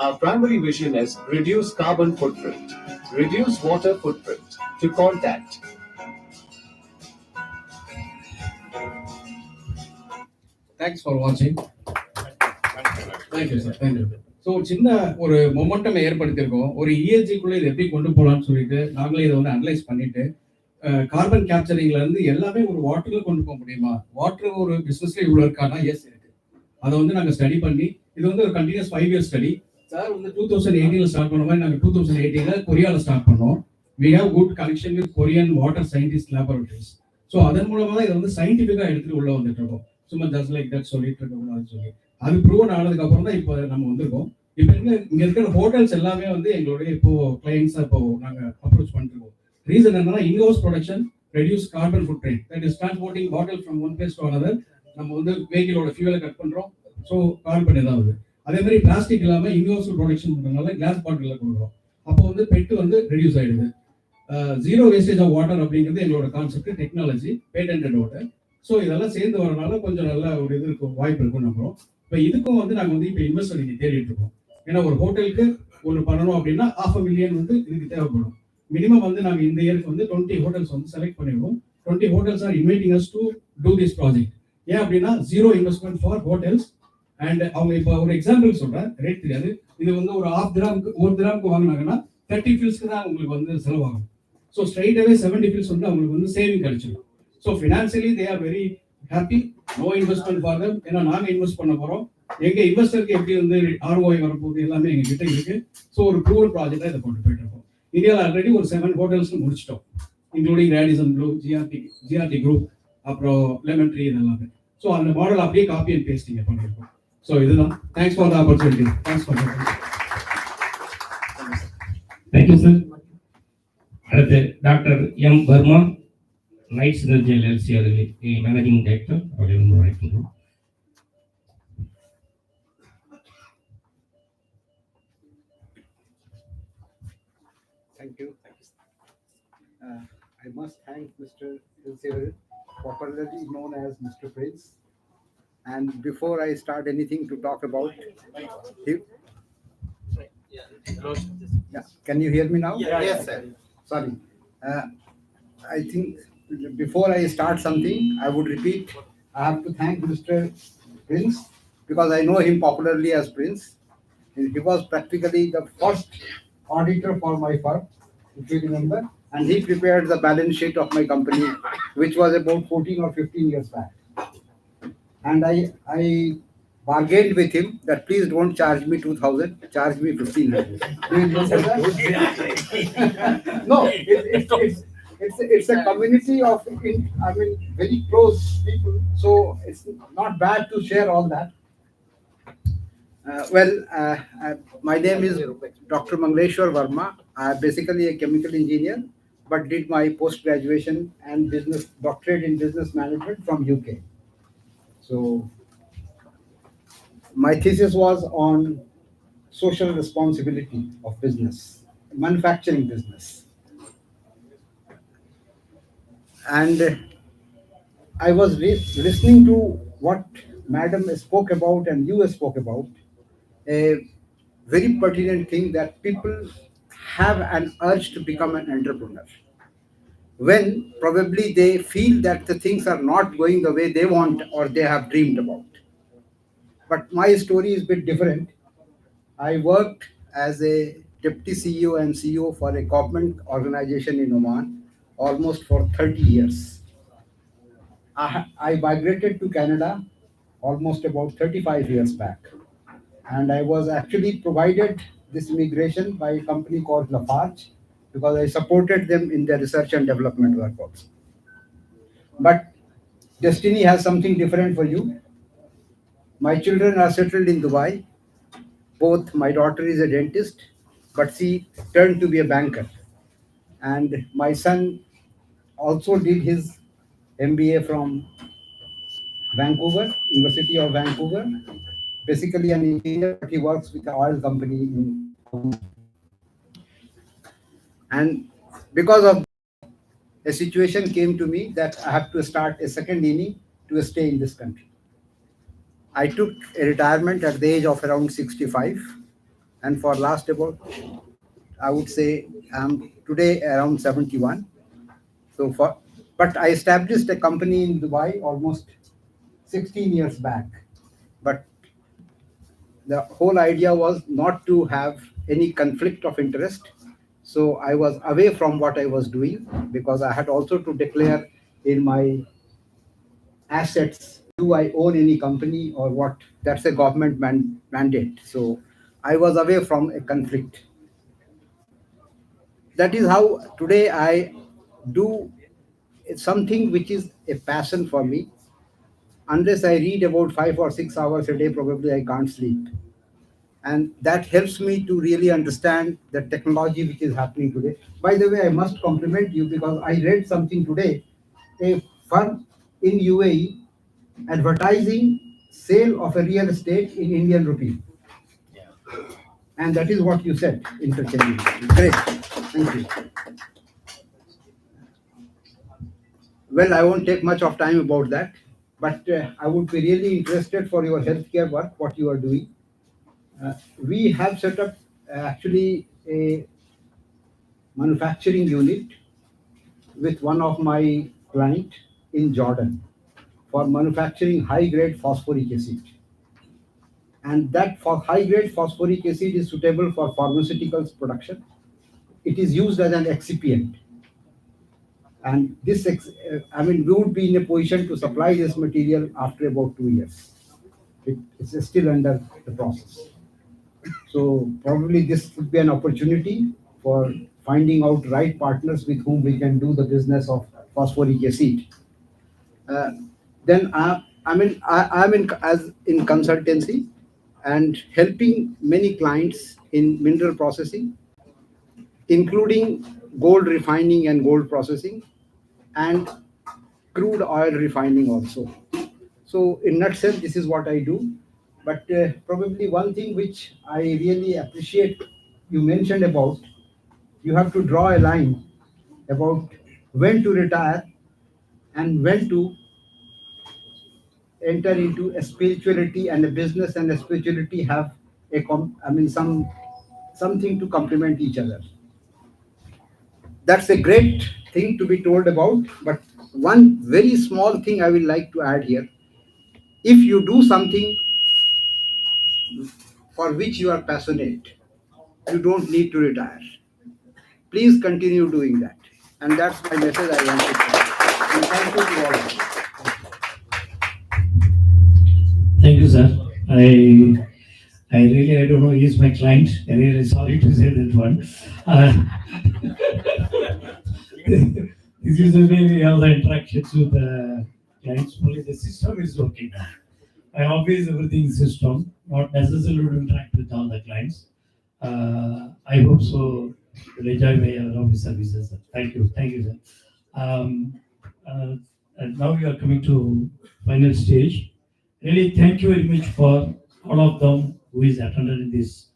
Our primary vision is reduce carbon footprint, reduce water footprint. To contact thanks for வாட்சிங். Thank you sir, thank you. So சின்ன ஒரு momentum ஏற்படுத்தியிருக்கோம். ஒரு இஎஸ்ஜிக்குள்ளே இதை எப்படி கொண்டு போகலான்னு சொல்லிட்டு நாங்களே இதை வந்து அனலைஸ் பண்ணிட்டு கார்பன் கேப்சரிங்ல இருந்து எல்லாமே ஒரு வாட்டர்ல கொண்டு போக முடியுமா, வாட்டர் ஒரு பிசினஸ்ல இவ்வளோ இருக்கானா, எஸ் இருக்கு. அதை வந்து நாங்கள் ஸ்டடி பண்ணி இது வந்து ஒரு கண்டினியூஸ் 5 year ஸ்டடி. சார் வந்து 2018 ஸ்டார்ட் பண்ண மாதிரி நாங்கள் 2018 கொரியாவில் ஸ்டார்ட் பண்ணோம். We have good connection with Korean water scientist laboratories. So அதன் மூலமாக தான் இதை வந்து சயின்டிஃபிக்காக எடுத்துட்டு உள்ள வந்துட்டு இருக்கோம். சும்மா ஜஸ்ட் லைக் தட் சொல்லிட்டு இருக்கக்கூடாதுன்னு சொல்லி அது ப்ரூவன் ஆனதுக்கு அப்புறம் தான் இப்போ நம்ம வந்திருக்கோம். இப்போ இங்க இருக்கிற ஹோட்டல்ஸ் எல்லாமே வந்து எங்களுடைய இப்போ கிளைண்ட்ஸா இப்போ நாங்கள் அப்ரோச் பண்ணிட்டு இருக்கோம். ரீசன் என்னன்னா in-house production, reduce carbon food print, that is transporting bottle from one place to another. நம்ம வந்து வெஹிக்கிளோட ஃபியூலை கட் பண்றோம், ஸோ கார்பன் ஏதாவது. அதே மாதிரி பிளாஸ்டிக் இல்லாமல் இன்ஹவுஸ் ப்ரொடக்ஷன் பண்றதுனால கிளாஸ் பாட்டிலில் கொடுக்குறோம். அப்போ வந்து பெட்டு வந்து ரெடியூஸ் ஆயிடுது. ஜீரோ வேஸ்டேஜ் ஆஃப் வாட்டர் அப்படிங்கிறது எங்களோட concept, technology, patented water. So இதெல்லாம் சேர்ந்து வரனால கொஞ்சம் நல்ல ஒரு இது இருக்கும், வாய்ப்பு இருக்கும் நம்புறோம். இப்போ இதுக்கும் வந்து நாங்கள் வந்து இப்போ இன்வெஸ்டர் இன்னைக்கு தேடிட்டு இருக்கோம். ஏன்னா ஒரு ஹோட்டலுக்கு ஒன்று பண்ணணும் அப்படின்னா $500,000 வந்து இதுக்கு தேவைப்படும். மினிமம் வந்து நாங்கள் இந்த இயருக்கு வந்து 20 ஹோட்டல்ஸ் வந்து செலக்ட் பண்ணிடுவோம். 20 hotels R inviting us to do this project. ஏன் அப்படின்னா zero investment for hotels. And அவங்க இப்போ ஒரு எக்ஸாம்பிள் சொல்கிறேன், ரேட் தெரியாது. இது வந்து ஒரு ஒரு கிராமுக்கு வாங்கினாங்கன்னா 30 ஃபில்ஸ்க்கு தான் உங்களுக்கு வந்து செலவாகும். ஸோ ஸ்ட்ரைட்டாகவே 70 ஃபில்ஸ் வந்து அவங்களுக்கு வந்து சேவிங் கிடைச்சிடும். So financially they are very happy. No investment for them. ஏன்னா நாங்கள் இன்வெஸ்ட் பண்ண போகிறோம். எங்கள் இன்வெஸ்டருக்கு எப்படி வந்து ROI வரப்போகுது எல்லாமே எங்கள் கிட்ட இருக்கு. ஸோ ஒரு ப்ரூவல் ப்ராஜெக்டாக இதை கொண்டு போயிட்டு இருக்கோம். இந்தியாவில் ஆல்ரெடி ஒரு 7 ஹோட்டல்ஸ் முடிச்சிட்டோம், including Radisson Blu, GRT group, அப்புறம் லெமன் ட்ரீ, இது எல்லாமே. ஸோ அந்த மாடல் அப்படியே காப்பி அண்ட் பேஸ்ட் இங்கே பண்ணியிருக்கோம். ஸோ இதுதான். Thanks for the opportunity. Thanks for thank you sir. அடுத்து doctor M Varma, night synergy LLC அவர்கள் மேனேஜிங் டைரக்டர், அவர்களை வந்து அழைக்கின்றோம். Thank you. I must thank Mr. Elsevier, popularly known as Mr. Prince. And before I start anything to talk about him, yeah, can you hear me now? Yes, sir. Sorry. I think before I start something, I would repeat, I have to thank Mr. Prince because I know him popularly as Prince. He was practically the first auditor for my firm, if you remember, and he prepared the balance sheet of my company, which was about 14 or 15 years back. And I bargained with him that please don't charge me 2,000, charge me 1,500. Do you remember that? No, it's a community of, very close people, so it's not bad to share all that. My name is Dr. Mangleshwar Verma. I am basically a chemical engineer, but did my post-graduation and doctorate in business management from UK. So my thesis was on social responsibility of business, manufacturing business. And I was listening to what Madam spoke about and you spoke about, a very pertinent thing that people have an urge to become an entrepreneur when probably they feel that the things are not going the way they want or they have dreamed about. But my story is a bit different. I worked as a deputy CEO and CEO for a government organization in Oman almost for 30 years. I migrated to Canada almost about 35 years back. And I was actually provided this immigration by a company called Lafarge because I supported them in their research and development work also. But destiny has something different for you. My children are settled in Dubai. Both my daughter is a dentist, but she turned to be a banker. And my son also did his MBA from Vancouver, University of Vancouver. Basically an engineer, but he works with an oil company in. And because of a situation came to me that I have to start a second inning to stay in this country. I took a retirement at the age of around 65, and for last about, I would say I'm today around 71. But I established a company in Dubai almost 16 years back. But the whole idea was not to have any conflict of interest. So I was away from what I was doing because I had also to declare in my assets, do I own any company or what? That's a government mandate. So I was away from a conflict. That is how today I do something which is a passion for me. Unless I read about 5 or 6 hours a day, probably I can't sleep. And that helps me to really understand the technology which is happening today. By the way, I must compliment you because I read something today, a firm in UAE advertising sale of a real estate in Indian rupee. And that is what you said, interchangeably. Great. Thank you. Well, I won't take much of time about that, but I would be really interested for your healthcare work, what you are doing. We have set up actually a manufacturing unit with one of my client in Jordan for manufacturing high-grade phosphoric acid. And that for high-grade phosphoric acid is suitable for pharmaceuticals production. It is used as an excipient. And this, we would be in a position to supply this material after about 2 years. It's still under the process. So probably this would be an opportunity for finding out right partners with whom we can do the business of phosphoric acid. Then I'm in consultancy and helping many clients in mineral processing, including gold refining and gold processing, and crude oil refining also. So in nutshell, this is what I do. But probably one thing which I really appreciate you mentioned about, you have to draw a line about when to retire and when to enter into a spirituality, and a business and a spirituality have something to complement each other. That's a great thing to be told about, but one very small thing I will like to add here. If you do something for which you are passionate, you don't need to retire. Please continue doing that. And that's my message I want to share. And thank you to all of you. Thank you, sir. I don't know, he's my client. I'm really sorry to say that one. This is the way we have the interactions with the clients. Only the system is working now. I always everything is system, not necessarily to interact with all the clients. I hope so. Will enjoy my office services. Thank you, sir. And now we are coming to final stage. Really, thank you very much for all of them who is attended in this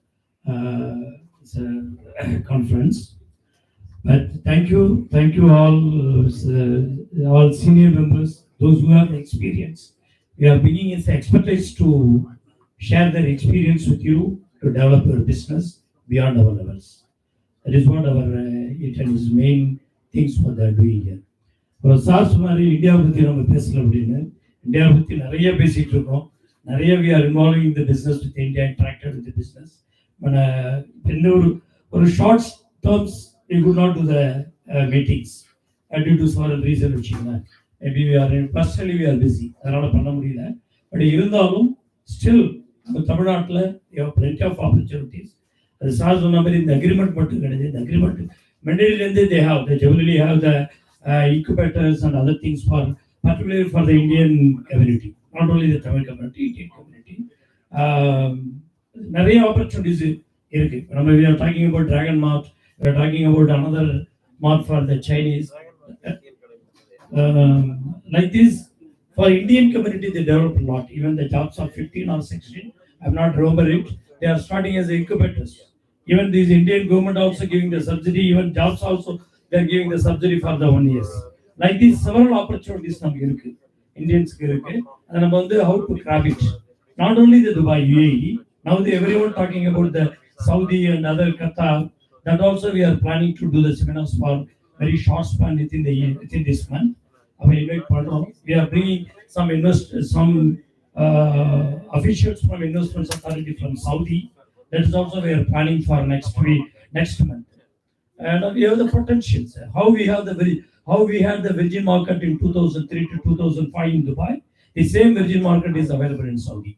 conference. But thank you all senior members, those who have experience. We are bringing as expertise to share their experience with you to develop your business beyond our levels. That is what our is main things what they are doing here. For SARS India பத்தி நம்ம பேசல அப்படினு India பத்தி நிறைய பேசிட்டு இருக்கோம். நிறைய we are involving in the business with India, interacted with the business. But ஒரு short terms we could not do the meetings due to several reasons வச்சுக்கோங்க. Maybe we are personally we are busy. அதனால பண்ண முடியல. But இருந்தாலும் still நம்ம தமிழ்நாட்டுல we have plenty of opportunities. அது sir சொன்ன மாதிரி இந்த அக்ரிமெண்ட் மட்டும் கிடையாது. இந்த agreement மெண்டேரியிலேருந்து they generally have the incubators and other things for particularly for the Indian community, not only the Tamil community, Indian community. நிறைய opportunities இருக்கு. We are talking about Dragon Mart, we are talking about another mart for the Chinese. Like this, for Indian community, they develop a lot. Even the jobs are 15 or 16. I'm not remember it. They are starting as incubators. Even these Indian government also giving the subsidy. Even jobs also they are giving the subsidy for the 1 year. Like these several opportunities நமக்கு இருக்கு, இந்தியன்ஸ்க்கு இருக்கு. அதை நம்ம வந்து how to grab it. Not only the Dubai, UAE. Now everyone talking about the Saudi and other Qatar. That also we are planning to do the seminars for very short span within this month. We are bringing some officials from investment authority from Saudi. That is also we are planning for next month. And we have the potentials. How we had the virgin market in 2003 to 2005 in Dubai. The same virgin market is available in Saudi.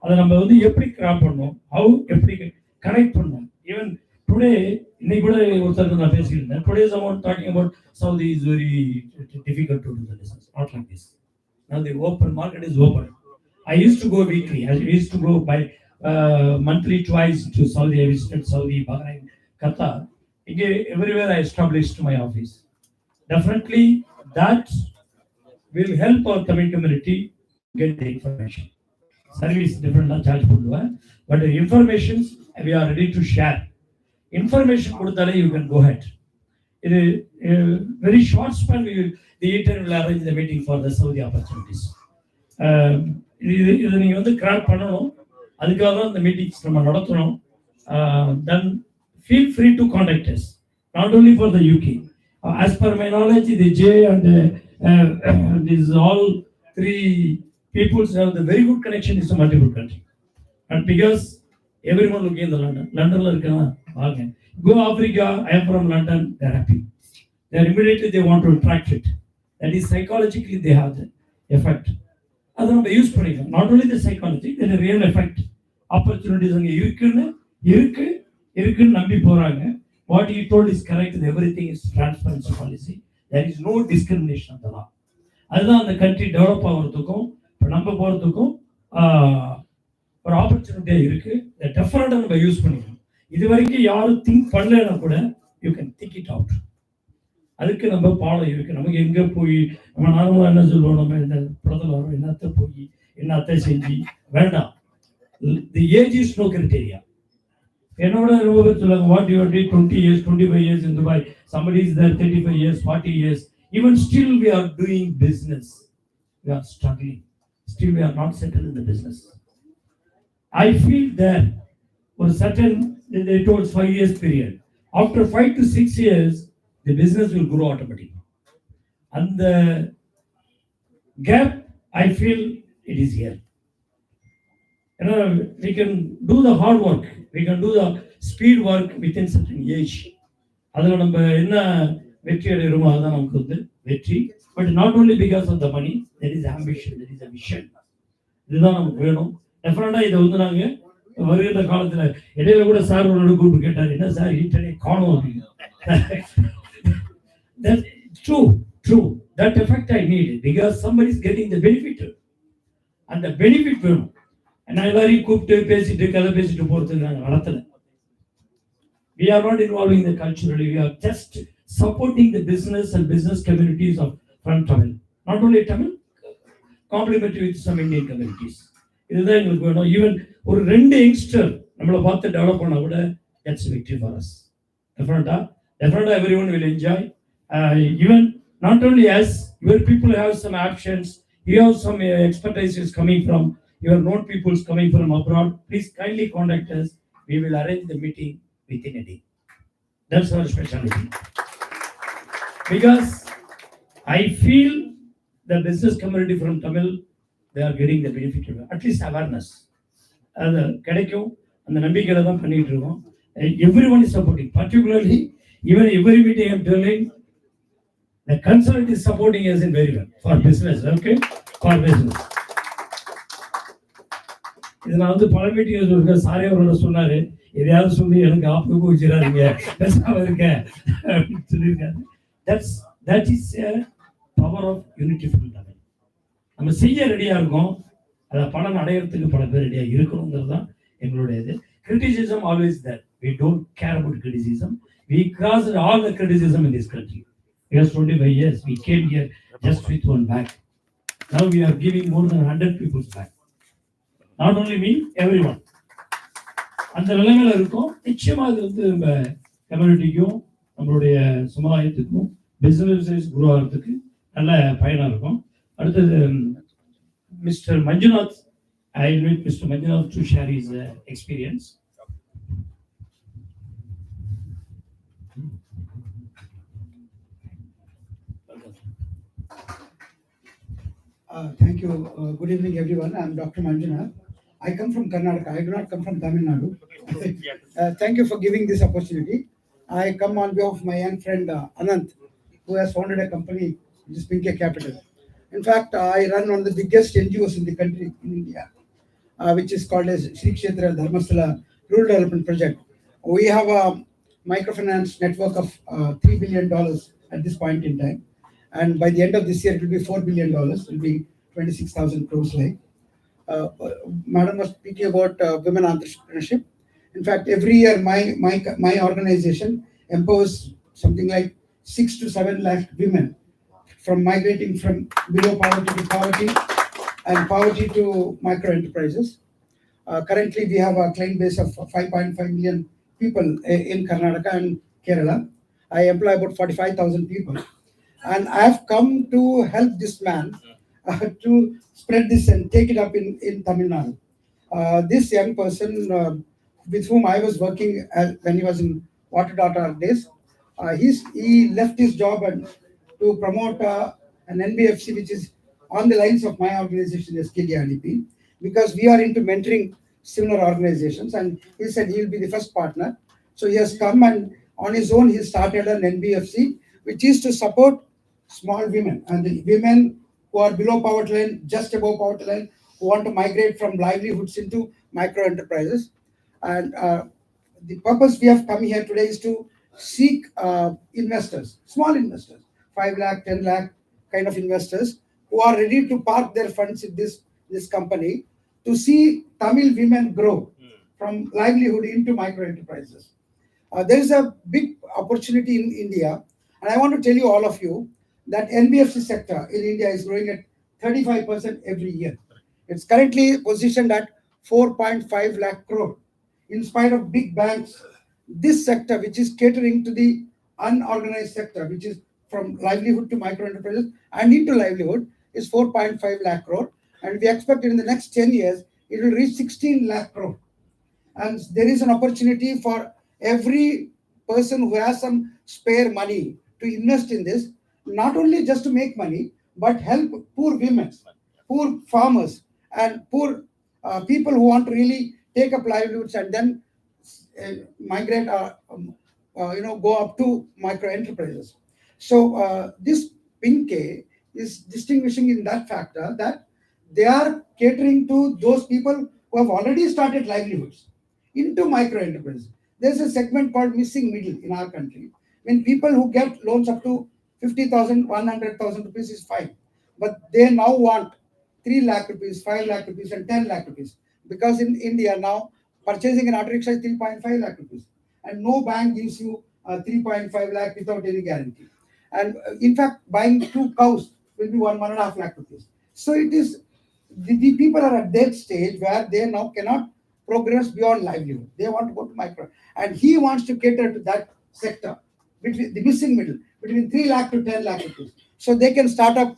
அதை நம்ம வந்து எப்படி graph பண்ணோம், how எப்படி connect பண்ணோம். Even today, இன்னைக்கு கூட ஒருத்தருக்கு நான் பேசியிருந்தேன். Today someone talking about Saudi is very difficult to do the business. Not like this. Now the open market is open. I used to go weekly. I used to go by monthly twice to Saudi. I visited Saudi, Bahrain, Qatar. Everywhere I established my office. Definitely that will help our community get the information. Service different charge பண்ணுவேன். But the information we are ready to share. Information கொடுத்தாலே you can go ahead. very short span, the ETN will arrange the meeting for the Saudi opportunities. இதை நீங்கள் வந்து crack பண்ணணும், அதுக்காக தான் இந்த meetings நம்ம நடத்தணும். Then feel free to contact us, not only for the UK. As per my knowledge, the J and these all three peoples have the very good connection is to multiple country. And because everyone looking in the London irukana, go Africa, I am from London, they are happy. They are immediately they want to attract it. That is psychologically they have the effect. அதை நம்ம use பண்ணிக்கலாம். Not only the psychology, then real effect. Opportunities அங்கே இருக்குன்னு நம்பி போறாங்க. What you told is correct, everything is transparency policy, there is no discrimination of the law. அதுதான் அந்த country develop ஆகிறதுக்கும் இப்போ நம்ம போகிறதுக்கும் ஒரு ஆப்பர்ச்சுனிட்டியாக இருக்கு. டெஃபினட்டாக நம்ம யூஸ் பண்ணிக்கணும். இது வரைக்கும் யாரும் திங்க் பண்ணலைன்னா கூட you can think it out. அதுக்கு நம்ம பாடம் இருக்கு. நமக்கு எங்கே போய் நம்ம நார்மலாக என்ன சொல்லுவோம், நம்ம இந்த படத்தில் வரோம், என்னத்தை போய் என்னத்தை செஞ்சு வேண்டாம். The age is no criteria. என்னோட ரொம்ப பேர் சொல்லுவாங்க, what you day 20 years 25 years in Dubai, somebody is there 35 years 40 years, even still we are doing business, we are struggling, still we are not settled in the business. I feel that for certain, they told 5 years period, after 5 to 6 years the business will grow automatically. And the gap, I feel it is here. You know, we can do the hard work, we can do the speed work within certain age. அதில் நம்ம என்ன வெற்றி அடைகிறோமோ அதுதான் நமக்கு வந்து வெற்றி. But not only because of the money, there is ambition, there is a vision. இதுதான் நமக்கு வேணும். டெஃபினட்டாக இதை வந்து நாங்கள் வருகின்ற காலத்தில் இடையில கூட சார் ஒரு கூப்பிட்டு கேட்டார், என்ன சார் ஈட்டனே காணும் அப்படின்னு. That's true. That effect I need because somebody is getting the benefit, and the benefit வேணும். நான் எல்லாரையும் கூப்பிட்டு பேசிட்டு கதை பேசிட்டு போறது நாங்கள் நடத்தல. We are not involving the culturally, we are just supporting the business and business communities of from Tamil. Not only Tamil, complementary with some Indian communities. இதுதான் எங்களுக்கு வேணும். ஈவன் ஒரு 2 யங்ஸ்டர் நம்மளை பார்த்து டெவலப் பண்ணா கூட that's victory for us. Definitely everyone will enjoy. Even not only us, your people have some options, you have some expertise coming from your known peoples coming from abroad. Please kindly contact us, we will arrange the meeting within a day. That's our specialty. Because I feel the business community from Tamil, they are getting the benefit of at least awareness. அது கிடைக்கும், அந்த நம்பிக்கையில தான் பண்ணிட்டு இருக்கோம். Everyone is supporting, particularly even every meeting I am telling, the consultant is supporting us in very well for business. Okay, for business. இது நான் வந்து பல மீட்டிங் சொல்லிருக்கேன். சாரே அவரோட சொன்னாரு, எதையாவது சொல்லி எனக்கு ஆப்புக்கு வச்சிடாதீங்க, பேசாம இருக்கேன் அப்படின்னு சொல்லியிருக்காரு. That is a power of unity from Tamil. நம்ம செய்ய ரெடியா இருக்கோம், அதை பலன் அடையிறதுக்கு பல பேர் ரெடியா இருக்கணுங்கிறது தான் எங்களுடைய இது. Criticism always there. We don't care about criticism. We crossed all the criticism in this country. Because 25 years we came here just with one bag. Now we are giving more than 100 people's back. Not only me, everyone. அந்த நிலைமையில இருக்கும். நிச்சயமா இது வந்து நம்ம கம்யூனிட்டிக்கும் நம்மளுடைய சமுதாயத்துக்கும் business grow ஆகிறதுக்கு நல்ல பயனா இருக்கும். அடுத்தது mister Manjunath, I invite Mr. Manjunath to share his experience. Thank you. Good evening, everyone. I'm Dr. Manjunath. I come from Karnataka. I do not come from Tamil Nadu. Thank you for giving this opportunity. I come on behalf of my young friend Anant, who has founded a company, which is Pinke Capital. In fact, I run one of the biggest NGOs in the country, in India, which is called as Sri Kshetra Dharmasthala Rural Development Project. We have a microfinance network of $3 billion at this point in time. And by the end of this year, it will be $4 billion. It will be 26,000 crores like. Madam was speaking about women entrepreneurship. In fact, every year, my organization empowers something like 6 to 7 lakh women from migrating from below poverty to poverty and poverty to micro enterprises. Currently, we have a client base of 5.5 million people in Karnataka and Kerala. I employ about 45,000 people. And I have come to help this man to spread this and take it up in Tamil Nadu. This young person with whom I was working when he was in Water days, he left his job and to promote an NBFC which is on the lines of my organization, SKDRDP, because we are into mentoring similar organizations. And he said he will be the first partner. So he has come and on his own he started an NBFC which is to support small women and the women who are below poverty line, just above poverty line, who want to migrate from livelihoods into micro enterprises. And the purpose we have come here today is to seek investors, small investors, 5 lakh, 10 lakh kind of investors who are ready to park their funds in this company to see Tamil women grow from livelihood into micro enterprises. There is a big opportunity in India, and I want to tell you all of you that NBFC sector in India is growing at 35% every year. It's currently positioned at 4.5 lakh crore. In spite of big banks, this sector, which is catering to the unorganized sector, which is from livelihood to micro enterprises and into livelihood, is 4.5 lakh crore. And we expect in the next 10 years, it will reach 16 lakh crore. And there is an opportunity for every person who has some spare money to invest in this, not only just to make money, but help poor women, poor farmers, and poor people who want to really take up livelihoods and then migrate go up to micro enterprises. So this PINK is distinguishing in that factor that they are catering to those people who have already started livelihoods into micro enterprises. There's a segment called missing middle in our country. When people who get loans up to 50,000, 100,000 rupees is fine. But they now want 3 lakh rupees, 5 lakh rupees, and 10 lakh rupees. Because in India now, purchasing an auto rickshaw is 3.5 lakh rupees. And no bank gives you 3.5 lakh without any guarantee. And in fact, buying 2 cows will be 1.5 lakh rupees. So it is, the people are at that stage where they now cannot progress beyond livelihood. They want to go to micro. And he wants to cater to that sector, between the missing middle, between 3 lakh to 10 lakh rupees. So they can start up,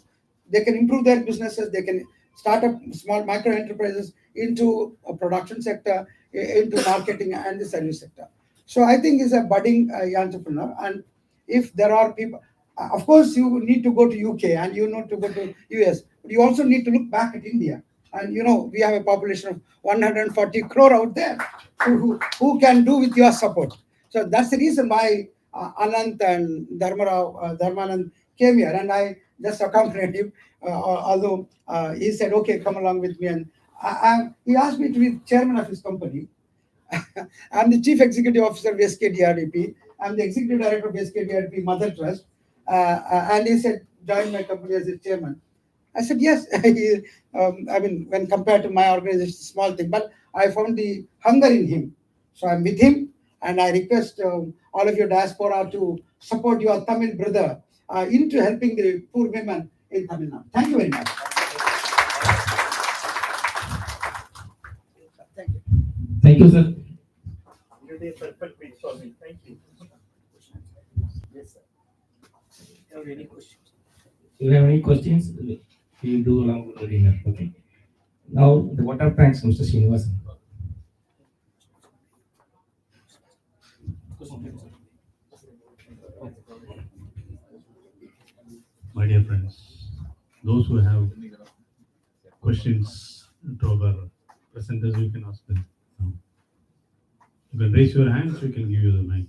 they can improve their businesses, they can start up small micro enterprises into a production sector, into marketing and the service sector. So I think he's a budding entrepreneur. And if there are people, of course, you need to go to UK and you need to go to US, but you also need to look back at India. And we have a population of 140 crore out there who can do with your support. So that's the reason why Anant and Dharmanand came here, and I just accompanied him, although he said, okay, come along with me. And he asked me to be chairman of his company. I'm the chief executive officer of SKDRDP. I'm the executive director of SKDRDP Mother Trust. And he said, join my company as a chairman. I said, yes. I mean, when compared to my organization, small thing, but I found the hunger in him. So I'm with him, and I request all of your diaspora to support your Tamil brother into helping the poor women in Tamil Nadu. Thank you very much. Thank you. Thank you, sir. You did perfect pitch for me. Thank you. Yes, sir. You have any questions? You have any questions? We do along with the dinner. Okay. Now, the vote of thanks, Mr. Srinivasan. My dear friends, those who have questions to our presenters, you can ask them. You can raise your hands, we can give you the mic.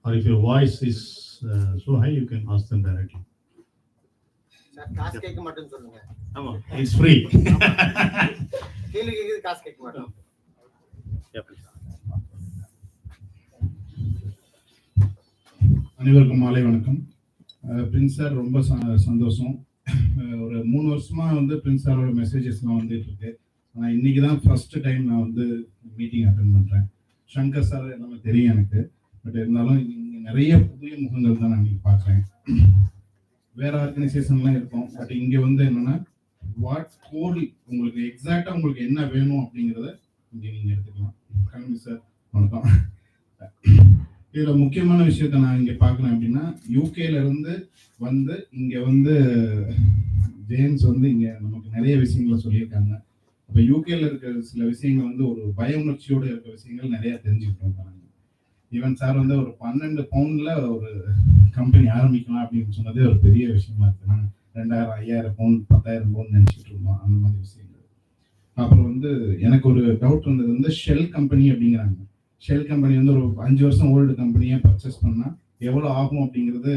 Or if your voice is so high, you can ask them directly. It's free. அனைவருக்கும் மாலை வணக்கம். Prince sir ரொம்ப சந்தோஷம். ஒரு 3 வருஷமா Prince சாரோட மெசேஜஸ்லாம் வந்துட்டு இருக்கு. ஆனால் இன்னைக்கு தான் ஃபர்ஸ்ட் டைம் நான் மீட்டிங் அட்டென்ட் பண்ணுறேன். சங்கர் சார் எல்லாமே தெரியும் எனக்கு, பட் இருந்தாலும் இங்கே நிறைய புதிய முகங்கள் தான் நான் இன்னைக்கு பார்க்குறேன். வேற ஆர்கனைசேஷன்லாம் இருக்கும், பட் இங்கே என்னன்னா வாட் கோர் உங்களுக்கு எக்ஸாக்டாக உங்களுக்கு என்ன வேணும் அப்படிங்கிறத இங்கே நீங்கள் எடுத்துக்கலாம். கல்வி சார் வணக்கம். இதுல முக்கியமான விஷயத்த நான் இங்க பாக்குறேன் அப்படின்னா, யூகேல இருந்து வந்து இங்க வந்து ஜேம்ஸ் வந்து இங்க நமக்கு நிறைய விஷயங்களை சொல்லியிருக்காங்க. அப்ப யூகேல இருக்கிற சில விஷயங்கள் வந்து ஒரு பய உணர்ச்சியோட இருக்கிற விஷயங்கள் நிறைய தெரிஞ்சுக்கிட்டோம் பாருங்க. ஈவன் சார் வந்து ஒரு 12 பவுண்ட்ல ஒரு கம்பெனி ஆரம்பிக்கலாம் அப்படின்னு சொன்னதே ஒரு பெரிய விஷயமா இருக்கு. நாங்கள் 2000 5000 பவுண்ட் 10,000 பவுண்ட் நினைச்சிட்டு இருந்தோம் அந்த மாதிரி விஷயங்கள். அப்புறம் வந்து எனக்கு ஒரு டவுட் வந்தது வந்து ஷெல் கம்பெனி அப்படிங்கிறாங்க. ஷெல் கம்பெனி வந்து ஒரு 5 வருஷம் ஓல்டு கம்பெனியை பர்ச்சேஸ் பண்ணா எவ்வளோ ஆகும் அப்படிங்கிறது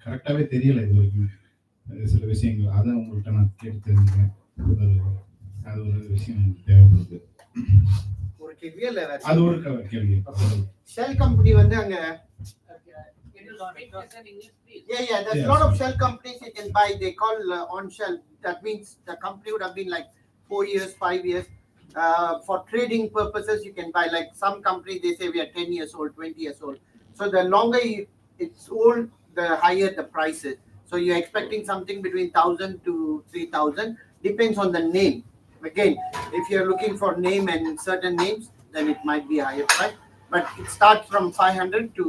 கரெக்டாகவே தெரியல இது வரைக்கும். சில விஷயங்கள் அதை உங்கள்கிட்ட நான் கேட்டு தெரிஞ்சுக்கிறேன். அது ஒரு விஷயம் தேவைப்படுது. ஒரு கேள்வியா இல்ல அது ஒரு கேள்வி. ஷெல் கம்பெனி வந்து அங்க there's a lot of shell companies you can buy. They call on shell. That means the company would have been like 4 years, 5 years. For trading purposes, you can buy, like some companies, they say we are 10 years old, 20 years old. So the longer it's old, the higher the price is. So you're expecting something between 1,000 to 3,000, depends on the name. Again, if you're looking for name and certain names, then it might be a higher price. But it starts from 500 to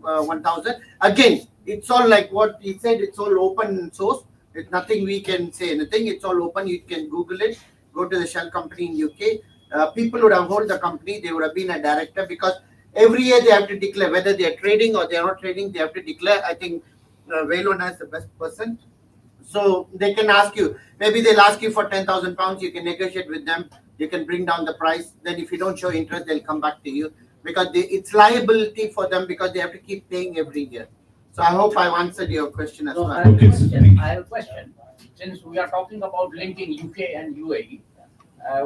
1,000. Again, it's all like what he said, it's all open source. It's nothing we can say anything. It's all open. You can Google it. Go to the shell company in UK. People would have held the company. They would have been a director, because every year they have to declare whether they are trading or they are not trading. They have to declare. I think Waylon is the best person. So they can ask you. Maybe they'll ask you for 10,000 pounds. You can negotiate with them. You can bring down the price. Then if you don't show interest, they'll come back to you, because it's liability for them, because they have to keep paying every year. So I hope I've answered your question as well. I have a question. Since we are talking about linking UK and UAE,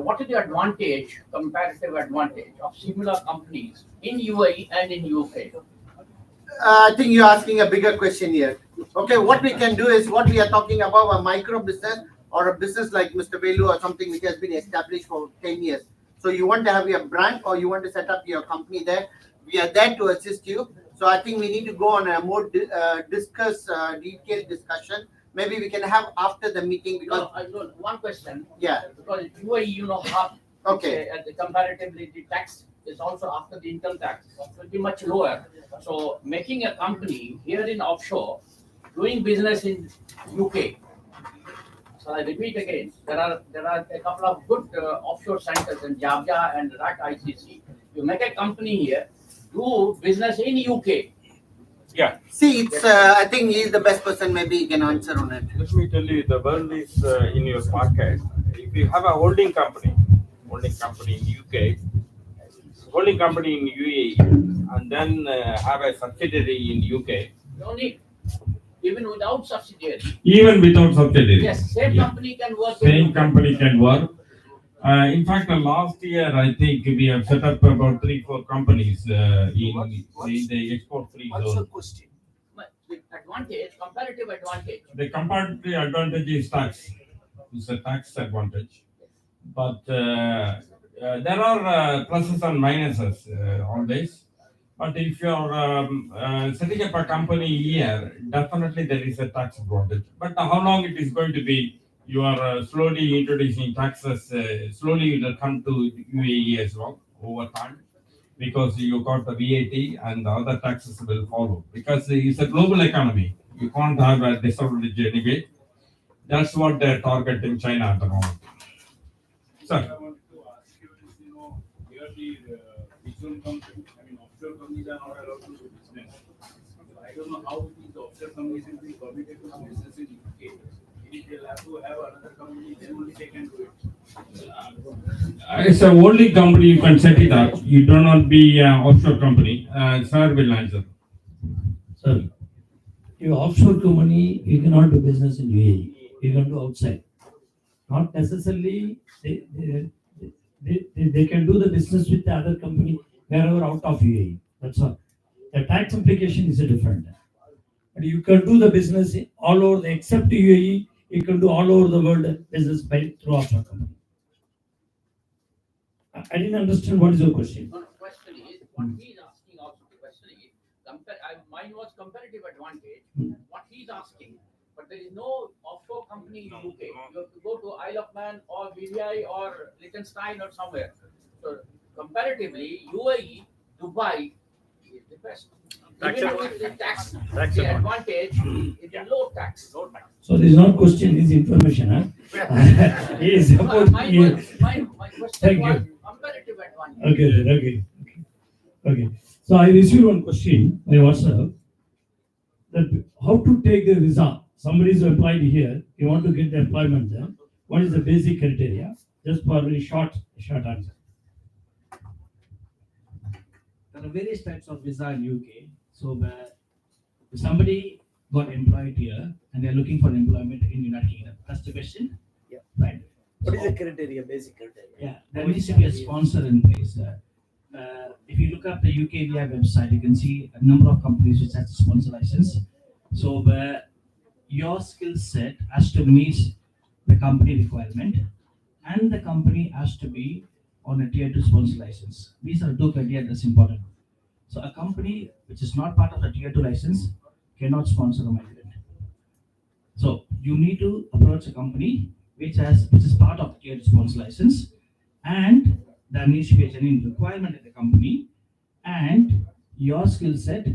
what is the advantage, comparative advantage of similar companies in UAE and in UK? I think you're asking a bigger question here. Okay, what we can do is, what we are talking about, a micro business or a business like Mr. Velu or something which has been established for 10 years. So you want to have your brand or you want to set up your company there, we are there to assist you. So I think we need to go on a more detailed discussion. Maybe we can have after the meeting, because one question. Yeah. Because UAE, half. Okay. Comparatively, the tax is also after the income tax pretty much lower. So making a company here in offshore, doing business in UK. So I repeat again, there are a couple of good offshore centers in Jabja and RAC ICC. You make a company here, do business in UK. Yeah. See, it's. I think he's the best person. Maybe he can answer on it. Let me tell you, the world is in your pocket. If you have a holding company in UK, holding company in UAE, and then have a subsidiary in UK. No need. Even without subsidiary. Even without subsidiary. Yes, same company can work. Same company can work. In fact, last year I think we have set up about 3-4 companies in the export-free zone. Question. The advantage, comparative advantage. The comparative advantage is tax. It's a tax advantage. But there are pluses and minuses always. But if you're setting up a company here, definitely there is a tax advantage. But how long it is going to be? You are slowly introducing taxes. Slowly it will come to UAE as well over time, because you got the VAT and the other taxes will follow. Because it's a global economy. You can't have a disadvantage anyway. That's what they're targeting China at the moment. Sir. Offshore companies are not allowed to do business. I don't know how these offshore companies will be permitted to do business in UK. If they'll have to have another company, then only they can do it. It's a holding company, you can set it up. You do not be an offshore company. Sir will answer. Sir, your offshore company, you cannot do business in UAE. You can do outside. Not necessarily they can do the business with the other company wherever out of UAE. That's all. The tax implication is a different. But you can do the business all over, except UAE, you can do all over the world business through offshore company. I didn't understand what is your question. The question is, what he's asking also, the question is, mine was comparative advantage, what he's asking, but there is no offshore company in UK. You have to go to Isle of Man or BVI or Liechtenstein or somewhere. So comparatively, UAE, Dubai, best. Tax Even advantage. with the tax, Tax the advantage. advantage, it is low tax. Low tax. So this is not question, this is information, huh? Yes, about, My question Thank was you. comparative advantage. Okay. So I received one question by WhatsApp that how to take the visa. Somebody is employed here, you want to get the employment there. What is the basic criteria? Just for a very short answer. There are various types of visa in UK. So if somebody got employed here and they're looking for employment in United Kingdom, that's the question? Yeah. Right. What is So- the criteria, basic criteria? Yeah, there needs to be a sponsor in place. If you look up the UKVI website, you can see a number of companies which has a sponsor license. So your skill set has to meet the company requirement, and the company has to be on a tier 2 sponsor license. These are two criteria that's important. So a company which is not part of the tier 2 license cannot sponsor a migrant. So you need to approach a company which is part of the tier 2 sponsor license, and there needs to be a genuine requirement in the company, and your skill set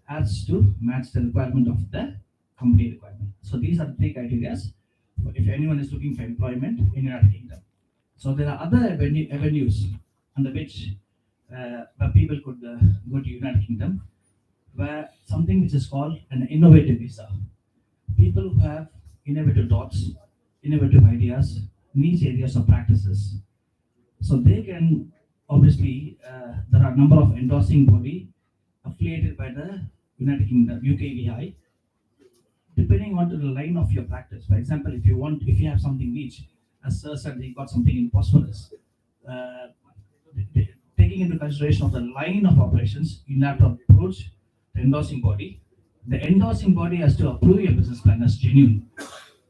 has to match the requirement of the company requirement. So these are the three criteria if anyone is looking for employment in United Kingdom. So there are other avenues under which where people could go to United Kingdom, where something which is called an innovative visa. People who have innovative thoughts, innovative ideas, niche areas of practices. So they can obviously there are a number of endorsing body affiliated by the United Kingdom UKVI, depending on to the line of your practice. For example, if you have something niche, as Sir said, they got something in phosphorus. Taking into consideration of the line of operations, you have to approach the endorsing body. The endorsing body has to approve your business plan as genuine,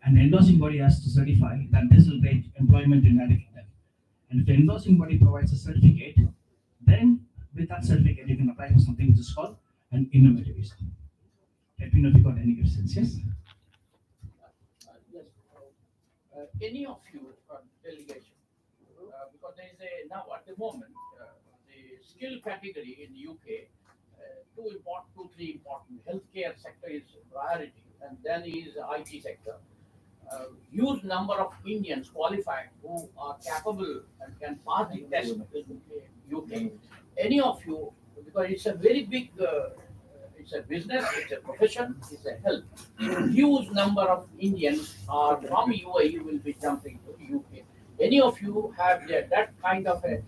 and the endorsing body has to certify that this will get employment in United Kingdom. And if the endorsing body provides a certificate, then with that certificate you can apply for something which is called an innovative visa. Let me know if you got any questions. Yes. Yes. Any of you delegation, because there is now at the moment the skill category in UK, three important. Healthcare sector is priority, and then is IT sector. Huge number of Indians qualified who are capable and can pass the test in UK. Any of you, because it's a very big, it's a business, it's a profession, it's a health. Huge number of Indians are from UAE will be jumping to UK. Any of you have that kind of a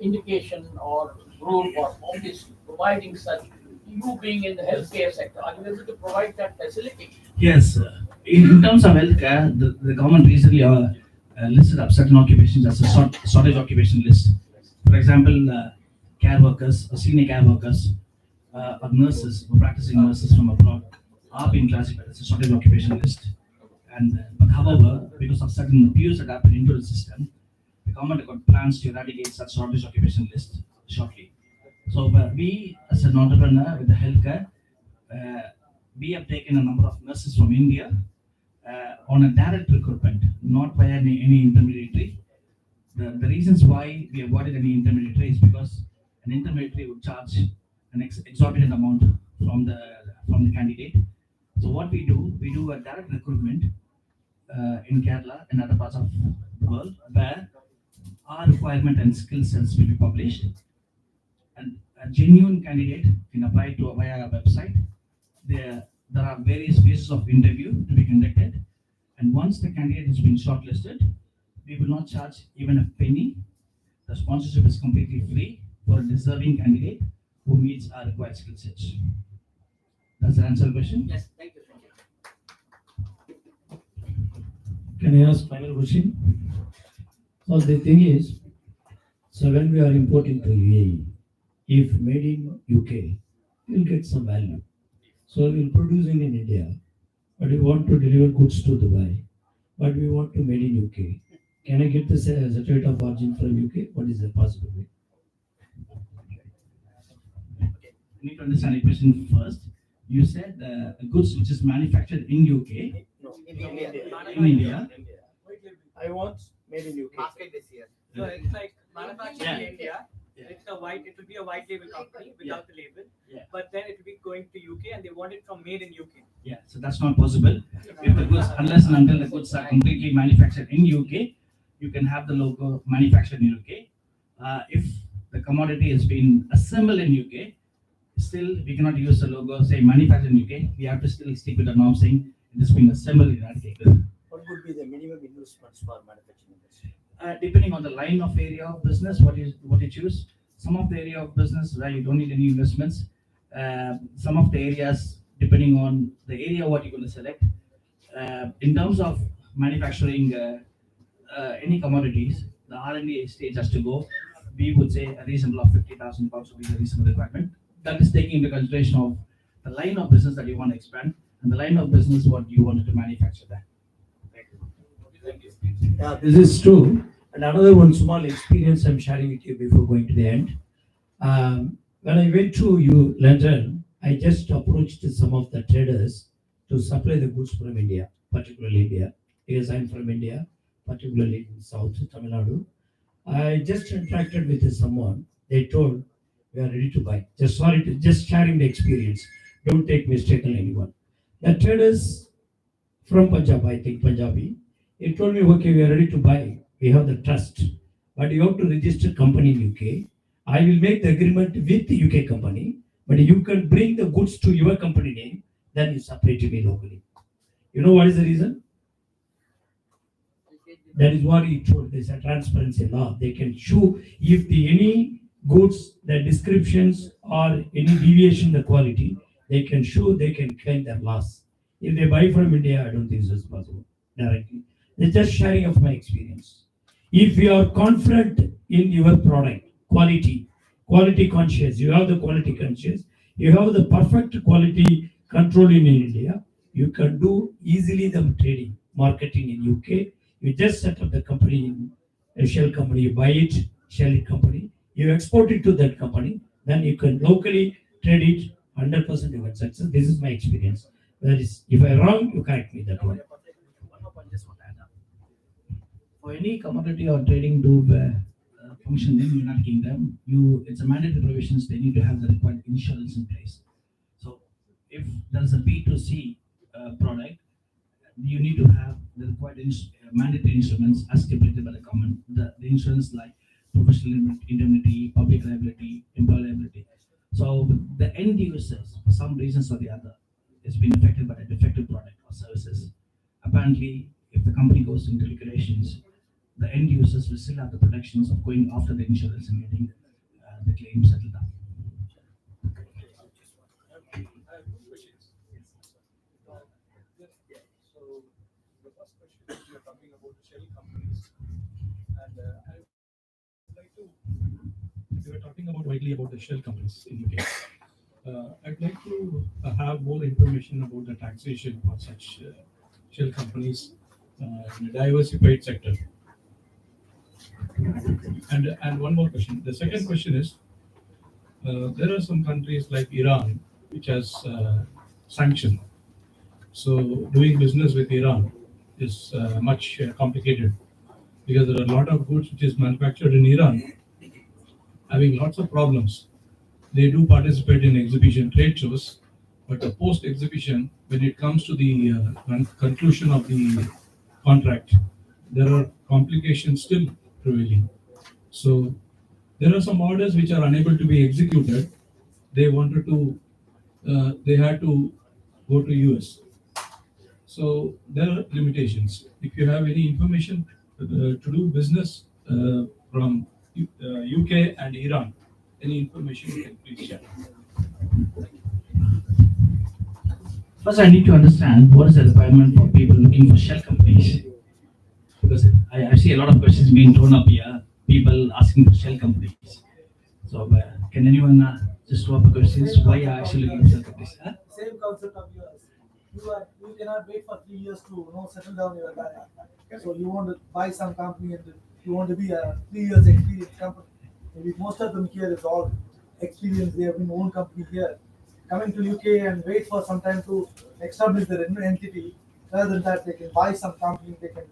indication or group or office providing such? You being in the healthcare sector, are you able to provide that facility? Yes. In terms of healthcare, the government recently listed up certain occupations as a shortage occupation list. For example, care workers, or senior care workers, or nurses, or practicing nurses from abroad are being classified as a shortage occupation list. But however, because of certain abuse that happened into the system, the government got plans to eradicate such shortage occupation list shortly. So we, as an entrepreneur with the healthcare, we have taken a number of nurses from India on a direct recruitment, not via any intermediary. The reasons why we avoided any intermediary is because an intermediary would charge an exorbitant amount from the candidate. So what we do a direct recruitment in Kerala and other parts of the world, where our requirement and skill sets will be published, and a genuine candidate can apply to via our website. There are various phases of interview to be conducted, and once the candidate has been shortlisted, we will not charge even a penny. The sponsorship is completely free for a deserving candidate who meets our required skill sets. Does that answer the question? Yes, thank you. Can I ask final question? So the thing is, so when we are importing to UAE, if made in UK, we'll get some value. So we're producing in India, but we want to deliver goods to Dubai, but we want to made in UK. Can I get the certificate of origin from UK? What is the possible way? Okay. You need to understand the question first. You said goods which is manufactured in UK. No, in India. In India. I want made in UK. Market this year. So it's like manufacturing in India. It's a white. It will be a white label company without the label. Yeah. But then it will be going to UK, and they want it from made in UK. Yeah, so that's not possible. If the goods, unless and until the goods are completely manufactured in UK, you can have the logo manufactured in UK. If the commodity has been assembled in UK, still we cannot use the logo say manufactured in UK. We have to still stick with the norm saying it has been assembled in United Kingdom. What would be the minimum investments for manufacturing industry? Depending on the line of area of business, what you choose. Some of the area of business where you don't need any investments. Some of the areas, depending on the area what you're going to select. In terms of manufacturing any commodities, the R&D stage has to go. We would say a reasonable of 50,000 pounds would be the reasonable requirement. That is taking into consideration of the line of business that you want to expand and the line of business what you wanted to manufacture there. Yeah, this is true. And another one small experience I'm sharing with you before going to the end. When I went to London, I just approached some of the traders to supply the goods from India, particularly India, because I'm from India, particularly in South Tamil Nadu. I just interacted with someone. They told, we are ready to buy. Just sharing the experience. Don't take mistake on anyone. The traders from Punjab, I think Punjabi, he told me, okay, we are ready to buy. We have the trust, but you have to register company in UK. I will make the agreement with the UK company, but you can bring the goods to your company name, then you supply to me locally. You know what is the reason? That is what he told. There's a transparency law. They can show if any goods, the descriptions or any deviation in the quality, they can show, they can claim their loss. If they buy from India, I don't think this is possible directly. It's just sharing of my experience. If you are confident in your product, quality conscious, you have the quality conscious, you have the perfect quality control in India, you can do easily the trading, marketing in UK. You just set up the company in a shell company, you buy it, shell it company, you export it to that company, then you can locally trade it 100% you will success. This is my experience. That is, if I'm wrong, you correct me that one. For any commodity or trading to function in United Kingdom, it's a mandatory provisions. They need to have the required insurance in place. So, if there's a B2C product, you need to have the required mandatory instruments as stipulated by the government. The insurance like professional indemnity, public liability, employee liability. So the end users, for some reasons or the other, has been affected by a defective product or services. Apparently, if the company goes into liquidations, the end users will still have the protections of going after the insurance and getting the claim settled down. So the first question is we are talking about the shell companies, and I would like to. We were talking widely about the shell companies in UK. I'd like to have more information about the taxation for such shell companies in a diversified sector. And one more question. The second question is, there are some countries like Iran which has sanctioned. So doing business with Iran is much complicated because there are a lot of goods which is manufactured in Iran having lots of problems. They do participate in exhibition trade shows, but the post-exhibition, when it comes to the conclusion of the contract, there are complications still prevailing. So there are some orders which are unable to be executed. They had to go to US. So there are limitations. If you have any information to do business from UK and Iran, any information you can please share. First, I need to understand what is the requirement for people looking for shell companies. Because I see a lot of questions being thrown up here, people asking for shell companies. So, can anyone just throw up the questions? Why are you actually looking for shell companies? Huh? Same concept of yours. You cannot wait for 3 years to settle down your life. So you want to buy some company and you want to be a 3 years experienced company. Maybe most of them here is all experienced. They have been own company here. Coming to UK and wait for some time to establish their entity. Rather than that, they can buy some company. They can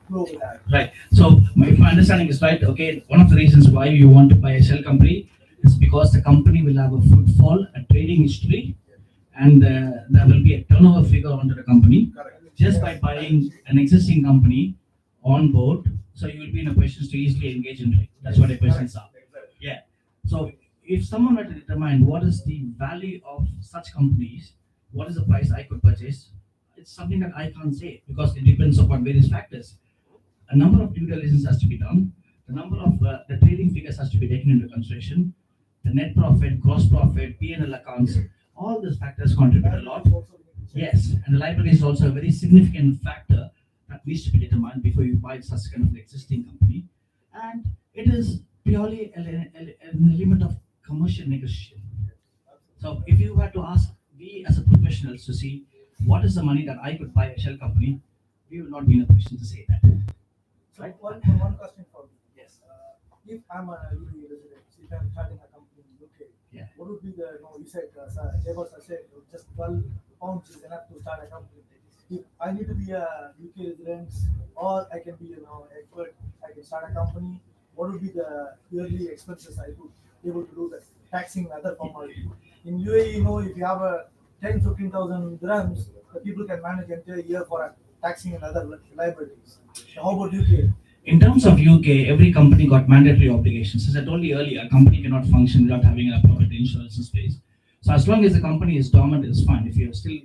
grow with that. Right. So if my understanding is right, okay, one of the reasons why you want to buy a shell company It's because the company will have a footfall, a trading history, and there will be a turnover figure onto the company just by buying an existing company on board. So you will be in a position to easily engage in trade. That's what acquisitions are. Yeah. So if someone were to determine what is the value of such companies, what is the price I could purchase, it's something that I can't say because it depends upon various factors. A number of due diligence has to be done. The number of the trading figures has to be taken into consideration. The net profit, gross profit, P&L accounts, all these factors contribute a lot. Yes, and the liability is also a very significant factor that needs to be determined before you buy such kind of an existing company. And it is purely an element of commercial negotiation. So if you were to ask we as a professionals to see what is the money that I could buy a shell company, we will not be in a position to say that. So one question for me. Yes. If I'm a UAE resident, if I'm starting a company in UK, yeah, what would be the, you said, Jebos said, just 12 pounds is enough to start a company. If I need to be a UK resident or I can be, expert, I can start a company, what would be the yearly expenses I could be able to do that? Taxing other formality. In UAE, if you have a 10-15,000 dirhams, the people can manage entire year for taxing and other liabilities. So how about UK? In terms of UK, every company got mandatory obligations. As I told you earlier, a company cannot function without having an appropriate insurance in place. So as long as the company is dormant, it's fine. If you're still,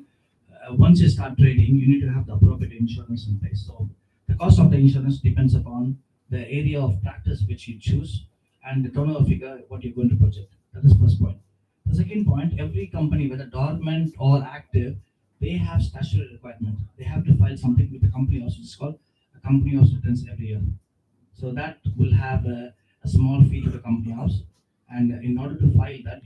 once you start trading, you need to have the appropriate insurance in place. So the cost of the insurance depends upon the area of practice which you choose and the turnover figure, what you're going to project. That is the first point. The second point, every company, whether dormant or active, they have statutory requirement. They have to file something with the company house, which is called a company house returns every year. So that will have a small fee to the company house. And in order to file that,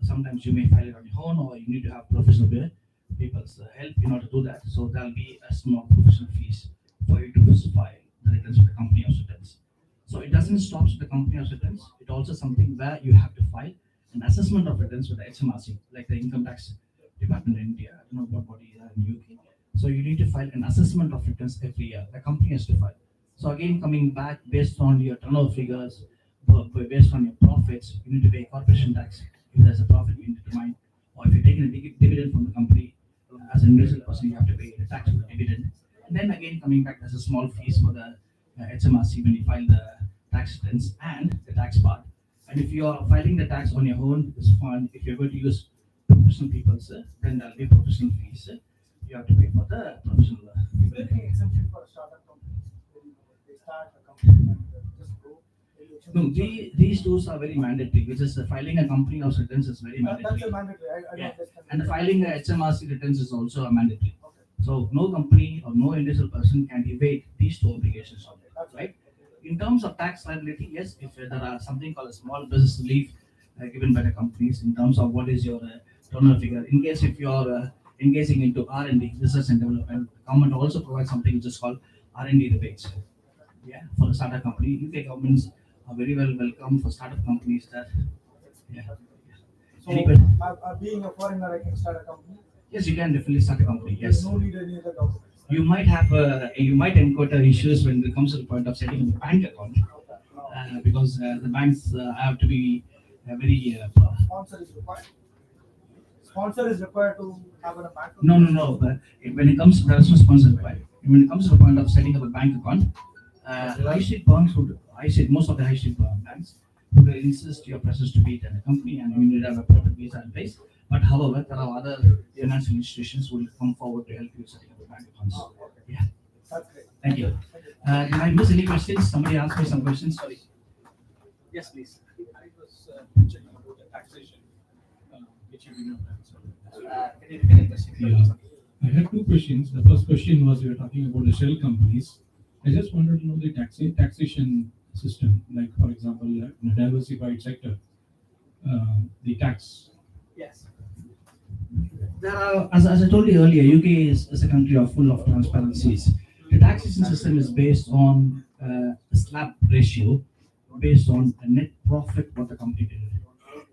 sometimes you may file it on your own, or you need to have professional people's help in order to do that. So there'll be a small professional fees for you to file the returns with the company house returns. So it doesn't stop with the company house returns. It also something where you have to file an assessment of returns with the HMRC, like the income tax department in India. I don't know what body is in UK. So you need to file an assessment of returns every year. The company has to file. So again, coming back based on your turnover figures, based on your profits, you need to pay corporation tax. If there's a profit, you need to determine. Or if you're taking a dividend from the company, as an individual person, you have to pay the tax for the dividend. And then again, coming back, there's a small fees for the HMRC when you file the tax returns and the tax part. And if you are filing the tax on your own, it's fine. If you're going to use professional people, then there'll be professional fees. You have to pay for the professional. Is there any exemption for a startup company? They start a company and just go. No, these two are very mandatory, which is filing a company house returns is very mandatory. That's a mandatory. I don't understand. And filing a HMRC returns is also a mandatory. So no company or no individual person can evade these two obligations on it, right? In terms of tax liability, yes, if there are something called a small business relief given by the companies in terms of what is your turnover figure. In case if you are engaging into R&D, research and development, the government also provides something which is called R&D rebates. Yeah, for the startup company, UK governments are very well welcome for startup companies that. Yeah. So, being a foreigner, I can start a company. Yes, you can definitely start a company. Yes. No need any other documents. You might encounter issues when it comes to the point of setting up a bank account, because the banks have to be very. Sponsor is required. Sponsor is required to have a bank account. No. But when it comes, there is no sponsor required. When it comes to the point of setting up a bank account, high street banks most of the high street banks would insist your presence to be in a company, and you need to have a proper visa in place. But however, there are other financial institutions who will come forward to help you setting up a bank accounts. Yeah. That's great. Thank you. Did I miss any questions? Somebody asked me some questions. Sorry. Yes, please. I was checking about the taxation, which you did not answer. Can you repeat the question? Yeah. I had two questions. The first question was, you were talking about the shell companies. I just wanted to know the taxation system, like for example, in a diversified sector, the tax. Yes. There are, as I told you earlier, UK is a country full of transparencies. The taxation system is based on a slab ratio, based on a net profit what the company did.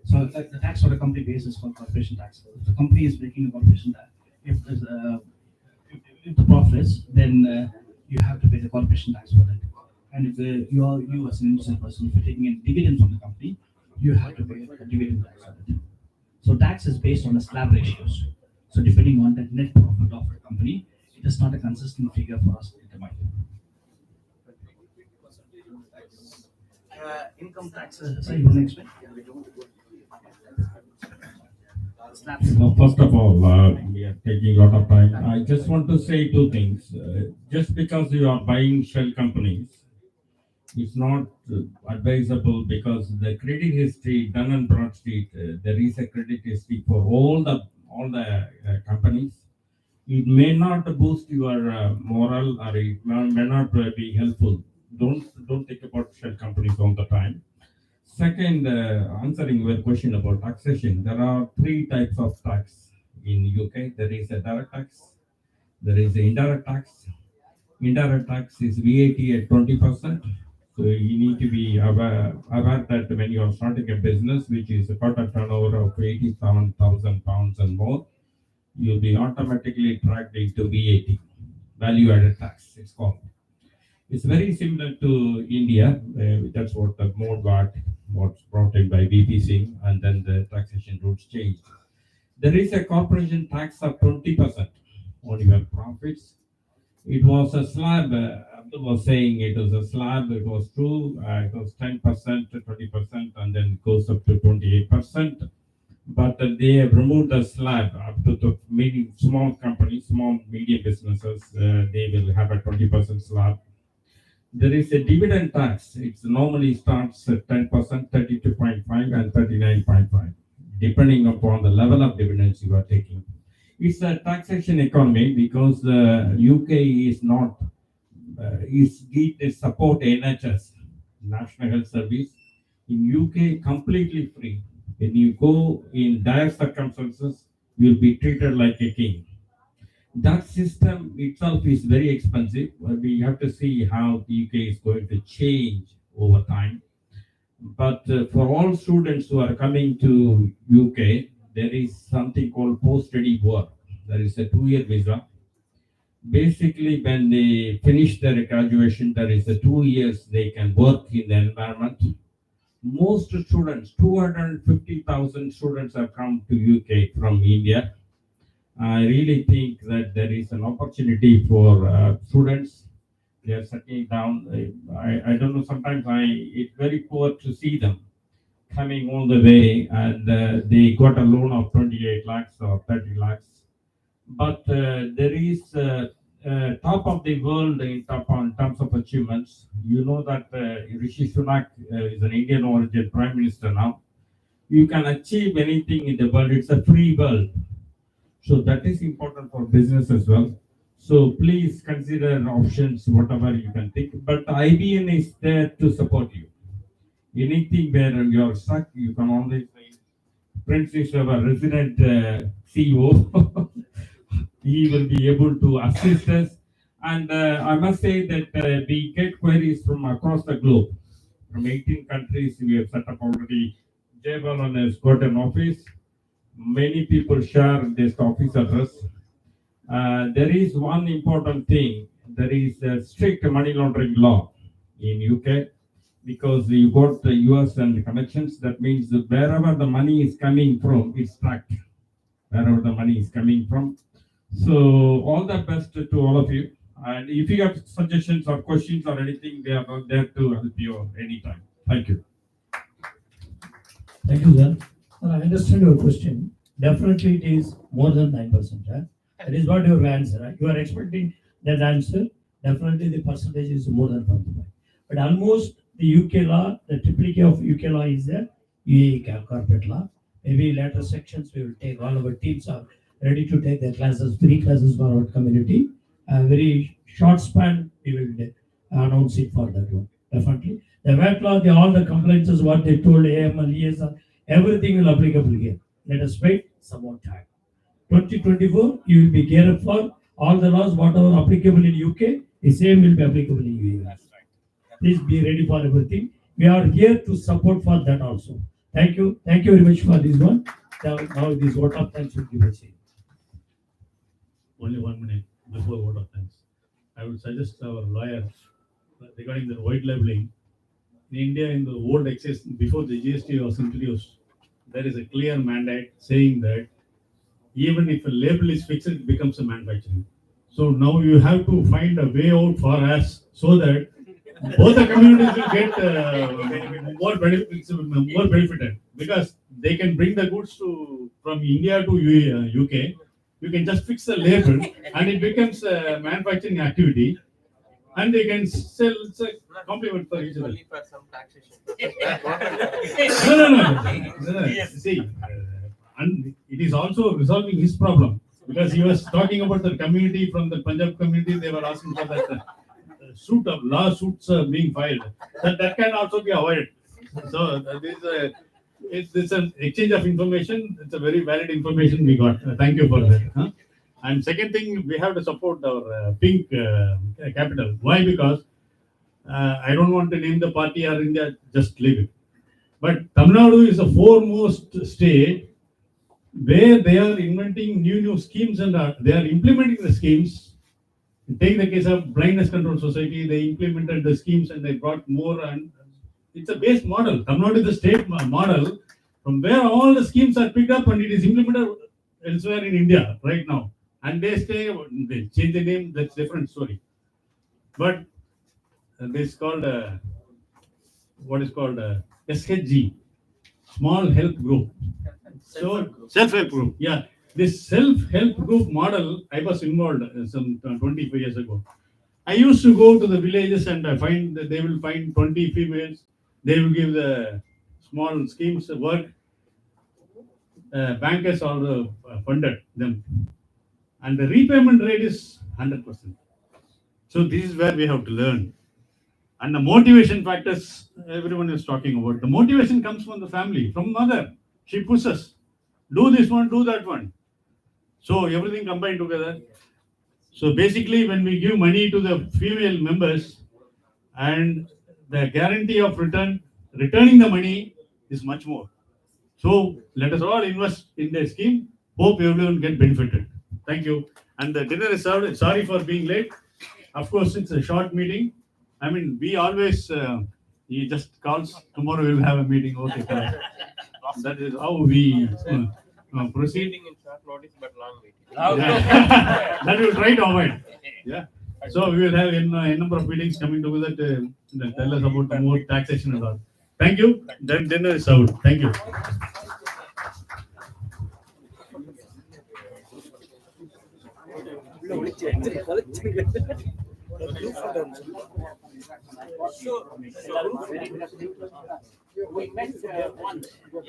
So the tax for the company base is called corporation tax. If the company is making a corporation tax, if the profits, then you have to pay the corporation tax for it. And if you as an individual person, if you're taking a dividend from the company, you have to pay a dividend tax on it. So tax is based on the slab ratios. So depending on the net profit of a company, it is not a consistent figure for us to determine. Income taxes. Sorry, you want to explain? Well, first of all, we are taking a lot of time. I just want to say two things. Just because you are buying shell companies, it's not advisable, because the credit history, Dun & Bradstreet, there is a credit history for all the companies. It may not boost your moral, or it may not be helpful. Don't think about shell companies all the time. Second, answering your question about taxation, there are three types of tax in UK. There is a direct tax, there is an indirect tax. Indirect tax is VAT at 20%. So you need to be aware that when you are starting a business which is got a turnover of £87,000 and more, you'll be automatically tracked into VAT, value added tax, it's called. It's very similar to India. That's what the mode was brought in by BBC, and then the taxation rules changed. There is a corporation tax of 20% on your profits. It was a slab. Abdul was saying it was a slab. It was true. It was 10%, 20%, and then it goes up to 28%. But they have removed the slab up to the small companies, small medium businesses. They will have a 20% slab. There is a dividend tax. It normally starts at 10%, 32.5 and 39.5, depending upon the level of dividends you are taking. It's a taxation economy, because the UK is not is support NHS, National Health Service. In UK, completely free. When you go in dire circumstances, you'll be treated like a king. That system itself is very expensive. We have to see how the UK is going to change over time. But for all students who are coming to UK, there is something called post-study work. There is a 2-year visa. Basically, when they finish their graduation, there is a 2 years they can work in the environment. Most students, 250,000 students have come to UK from India. I really think that there is an opportunity for students. They are settling down. I don't know, sometimes it's very poor to see them coming all the way, and they got a loan of 28 lakhs or 30 lakhs. But there is top of the world in terms of achievements. You know that Rishi Sunak is an Indian origin prime minister now. You can achieve anything in the world. It's a free world. So that is important for business as well. So please consider options, whatever you can think. But IBN is there to support you. Anything where you're stuck, you can always say, Prince is our resident CEO. He will be able to assist us. And I must say that we get queries from across the globe. From 18 countries, we have set up already. Jaybalan has got an office. Many people share this office address. There is one important thing. There is a strict money laundering law in UK, because you got the US and the connections. That means that wherever the money is coming from, it's tracked. Wherever the money is coming from. So all the best to all of you. And if you have suggestions or questions or anything, they are there to help you anytime. Thank you. Thank you, sir. I understand your question. Definitely, it is more than 9%. That is what your answer. You are expecting that answer. Definitely, the percentage is more than 25. But almost the UK law, the triple of UK law is the UAE corporate law. Maybe later sections we will take. All our teams are ready to take their classes, free classes for our community. A very short span, we will announce it for that one. Definitely. The VAT law, all the compliances, what they told, AML, ESR, everything will applicable here. Let us wait some more time. 2024, you will be geared up for all the laws, whatever applicable in UK, the same will be applicable in UAE. Please be ready for everything. We are here to support for that also. Thank you. Thank you very much for this one. Now this vote of thanks will be received. Only 1 minute before vote of thanks. I would suggest our lawyer regarding the white labeling. In India, in the old excess, before the GST was introduced, there is a clear mandate saying that even if a label is fixed, it becomes a manufacturing. So now you have to find a way out for us so that both the communities will get more benefited, because they can bring the goods from India to UK. You can just fix the label and it becomes a manufacturing activity, and they can sell. It's a compliment for each other. Only for some taxation. No. See, and it is also resolving his problem, because he was talking about the community from the Punjab community. They were asking for that lawsuits being filed. That can also be avoided. So it's an exchange of information. It's a very valid information we got. Thank you for that. Huh? And second thing, we have to support our pink capital. Why? Because I don't want to name the party or India, just leave it. But Tamil Nadu is the foremost state where they are inventing new schemes, and they are implementing the schemes. Take the case of Blindness Control Society, they implemented the schemes and they brought more, and it's a base model. Tamil Nadu is the state model from where all the schemes are picked up and it is implemented elsewhere in India right now. And they change the name, that's different story. But this is called, what is called SHG, Small Help Group. So, self-help group, yeah. This self-help group model, I was involved some 25 years ago. I used to go to the villages and I find that they will find 20 females. They will give the small schemes work. Bankers also funded them. And the repayment rate is 100%. So this is where we have to learn. And the motivation factors everyone is talking about. The motivation comes from the family, from mother. She pushes. Do this one, do that one. So everything combined together. So basically, when we give money to the female members, and the guarantee of returning the money is much more. So let us all invest in the scheme. Hope everyone get benefited. Thank you. And the dinner is served. Sorry for being late. Of course, it's a short meeting. I mean, we always, he just calls, tomorrow we'll have a meeting. Okay, that is how we proceed. Meeting in short notice, but long meeting. That we will try to avoid. Yeah. So we will have a number of meetings coming together to tell us about the more taxation and all. Thank you. Then dinner is served. Thank you. We met once. But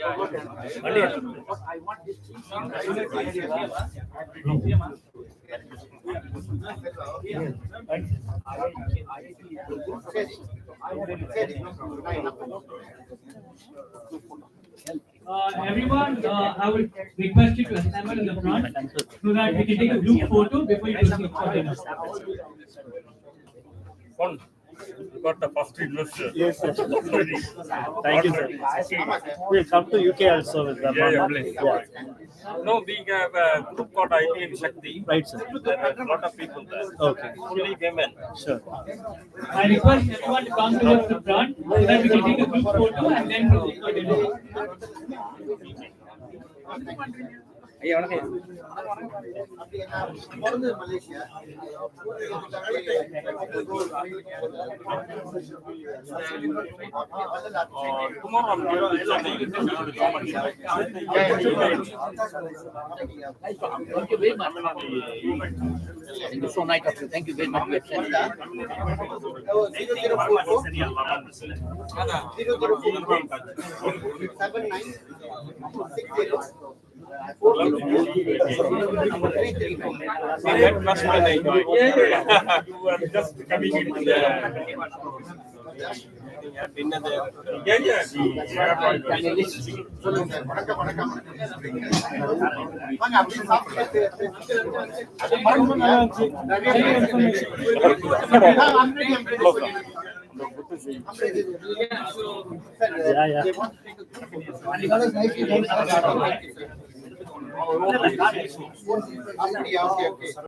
I want this Everyone, I would request you to assemble in the front so that we can take a group photo before you proceed for dinner. You got the first investor. Yes, sir. Thank you, sir. We'll come to UK also with the Please. No, we have a group called IPM Shakti. Right, sir. There are a lot of people there. Okay. Only women. Sure. I request everyone to come towards the front so that we can take a group photo and then proceed for dinner. Thank you very much. Thank you so nice of you. Thank you very much. You are just coming into the Yeah.